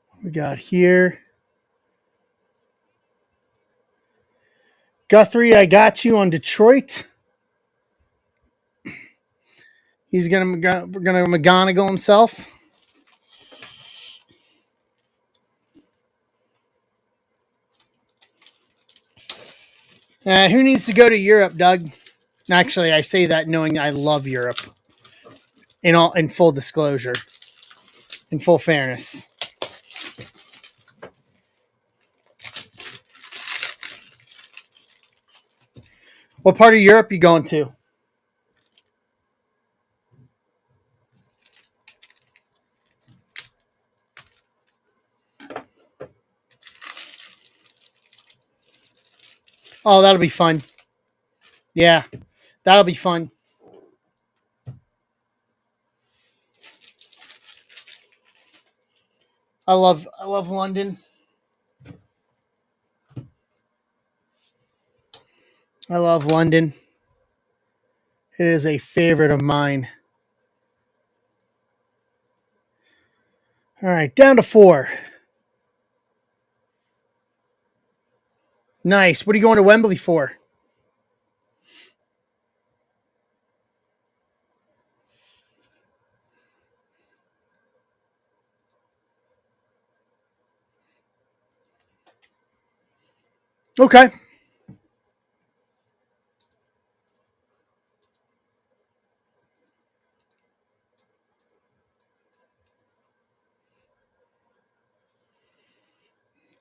What we got here. Guthrie, I got you on Detroit. He's gonna McGonagall himself. Who needs to go to Europe, Doug? Actually, I say that knowing I love Europe. In full disclosure, in full fairness. What part of Europe you going to? Oh, that'll be fun. Yeah, that'll be fun. I love London. I love London. It is a favorite of mine. All right, down to 4. Nice. What are you going to Wembley for? Okay.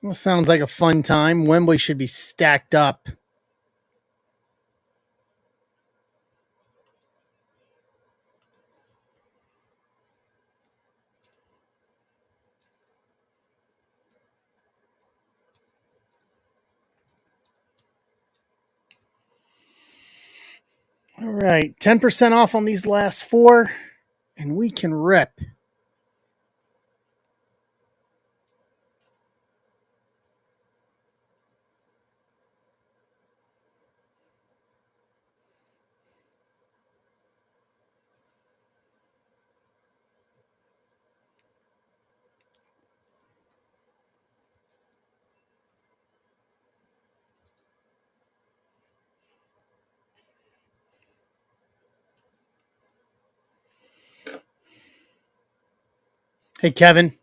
Well, sounds like a fun time. Wembley should be stacked up. All right, 10% off on these last 4, and we can rip. Hey, Kevin.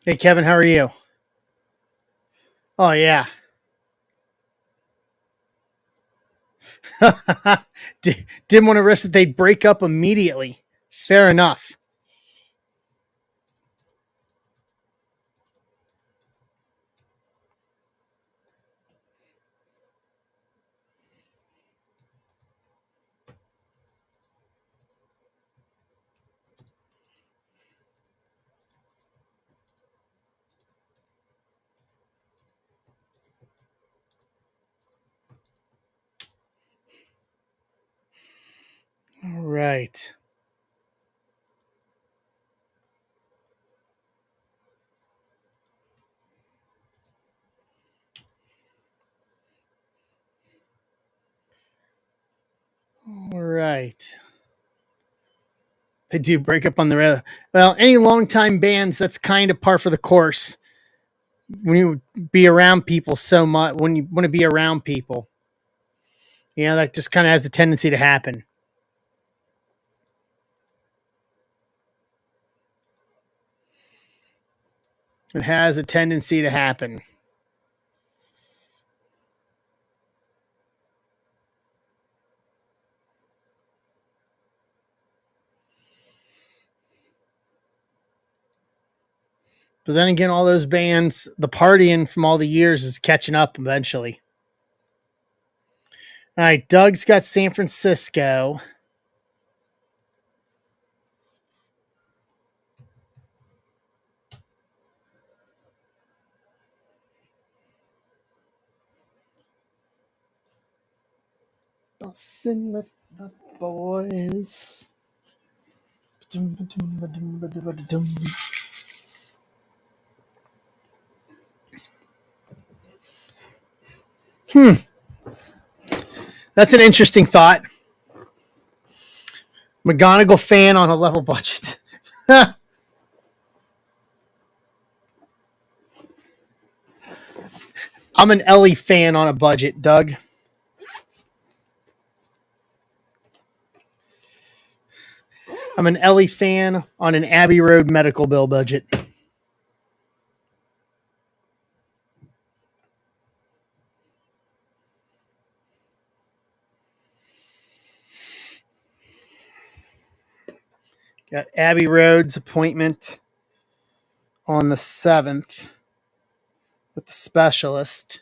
Hey, Kevin, how are you? Oh, yeah. Didn't want to risk that they'd break up immediately. Fair enough. All right. All right. They do break up on the road. Well, any longtime bands, that's kind of par for the course. When you be around people so much, when you want to be around people, that just kind of has a tendency to happen. It has a tendency to happen. But then again, all those bands, the partying from all the years is catching up eventually. All right, Doug's got San Francisco. I'll sing with the boys. That's an interesting thought. McGonagall fan on a level budget. I'm an Ellie fan on a budget, Doug. I'm an Ellie fan on an Abbey Road medical bill budget. Got Abbey Road's appointment on the 7th. with the specialist.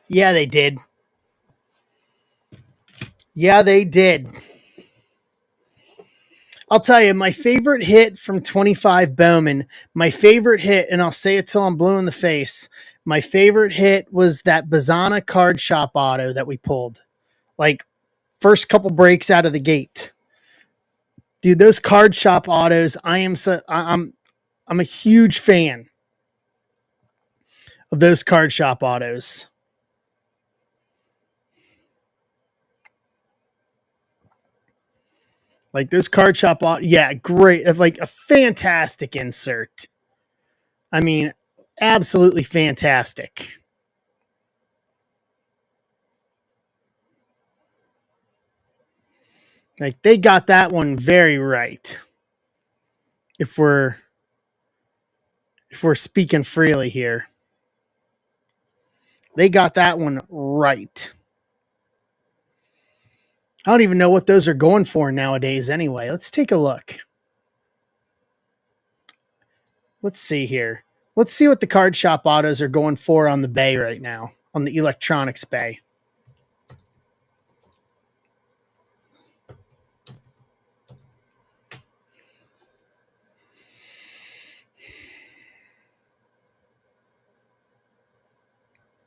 Yeah, they did. Yeah, they did. I'll tell you, my favorite hit from 25 Bowman, my favorite hit, and I'll say it till I'm blue in the face. My favorite hit was that Bazana card shop auto that we pulled. Like, first couple breaks out of the gate. Dude, those card shop autos, I'm a huge fan of those card shop autos. Like those card shop auto, yeah, great. Like a fantastic insert. I mean, absolutely fantastic. Like they got that one very right. If we're speaking freely here. They got that one right. I don't even know what those are going for nowadays anyway. Let's take a look. Let's see here. Let's see what the card shop autos are going for on the bay right now, on the electronics bay.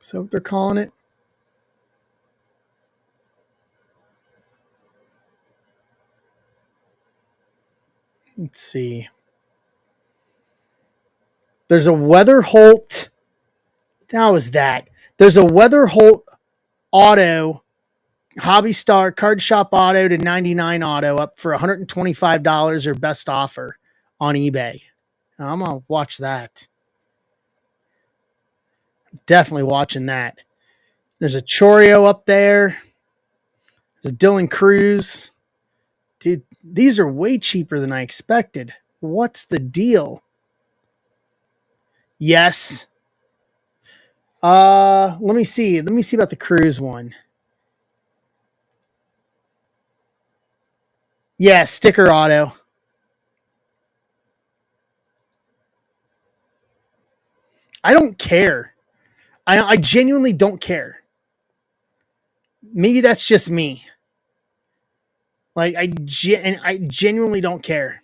So what they're calling it. Let's see. There's a Weather Holt. How is that? There's a Weather Holt auto, Hobby Star card shop auto to 99 auto up for $125 or best offer on eBay. I'm going to watch that. Definitely watching that. There's a Chorio up there. There's a Dylan Cruz. Dude, these are way cheaper than I expected. What's the deal? Yes. Let me see. Let me see about the Cruz one. Yeah, sticker auto. I don't care. I genuinely don't care. Maybe that's just me. Like I genuinely don't care.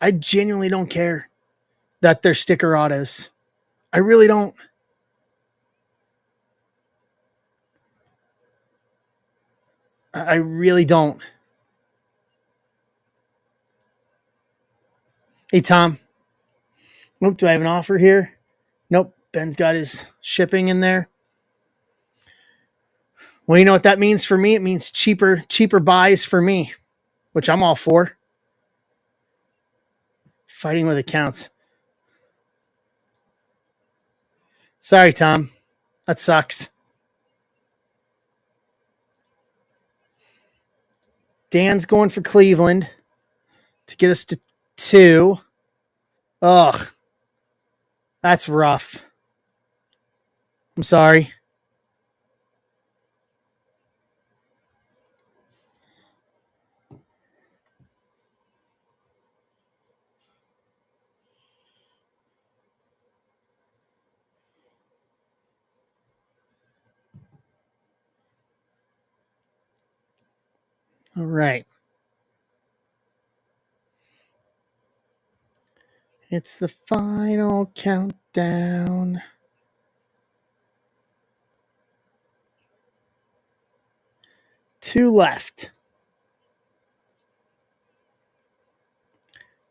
I genuinely don't care that they're sticker autos. I really don't. I really don't. Hey Tom. Nope. Do I have an offer here? Nope. Ben's got his shipping in there. Well, you know what that means for me? It means cheaper buys for me, which I'm all for. Fighting with accounts. Sorry, Tom. That sucks. Dan's going for Cleveland to get us to 2. Ugh. That's rough. I'm sorry. All right. It's the final countdown. Two left.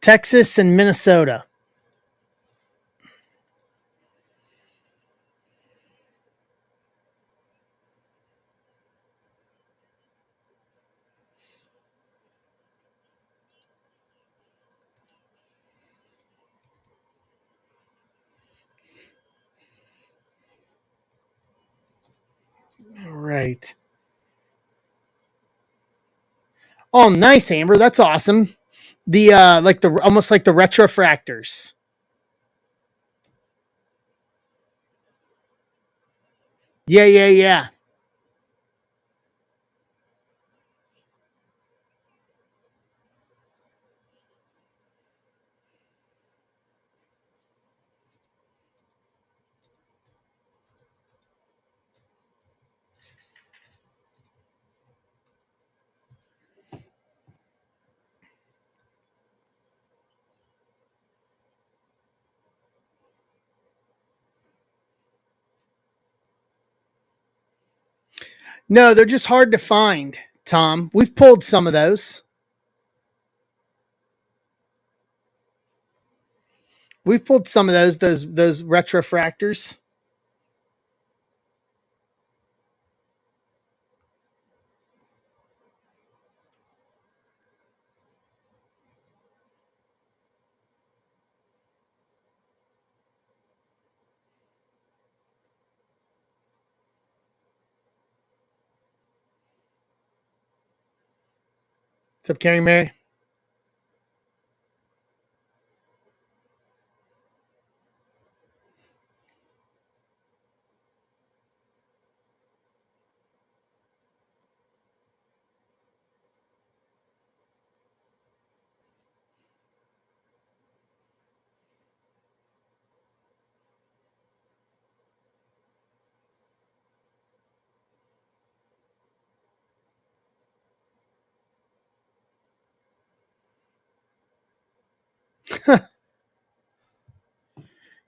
Texas and Minnesota. All right. Oh, nice, Amber. That's awesome. The like the almost like the retrofractors. Yeah, yeah, yeah. No, they're just hard to find, Tom. We've pulled some of those. We've pulled some of those retrofractors. What's up, Carrie Mary?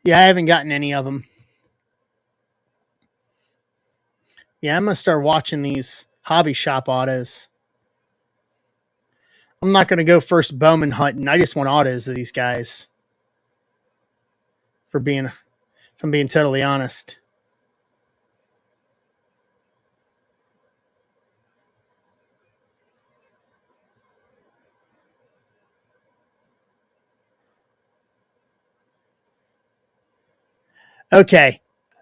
Yeah, I haven't gotten any of them. Yeah, I'm gonna start watching these hobby shop autos. I'm not gonna go first Bowman hunting. I just want autos of these guys. For being, if I'm being totally honest. Okay,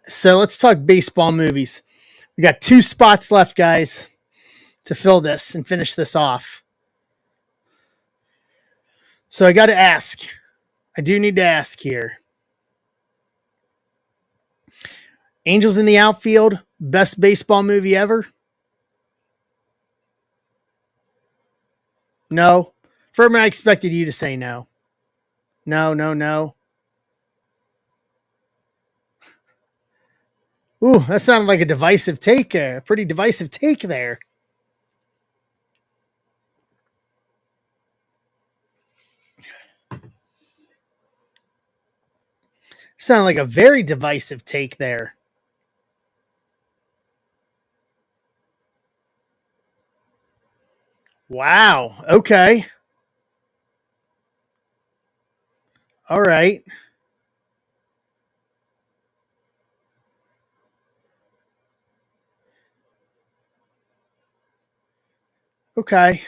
so let's talk baseball movies. We got 2 spots left, guys, to fill this and finish this off. So I got to ask. I do need to ask here. Angels in the Outfield, best baseball movie ever? No. Furman, I expected you to say no. No, no, no. Ooh, that sounded like a divisive take. A pretty divisive take there. Sounded like a very divisive take there. Wow. Okay. All right. Okay.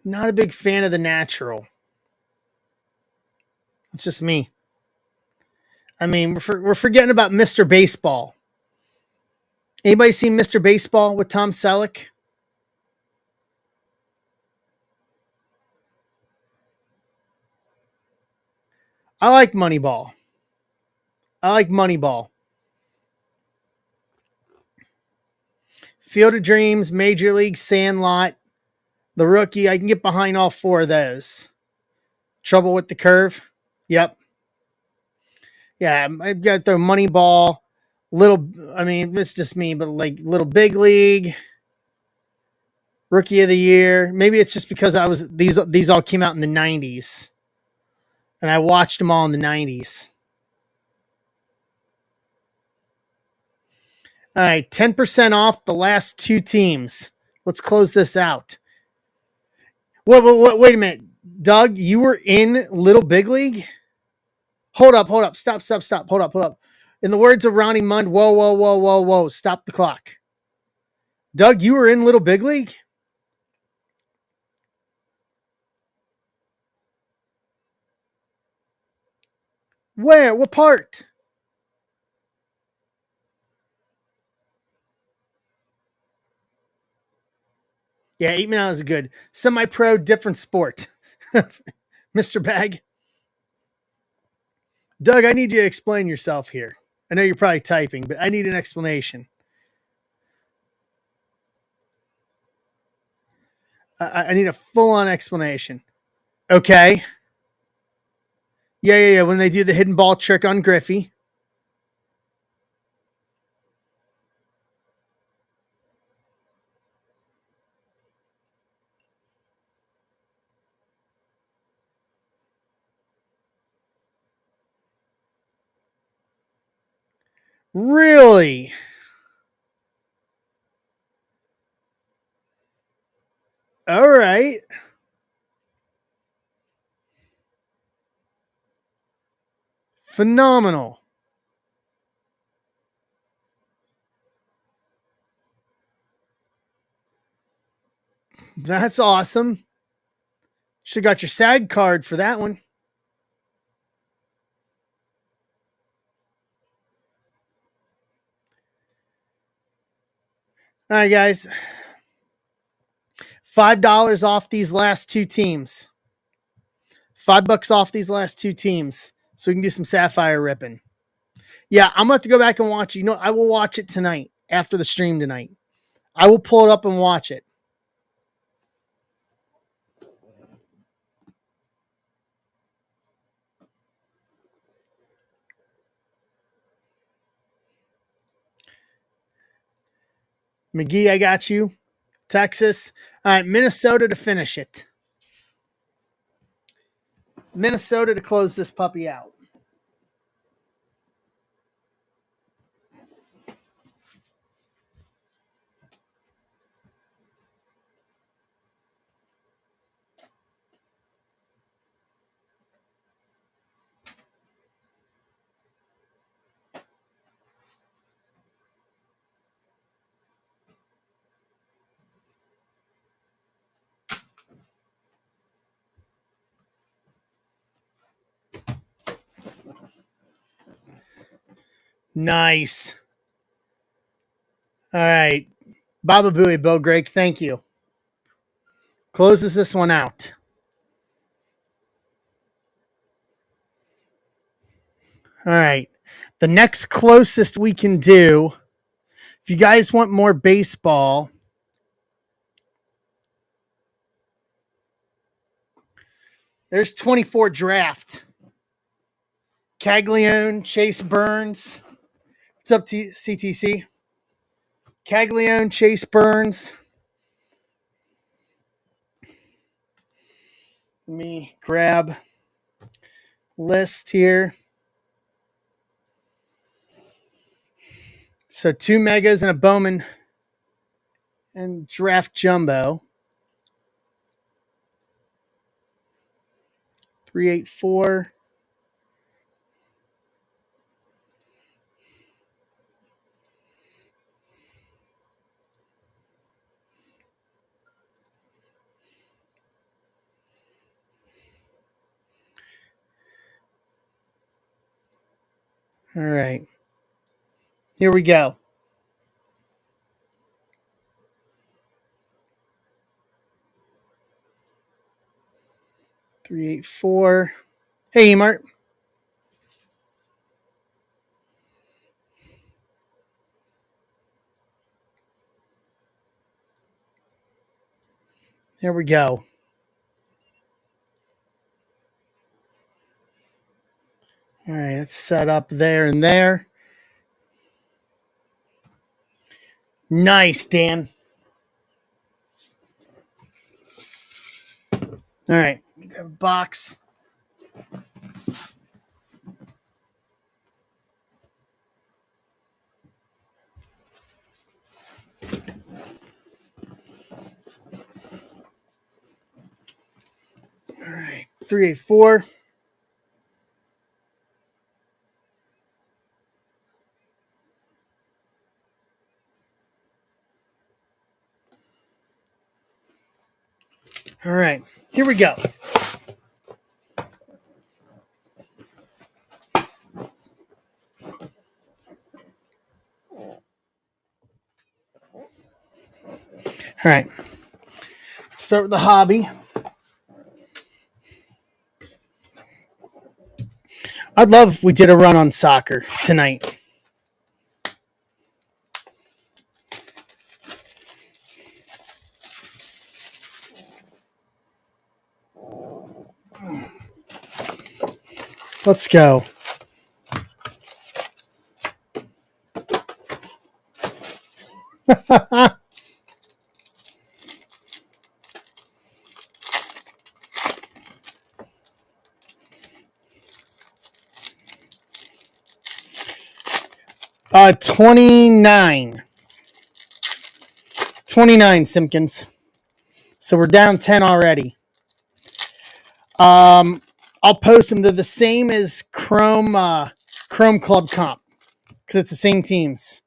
Not a big fan of The Natural. It's just me. I mean, we're forgetting about Mr. Baseball. Anybody seen Mr. Baseball with Tom Selleck? I like Moneyball. I like Moneyball. Field of Dreams, Major League, Sandlot, The Rookie. I can get behind all 4 of those. Trouble with the Curve. Yep. Yeah, I've got to throw Moneyball. Little, I mean, it's just me, but like Little Big League, Rookie of the Year. Maybe it's just because I was these all came out in the '90s, and I watched them all in the '90s. All right, 10% off the last 2 teams. Let's close this out. Wait a minute, Doug. You were in Little Big League. Hold up, stop. Hold up. In the words of Ronnie Mund, whoa, stop the clock. Doug, you were in Little Big League? Where? What part? Yeah, 8 Man is good. Semi-pro, different sport. Mr. Bag. Doug, I need you to explain yourself here. I know you're probably typing, but I need an explanation. I need a full-on explanation. Okay. Yeah. When they do the hidden ball trick on Griffey. Really? All right. Phenomenal. That's awesome. Should have got your SAG card for that one. All right, guys. $5 off these last two teams. $5 off these last two teams. So we can do some Sapphire ripping. Yeah, I'm gonna have to go back and watch it. You know, I will watch it tonight after the stream tonight. I will pull it up and watch it. McGee, I got you. Texas. All right, Minnesota to finish it. Minnesota to close this puppy out. Nice. All right. Baba Booey, Bill Greg, thank you. Closes this one out. All right. The next closest we can do, if you guys want more baseball, there's 24 draft. Caglione, Chase Burns. What's up, CTC? Caglione, Chase Burns. Let me grab list here. So 2 megas and a Bowman and draft jumbo. 384. All right. Here we go. Three, 8, 4. Hey, Mart. There we go. All right, it's set up there and there. Nice, Dan. All right, grab a box. All right, 384. All right, here we go. All right, let's start with the hobby. I'd love if we did a run on soccer tonight. Let's go. Uh, 29. 29, Simpkins. So we're down 10 already. I'll post them. They're the same as Chrome Club Comp because it's the same teams.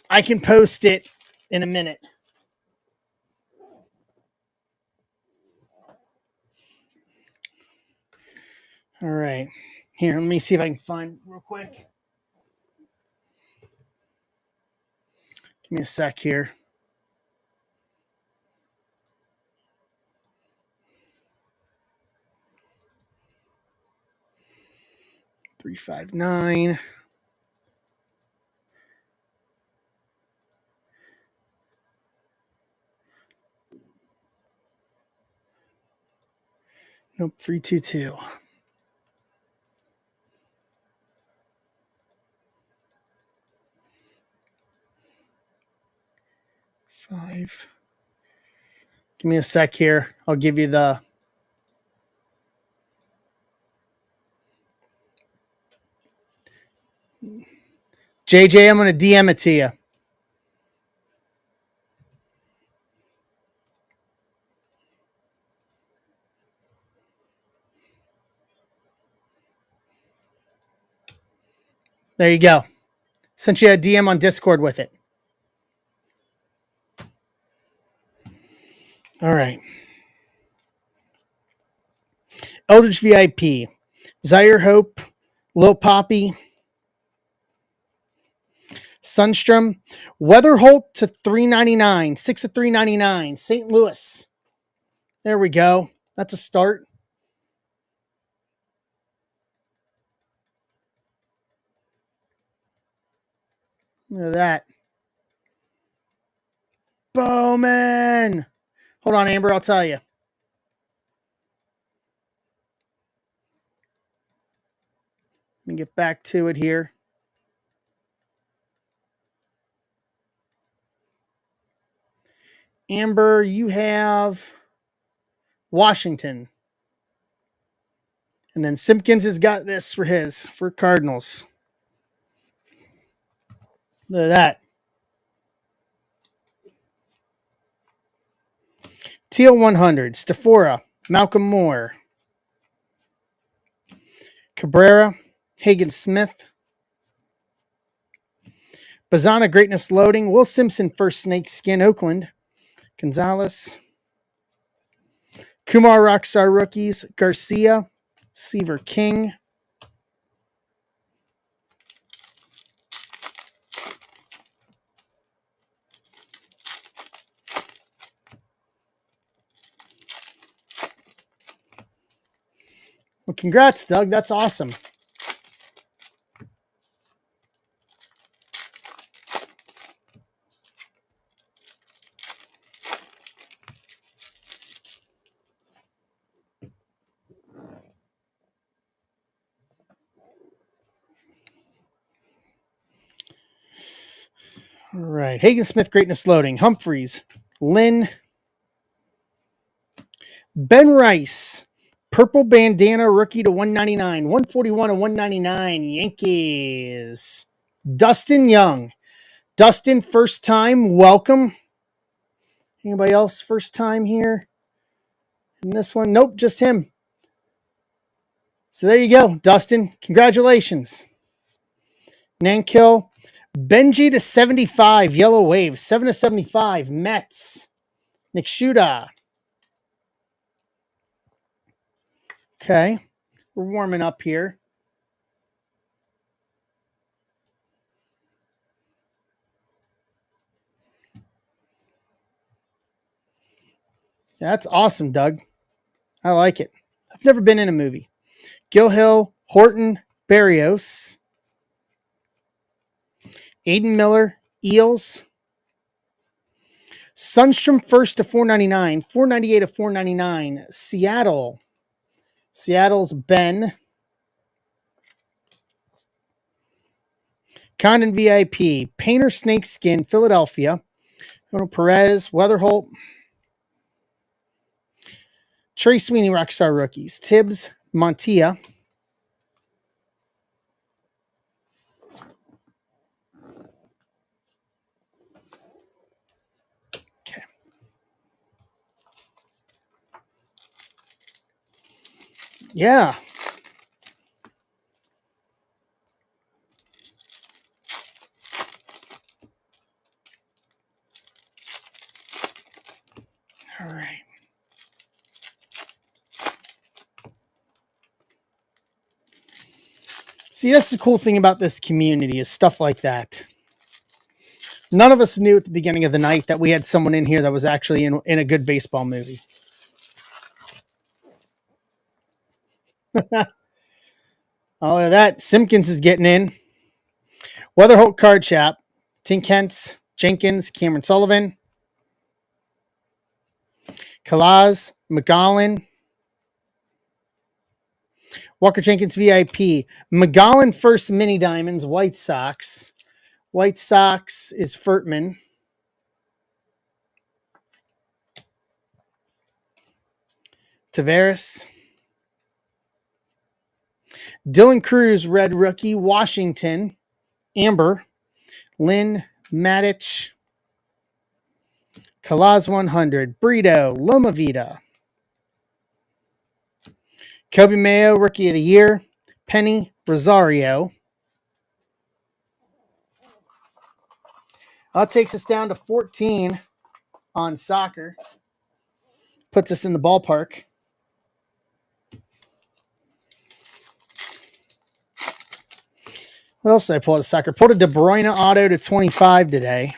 I can post it in a minute. All right. Here, let me see if I can find real quick. Give me a sec here. $359. Nope, 322. Five. Give me a sec here. I'll give you the. JJ, I'm going to DM it to you. There you go. Sent you a DM on Discord with it. All right. Eldritch VIP. Zaire Hope. Lil Poppy. Sunstrom. Weatherholt to $3.99. 6 of $3.99. St. Louis. There we go. That's a start. Look at that. Bowman. Hold on, Amber. I'll tell you. Let me get back to it here. Amber, you have Washington. And then Simpkins has got this for Cardinals. Look at that. Teal 100, Stafora, Malcolm Moore, Cabrera, Hagen Smith, Bazana Greatness Loading, Will Simpson First Snake Skin, Oakland, Gonzalez, Kumar Rockstar Rookies, Garcia, Seaver King, well, congrats, Doug. That's awesome. All right. Hagen Smith Greatness Loading, Humphreys, Lynn, Ben Rice, Purple Bandana Rookie to 199, 141 and 199, Yankees. Dustin Young. Dustin, first time, welcome. Anybody else first time here in this one? Nope, just him. So there you go, Dustin. Congratulations. Nankill. Benji to 75, Yellow Wave. 7 to 75, Mets. Nick Shuda. Okay, we're warming up here. That's awesome, Doug. I like it. I've never been in a movie. Gil Hill, Horton, Barrios, Aiden Miller, Eels, Sundstrom first to 499, 498 to 499, Seattle. Seattle's Ben. Condon VIP, Painter Snakeskin, Philadelphia. Perez, Weatherholt. Trey Sweeney, Rockstar Rookies. Tibbs, Montilla. Okay. Yeah. All right. See, that's the cool thing about this community is stuff like that. None of us knew at the beginning of the night that we had someone in here that was actually in a good baseball movie. All of that. Simpkins is getting in. Weatherholt Card Shop. Tinkents, Jenkins, Cameron Sullivan. Kalaz, McGowan. Walker Jenkins VIP. McGowan first mini diamonds, White Sox. White Sox is Furtman. Tavares. Dylan Cruz, red rookie, Washington. Amber. Lynn Matic. Kalaz 100. Brito. Loma Vida. Kobe Mayo, rookie of the year. Penny Rosario. That takes us down to 14 on soccer. Puts us in the ballpark. What else did I pull out of soccer? Pulled a De Bruyne auto to 25 today.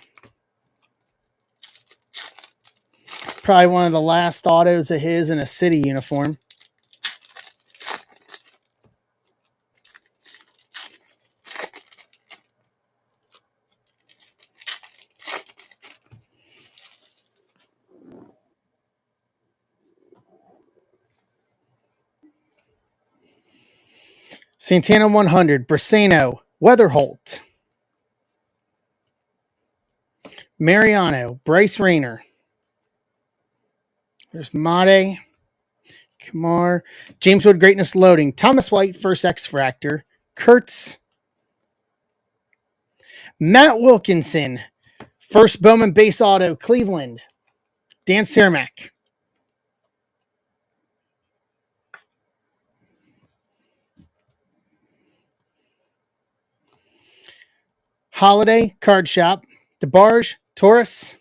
Probably one of the last autos of his in a City uniform. Santana 100. Briseno. Weatherholt. Mariano. Bryce Rayner. There's Mate. Kamar. James Wood Greatness Loading. Thomas White, first X Fractor. Kurtz. Matt Wilkinson. First Bowman base auto. Cleveland. Dan Cermak. Holiday. Card Shop. DeBarge. Taurus.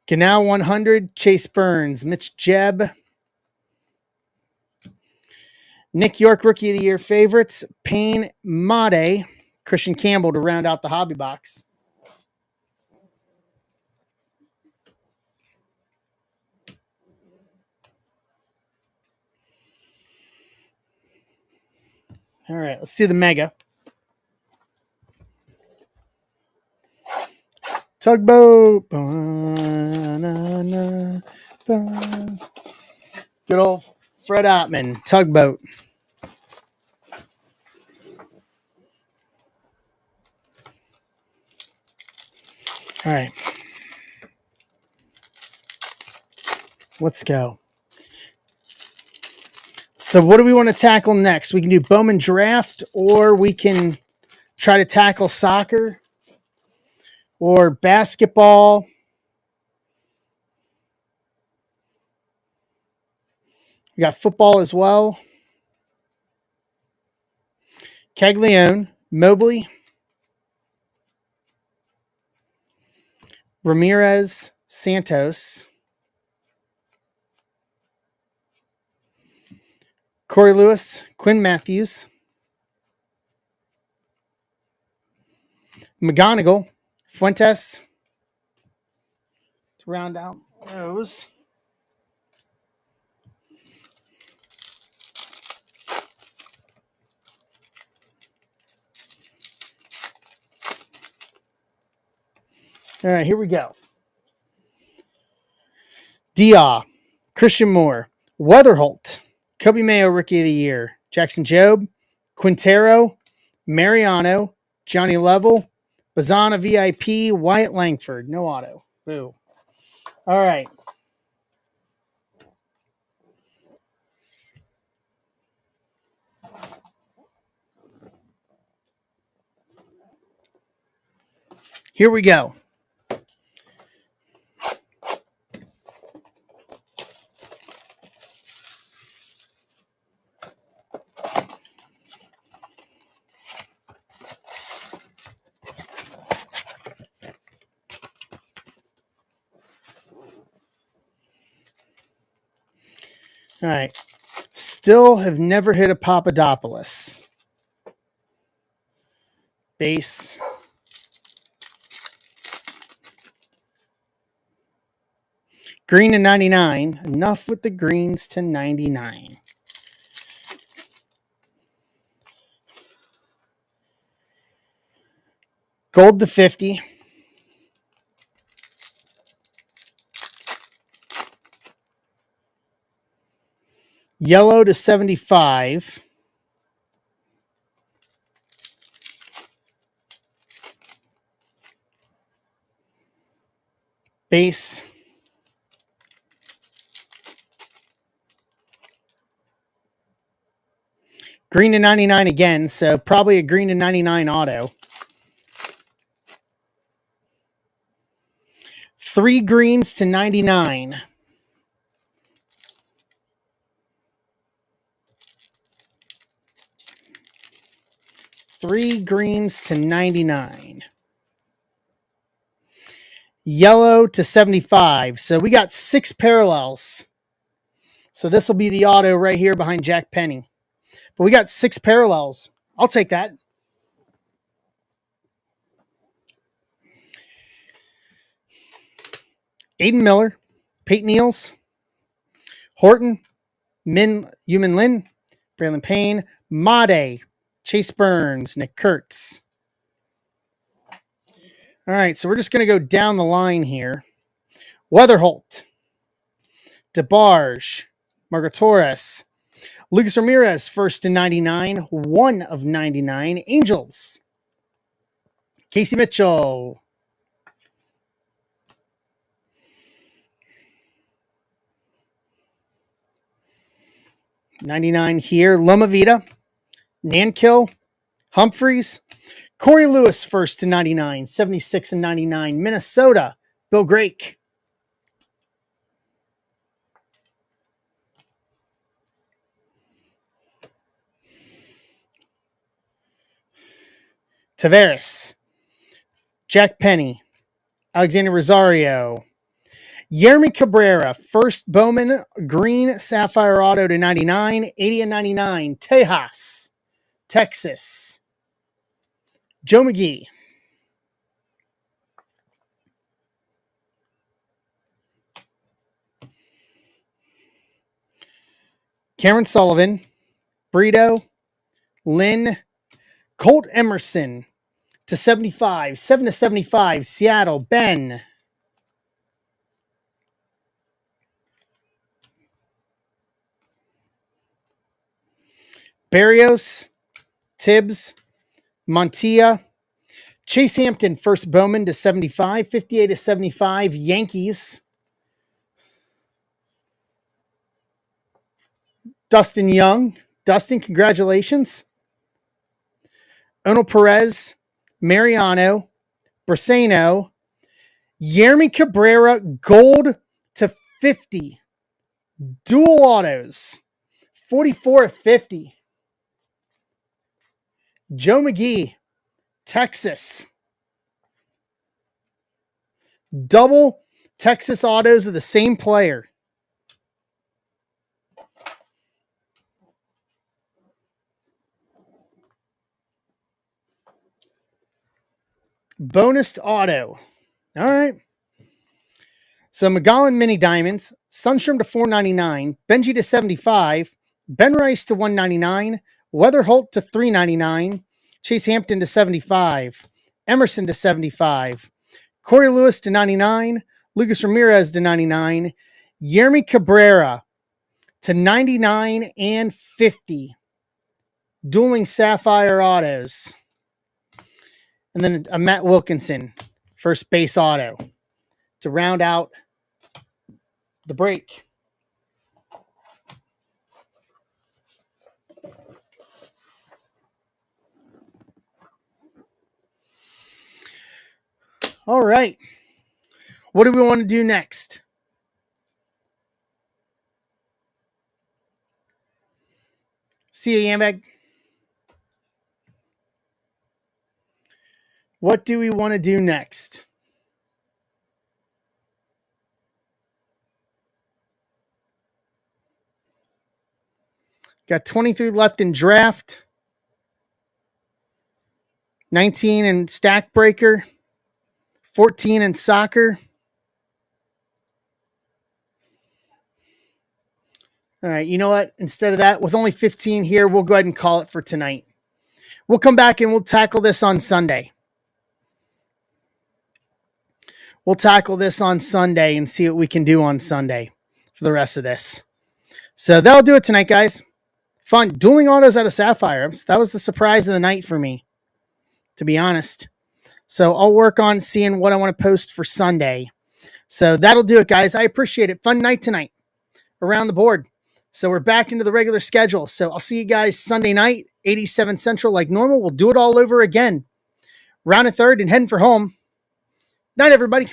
Canal 100. Chase Burns. Mitch Jebb. Nick York, Rookie of the Year favorites. Payne Made. Christian Campbell to round out the hobby box. All right, let's do the mega. Tugboat. Good old Fred Ottman. Tugboat. All right. Let's go. So what do we want to tackle next? We can do Bowman Draft, or we can try to tackle soccer or basketball. We got football as well. Caglione, Mobley, Ramirez, Santos, Corey Lewis, Quinn Matthews, McGonigal, Fuentes, round out those. All right, here we go. Dia, Christian Moore, Weatherholt, Kobe Mayo Rookie of the Year, Jackson Jobe, Quintero, Mariano, Johnny Level, Bazana VIP, Wyatt Langford. No auto. Boo. All right. Here we go. All right. Still have never hit a Papadopoulos. Base. Green to 99. Enough with the greens to 99. Gold to 50. Yellow to 75. Base. Green to 99 again, so probably a green to 99 auto. 3 greens to 99. Three greens to 99. Yellow to 75. So we got 6 parallels. So this will be the auto right here behind Jack Penny. But we got 6 parallels. I'll take that. Aiden Miller, Peyton Neals, Horton, Yumin Lin, Braylon Payne, Made, Chase Burns, Nick Kurtz. All right, so we're just going to go down the line here. Weatherholt, DeBarge, Margaret Torres, Lucas Ramirez, first to 99, 1 of 99. Angels, Casey Mitchell. $99 here. Loma Vida, Nankill, Humphreys, Corey Lewis, first to 99, 76 and 99. Minnesota, Bill Grake. Tavares, Jack Penny, Alexander Rosario, Yermy Cabrera, first Bowman, green sapphire auto to 99, 80 and 99. Tejas, Texas, Joe McGee. Cameron Sullivan, Brito, Lynn, Colt Emerson to 75, 7 to 75. Seattle, Ben. Barrios, Tibbs, Montilla, Chase Hampton, first Bowman to 75, 58 to 75. Yankees. Dustin Young. Dustin, congratulations. Onel Perez, Mariano, Braseno, Yermy Cabrera, gold to 50. Dual autos, 44 of 50. Joe McGee, Texas. Double Texas autos of the same player. Bonus auto. All right. So Magellan Mini Diamonds, Sunstrom to $4.99, Benji to $75, Ben Rice to $1.99, Weather Holt to $3.99, Chase Hampton to $75, Emerson to $75, Corey Lewis to $99, Lucas Ramirez to $99, Yermi Cabrera to $99 and $50. Dueling Sapphire autos. And then a Matt Wilkinson first base auto to round out the break. All right. What do we want to do next? See you, Yambag. What do we want to do next? Got 23 left in draft, 19 in stack breaker, 14 in soccer. All right, you know what? Instead of that, with only 15 here, we'll go ahead and call it for tonight. We'll come back and we'll tackle this on Sunday. We'll tackle this on Sunday and see what we can do on Sunday for the rest of this. So that'll do it tonight, guys. Fun. Dueling autos out of Sapphire. That was the surprise of the night for me, to be honest. So I'll work on seeing what I want to post for Sunday. So that'll do it, guys. I appreciate it. Fun night tonight around the board. So we're back into the regular schedule. So I'll see you guys Sunday night, 87 Central like normal. We'll do it all over again. Round a third and heading for home. Night, everybody.